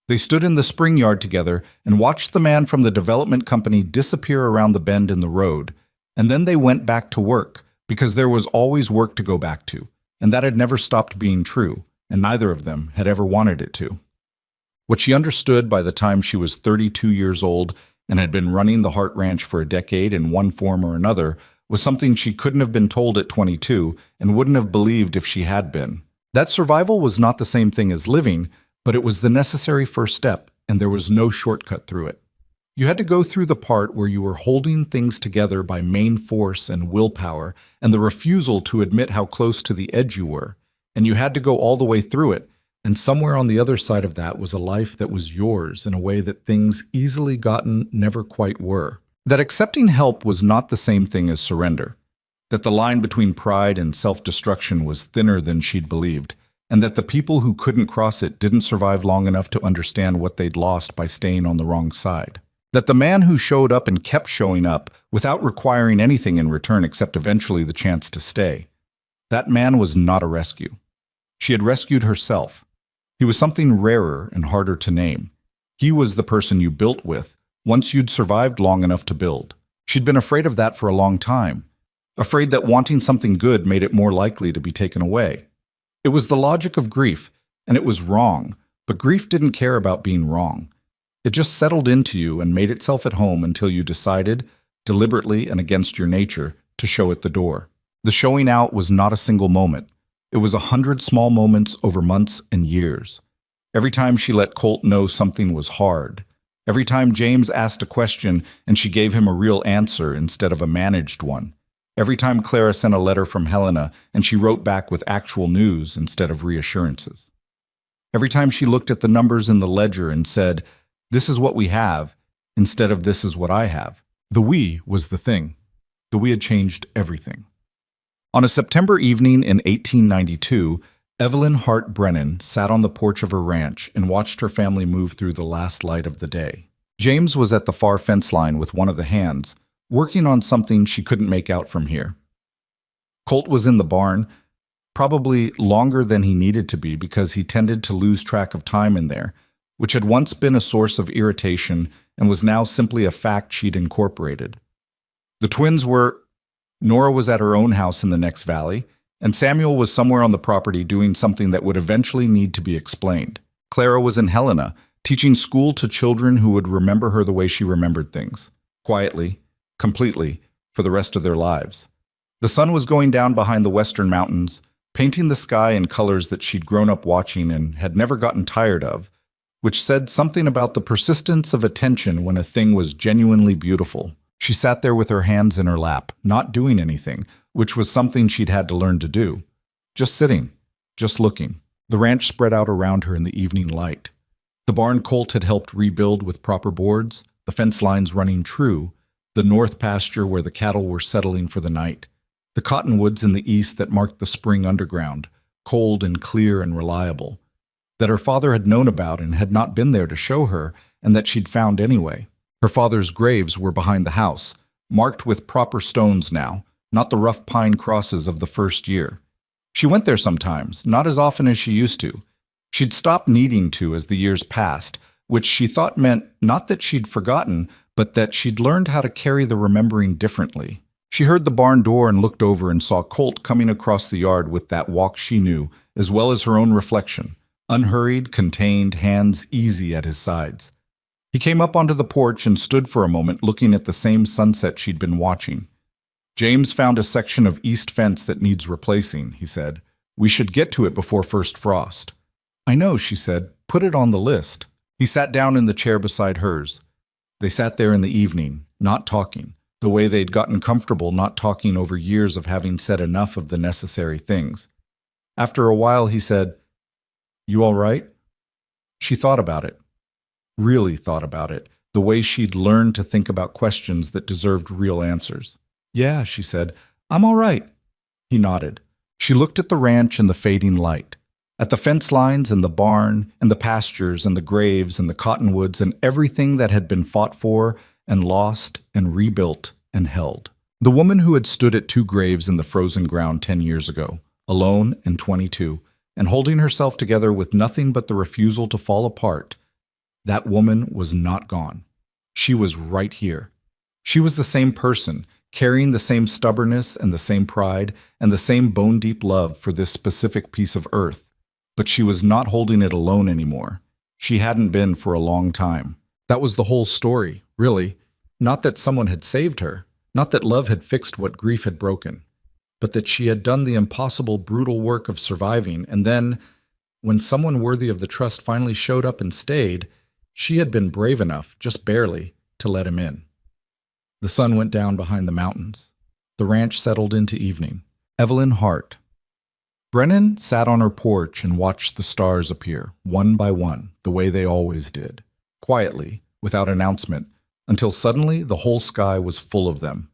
Speaker 1: They stood in the spring yard together and watched the man from the development company disappear around the bend in the road, and then they went back to work, because there was always work to go back to, and that had never stopped being true, and neither of them had ever wanted it to. What she understood by the time she was 32 years old and had been running the Hart Ranch for a decade in one form or another was something she couldn't have been told at 22 and wouldn't have believed if she had been. That survival was not the same thing as living, but it was the necessary first step, and there was no shortcut through it. You had to go through the part where you were holding things together by main force and willpower and the refusal to admit how close to the edge you were, and you had to go all the way through it, and somewhere on the other side of that was a life that was yours in a way that things easily gotten never quite were. That accepting help was not the same thing as surrender, that the line between pride and self-destruction was thinner than she'd believed, and that the people who couldn't cross it didn't survive long enough to understand what they'd lost by staying on the wrong side. That the man who showed up and kept showing up without requiring anything in return except eventually the chance to stay, that man was not a rescue. She had rescued herself. He was something rarer and harder to name. He was the person you built with, once you'd survived long enough to build. She'd been afraid of that for a long time, afraid that wanting something good made it more likely to be taken away. It was the logic of grief, and it was wrong, but grief didn't care about being wrong. It just settled into you and made itself at home until you decided, deliberately and against your nature, to show it the door. The showing out was not a single moment. It was 100 small moments over months and years. Every time she let Colt know something was hard. Every time James asked a question and she gave him a real answer instead of a managed one. Every time Clara sent a letter from Helena and she wrote back with actual news instead of reassurances. Every time she looked at the numbers in the ledger and said, "This is what we have," instead of "This is what I have." The we was the thing. The we had changed everything. On a September evening in 1892, Evelyn Hart Brennan sat on the porch of her ranch and watched her family move through the last light of the day. James was at the far fence line with one of the hands, working on something she couldn't make out from here. Colt was in the barn, probably longer than he needed to be because he tended to lose track of time in there, which had once been a source of irritation and was now simply a fact she'd incorporated. The twins were... Nora was at her own house in the next valley, and Samuel was somewhere on the property doing something that would eventually need to be explained. Clara was in Helena, teaching school to children who would remember her the way she remembered things, quietly, completely, for the rest of their lives. The sun was going down behind the western mountains, painting the sky in colors that she'd grown up watching and had never gotten tired of, which said something about the persistence of attention when a thing was genuinely beautiful. She sat there with her hands in her lap, not doing anything, which was something she'd had to learn to do. Just sitting, just looking. The ranch spread out around her in the evening light. The barn Colt had helped rebuild with proper boards, the fence lines running true, the north pasture where the cattle were settling for the night, the cottonwoods in the east that marked the spring underground, cold and clear and reliable, that her father had known about and had not been there to show her, and that she'd found anyway. Her father's graves were behind the house, marked with proper stones now, not the rough pine crosses of the first year. She went there sometimes, not as often as she used to. She'd stopped needing to as the years passed, which she thought meant not that she'd forgotten, but that she'd learned how to carry the remembering differently. She heard the barn door and looked over and saw Colt coming across the yard with that walk she knew, as well as her own reflection, unhurried, contained, hands easy at his sides. He came up onto the porch and stood for a moment looking at the same sunset she'd been watching. "James found a section of east fence that needs replacing," he said. "We should get to it before first frost." "I know," she said. "Put it on the list." He sat down in the chair beside hers. They sat there in the evening, not talking, the way they'd gotten comfortable not talking over years of having said enough of the necessary things. After a while, he said, "You all right?" She thought about it. Really thought about it, the way she'd learned to think about questions that deserved real answers. "Yeah," she said, "I'm all right." He nodded. She looked at the ranch and the fading light, at the fence lines and the barn and the pastures and the graves and the cottonwoods and everything that had been fought for and lost and rebuilt and held. The woman who had stood at 2 graves in the frozen ground 10 years ago, alone and 22, and holding herself together with nothing but the refusal to fall apart, that woman was not gone. She was right here. She was the same person, carrying the same stubbornness and the same pride and the same bone-deep love for this specific piece of earth. But she was not holding it alone anymore. She hadn't been for a long time. That was the whole story, really. Not that someone had saved her, not that love had fixed what grief had broken, but that she had done the impossible, brutal work of surviving, and then, when someone worthy of the trust finally showed up and stayed, she had been brave enough, just barely, to let him in. The sun went down behind the mountains. The ranch settled into evening. Evelyn Hart. Brennan sat on her porch and watched the stars appear, one by one, the way they always did. Quietly, without announcement, until suddenly the whole sky was full of them.